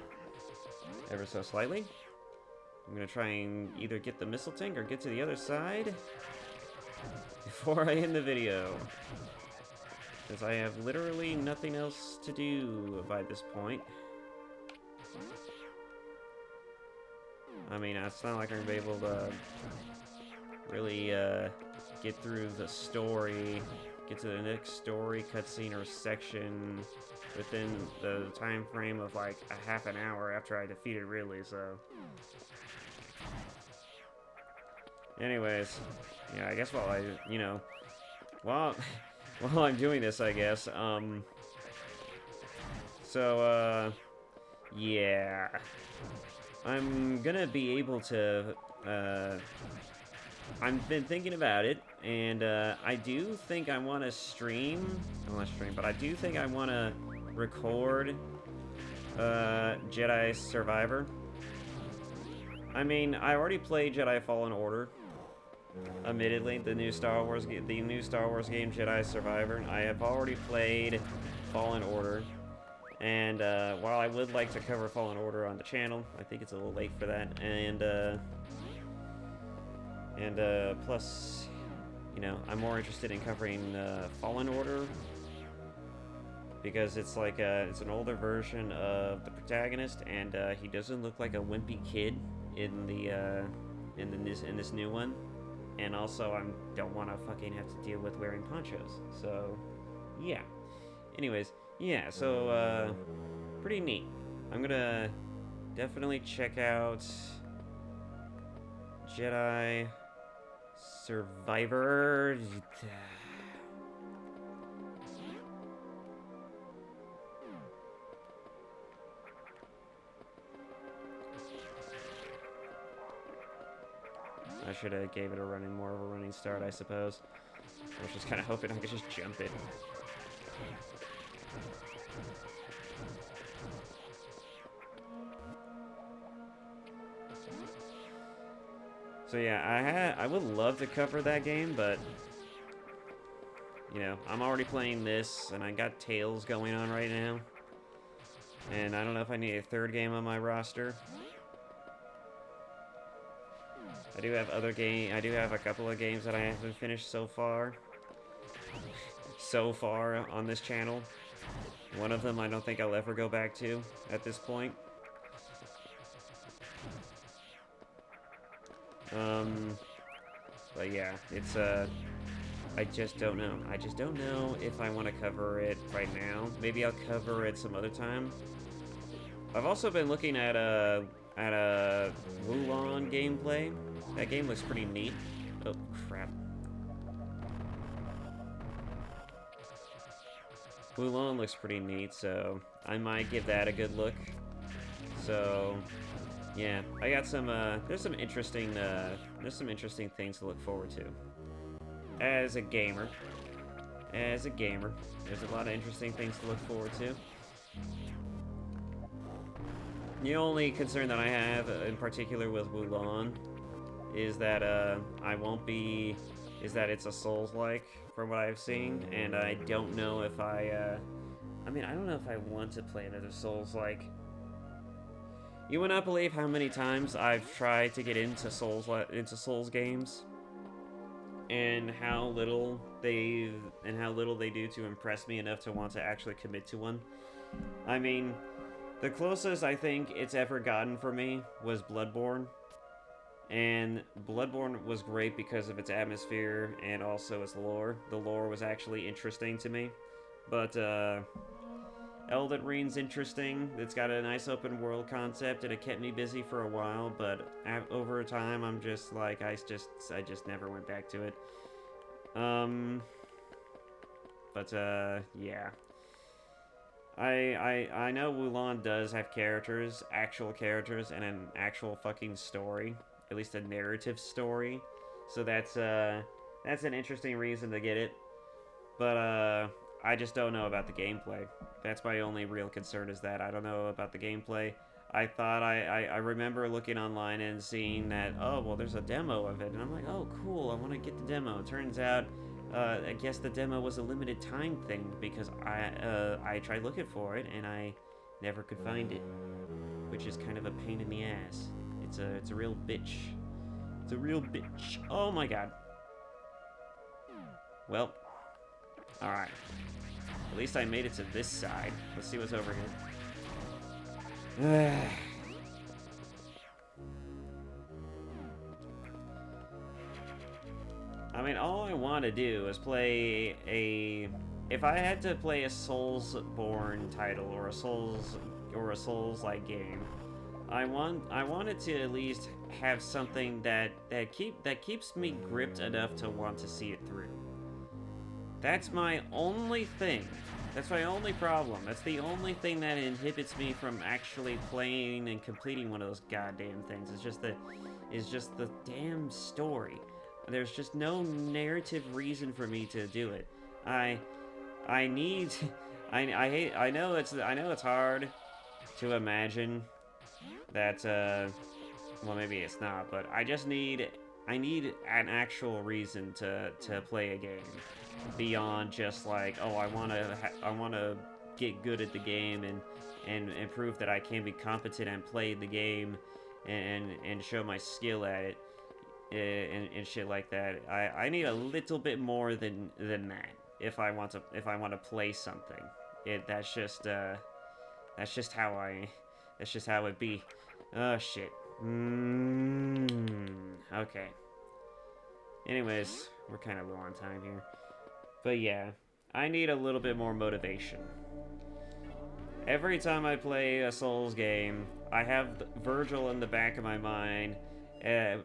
Ever so slightly. I'm gonna try and either get the missile tank or get to the other side before I end the video. Because I have literally nothing else to do by this point. I mean, it's not like I'm gonna be able to really get through the story, get to the next story, cutscene, or section within the time frame of like a half an hour after I defeated Ridley, so. Anyways, yeah, I guess while while I'm doing this, I guess, yeah. I'm gonna be able to, I've been thinking about it, and I do think I want to but I do think I want to record Jedi Survivor. I mean, I already played Jedi Fallen Order. Admittedly, the new Star Wars game, Jedi Survivor. I have already played Fallen Order. And while I would like to cover Fallen Order on the channel, I think it's a little late for that. And plus, you know, I'm more interested in covering Fallen Order because it's like it's an older version of the protagonist, and he doesn't look like a wimpy kid in this new one. and also I don't want to fucking have to deal with wearing ponchos. So, yeah. Anyways, yeah, so, pretty neat. I'm gonna definitely check out Jedi Survivor. I should have gave it more of a running start, I suppose. I was just kind of hoping I could just jump it. So yeah, I would love to cover that game, but you know, I'm already playing this, and I got Tales going on right now, and I don't know if I need a third game on my roster. I do have a couple of games that I haven't finished so far on this channel. One of them I don't think I'll ever go back to at this point. But yeah, it's I just don't know. I just don't know if I want to cover it right now. Maybe I'll cover it some other time. I've also been looking at a Wulong gameplay. That game looks pretty neat. Oh crap. Wulong looks pretty neat, so I might give that a good look. So yeah, I got some there's some interesting things to look forward to. As a gamer, there's a lot of interesting things to look forward to. The only concern that I have in particular with Wulong is that it's a Souls-like from what I've seen, and I don't know if I don't know if I want to play another Souls-like. You would not believe how many times I've tried to get into Souls games, and how little they do to impress me enough to want to actually commit to one. I mean, the closest I think it's ever gotten for me was Bloodborne. And Bloodborne was great because of its atmosphere and also its lore. The lore was actually interesting to me. But, Elden Ring's interesting. It's got a nice open world concept and it kept me busy for a while, but over time I'm just like, I just never went back to it. Yeah. I know Wulong does have actual characters, and an actual fucking story. At least a narrative story. So that's an interesting reason to get it. But, I just don't know about the gameplay. That's my only real concern, is that I don't know about the gameplay. I thought I remember looking online and seeing that, oh, well, there's a demo of it. And I'm like, oh, cool, I want to get the demo. It turns out, I guess the demo was a limited time thing, because I tried looking for it and I never could find it, which is kind of a pain in the ass. It's a real bitch. It's a real bitch. Oh my god. Well, alright. At least I made it to this side. Let's see what's over here. I mean, all I want to do is play a... If I had to play a Soulsborne title or a Souls-like game, I wanted to at least have something that keeps me gripped enough to want to see it through. That's my only thing. That's my only problem. That's the only thing that inhibits me from actually playing and completing one of those goddamn things. It's just the damn story. There's just no narrative reason for me to do it. I know it's hard to imagine that, well, maybe it's not, but I need an actual reason to play a game beyond just like, oh, I want to get good at the game and prove that I can be competent and play the game and show my skill at it and shit like that. I need a little bit more than that if I want to play something. That's just how it be. Oh shit. Okay. Anyways, we're kind of low on time here. But yeah, I need a little bit more motivation. Every time I play a Souls game, I have Virgil in the back of my mind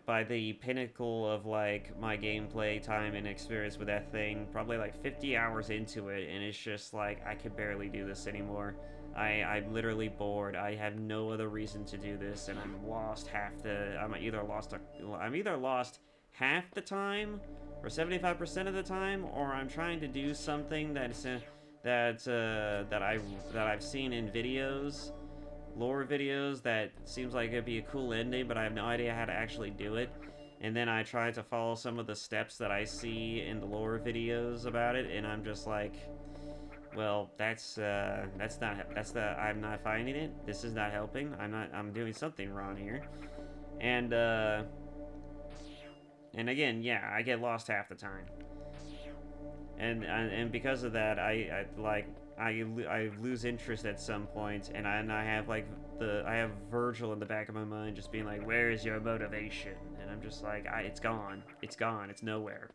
by the pinnacle of like my gameplay time and experience with that thing, probably like 50 hours into it, and it's just like I can barely do this anymore. I'm literally bored. I have no other reason to do this, and I'm lost half the. I'm either lost half the time, or 75% of the time, or I'm trying to do something that I've seen in videos, lore videos, that seems like it'd be a cool ending, but I have no idea how to actually do it. And then I try to follow some of the steps that I see in the lore videos about it, and I'm just like, well, I'm not finding it. This is not helping. I'm doing something wrong here. And again, yeah, I get lost half the time. And because of that, I lose interest at some point, and I have like I have Virgil in the back of my mind just being like, "Where is your motivation?" And I'm just like, "It's gone. It's gone. It's nowhere.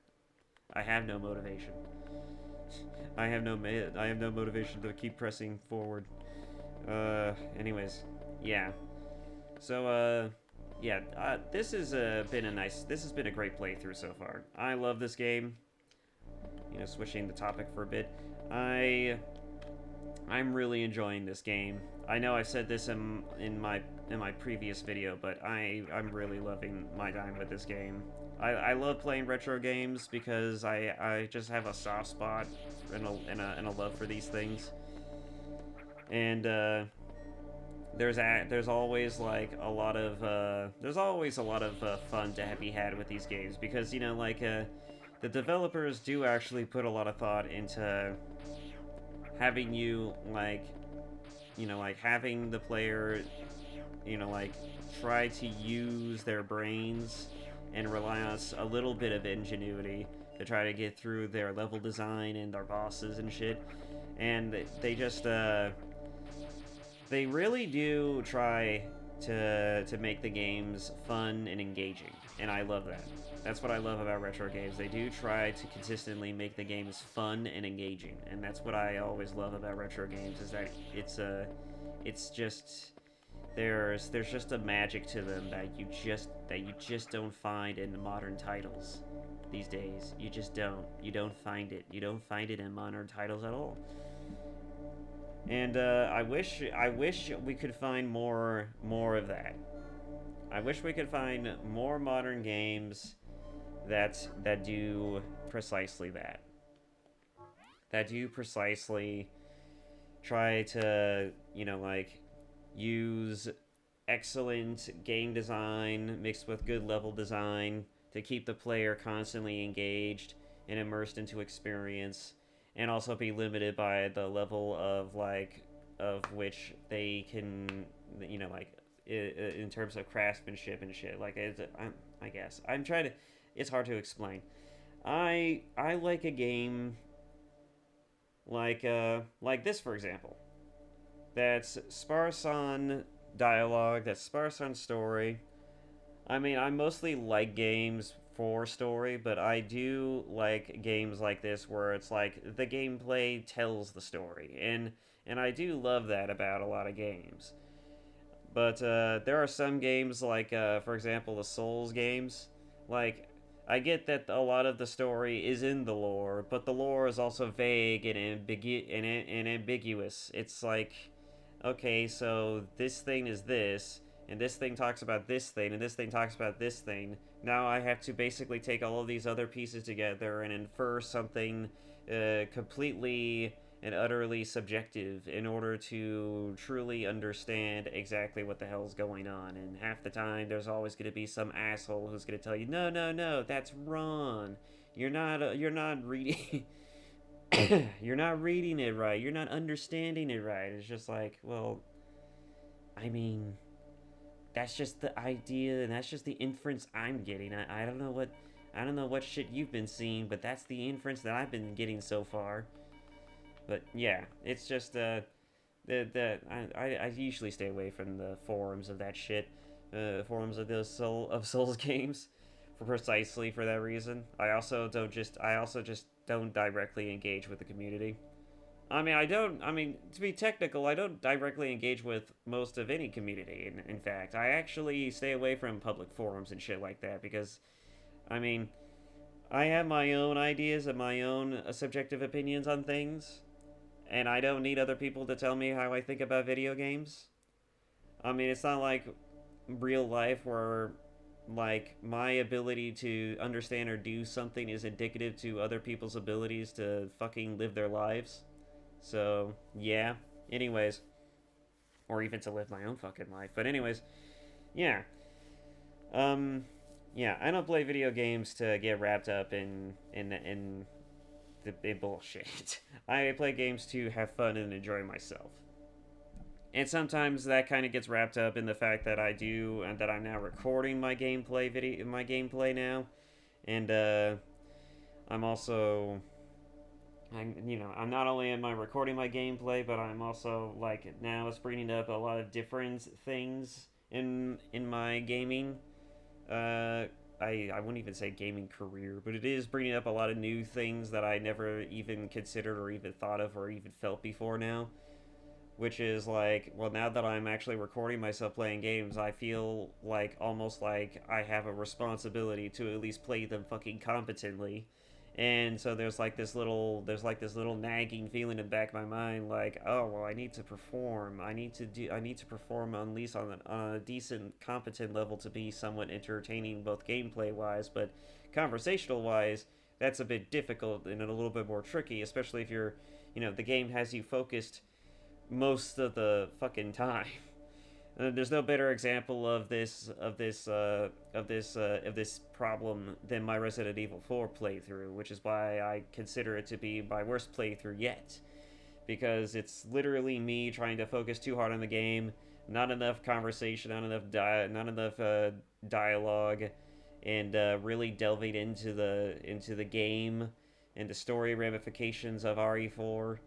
I have no motivation. I have no motivation to keep pressing forward." Anyways, yeah. So yeah. This has been a great playthrough so far. I love this game. You know, switching the topic for a bit, I'm really enjoying this game. I know I said this in my previous video, but I'm really loving my time with this game. I love playing retro games because I just have a soft spot and a love for these things. And there's always like a lot of fun to be had with these games, because, you know, like the developers do actually put a lot of thought into having you, like, you know, like having the player, you know, like try to use their brains and rely on a little bit of ingenuity to try to get through their level design and their bosses and shit. And they just they really do try to make the games fun and engaging, and I love that. That's what I love about retro games. They do try to consistently make the games fun and engaging, and that's what I always love about retro games, is that it's just there's just a magic to them that you just don't find in the modern titles these days. You just don't. You don't find it. You don't find it in modern titles at all. And I wish we could find more of that. I wish we could find more modern games that do precisely that. That do precisely try to, you know, like, use excellent game design mixed with good level design to keep the player constantly engaged and immersed into experience, and also be limited by the level of which they can, you know, like, in terms of craftsmanship and shit. Like, I guess I'm trying to. It's hard to explain. I like a game like this, for example, that's sparse on dialogue, that's sparse on story. I mean, I mostly like games for story, but I do like games like this where it's like the gameplay tells the story, and I do love that about a lot of games. But there are some games like, for example, the Souls games. Like, I get that a lot of the story is in the lore, but the lore is also vague and ambiguous. It's like, okay, so this thing is this, and this thing talks about this thing, and this thing talks about this thing. Now I have to basically take all of these other pieces together and infer something completely and utterly subjective in order to truly understand exactly what the hell's going on. And half the time, there's always going to be some asshole who's going to tell you, no, no, no, that's wrong. You're not reading. You're not reading it right. You're not understanding it right. It's just like, well, I mean, that's just the idea, and that's just the inference I'm getting. I don't know what shit you've been seeing, but that's the inference that I've been getting so far. But yeah, it's just I usually stay away from the forums of that shit, forums of those Souls games, precisely for that reason. I also just don't directly engage with the community. I mean, to be technical, I don't directly engage with most of any community. In fact, I actually stay away from public forums and shit like that because, I mean, I have my own ideas and my own subjective opinions on things, and I don't need other people to tell me how I think about video games. I mean, it's not like real life where, like, my ability to understand or do something is indicative to other people's abilities to fucking live their lives. So, yeah. Anyways, or even to live my own fucking life. But anyways, yeah. Um yeah, I don't play video games to get wrapped up in the bullshit. I play games to have fun and enjoy myself. And sometimes that kind of gets wrapped up in the fact that I do and that I'm now recording my gameplay now, and I'm also I'm not only am I recording my gameplay, but I'm also like now it's bringing up a lot of different things in my gaming. Uh, I wouldn't even say gaming career, but it is bringing up a lot of new things that I never even considered or even thought of or even felt before now. Which is like, well, now that I'm actually recording myself playing games, I feel like almost like I have a responsibility to at least play them fucking competently. And so there's like this little nagging feeling in the back of my mind, like, oh well, I need to perform. I need to perform on least on a decent, competent level to be somewhat entertaining, both gameplay wise, but conversational wise, that's a bit difficult and a little bit more tricky, especially if the game has you focused most of the fucking time. There's no better example of this problem than my Resident Evil 4 playthrough, which is why I consider it to be my worst playthrough yet, because it's literally me trying to focus too hard on the game, not enough conversation, not enough dialogue, and really delving into the game and the story ramifications of RE4,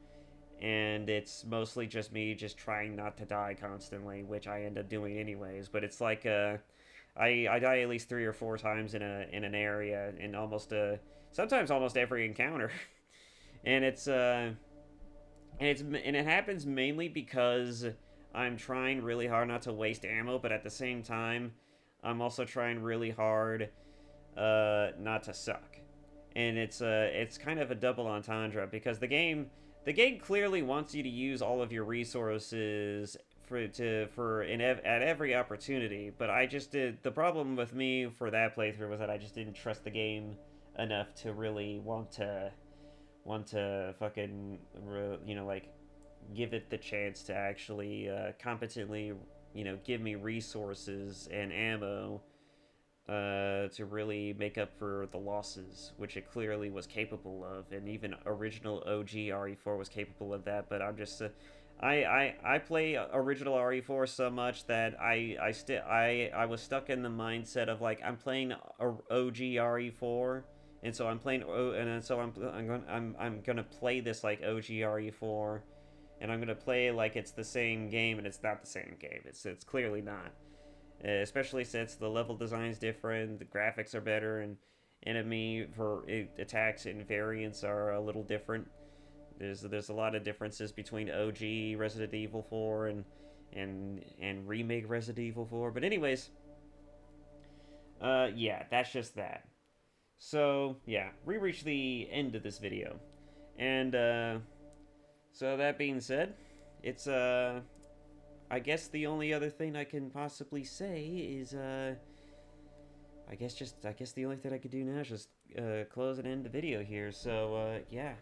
and it's mostly just me just trying not to die constantly, which I end up doing anyways. But it's like I die at least 3 or 4 times in an area in sometimes almost every encounter, and and it happens mainly because I'm trying really hard not to waste ammo, but at the same time, I'm also trying really hard not to suck, and it's kind of a double entendre because the game clearly wants you to use all of your resources at every opportunity, but I just did the problem with me for that playthrough was that I just didn't trust the game enough to really want to fucking like give it the chance to actually competently give me resources and ammo to really make up for the losses, which it clearly was capable of, and even original OG RE4 was capable of that. But I'm just, I play original RE4 so much that I was stuck in the mindset of like I'm playing OG RE4, and so I'm playing and so I'm gonna play this like OG RE4, and I'm gonna play like it's the same game, and it's not the same game. It's clearly not. Especially since the level design is different, the graphics are better, and enemy for attacks and variants are a little different. There's a lot of differences between OG Resident Evil 4 and remake Resident Evil 4. But anyways, yeah, that's just that. So yeah, we reached the end of this video, and so that being said, it's I guess the only other thing I can possibly say is, I guess the only thing I could do now is just, close and end the video here. So, yeah.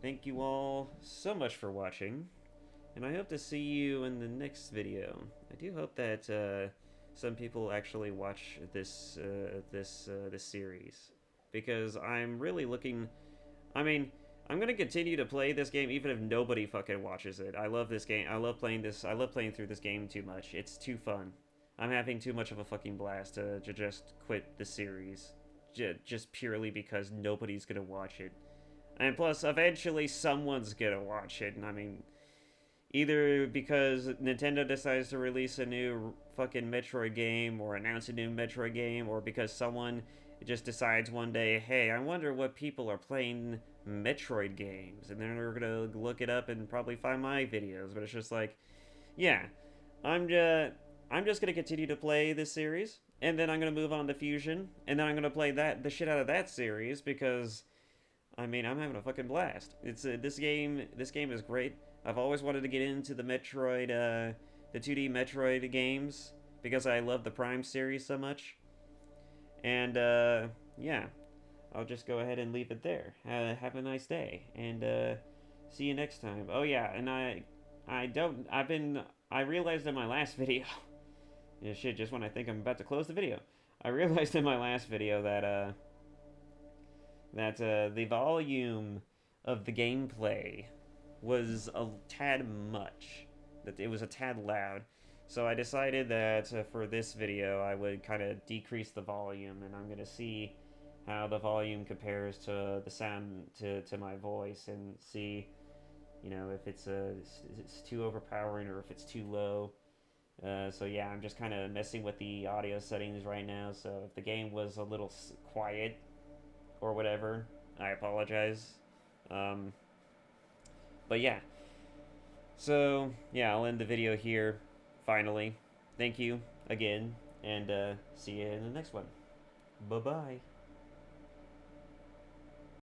Thank you all so much for watching, and I hope to see you in the next video. I do hope that, some people actually watch this series, because I'm really looking, I mean, I'm gonna continue to play this game even if nobody fucking watches it. I love this game. I love playing this. I love playing through this game too much. It's too fun. I'm having too much of a fucking blast to just quit the series. Just purely because nobody's gonna watch it. And plus, eventually someone's gonna watch it. And I mean, Either because Nintendo decides to release a new fucking Metroid game or announce a new Metroid game, or because someone just decides one day, hey, I wonder what people are playing Metroid games, and then they're gonna look it up and probably find my videos. But it's just like, yeah, I'm just I'm just gonna continue to play this series, and then I'm gonna move on to Fusion, and then I'm gonna play the shit out of that series because I mean, I'm having a fucking blast. It's this game. This game is great. I've always wanted to get into the Metroid, the 2D Metroid games because I love the Prime series so much. And yeah, I'll just go ahead and leave it there. Have a nice day, and see you next time. Oh yeah, and I don't. I realized in my last video. Yeah, shit. Just when I think I'm about to close the video, I realized in my last video that the volume of the gameplay was a tad much. That it was a tad loud. So I decided that for this video I would kind of decrease the volume, and I'm going to see how the volume compares to the sound to my voice, and see, you know, if it's too overpowering or if it's too low. So yeah, I'm just kind of messing with the audio settings right now. So if the game was a little quiet or whatever, I apologize. Um, but yeah, so yeah, I'll end the video here. Finally, thank you again, and see you in the next one. Bye bye.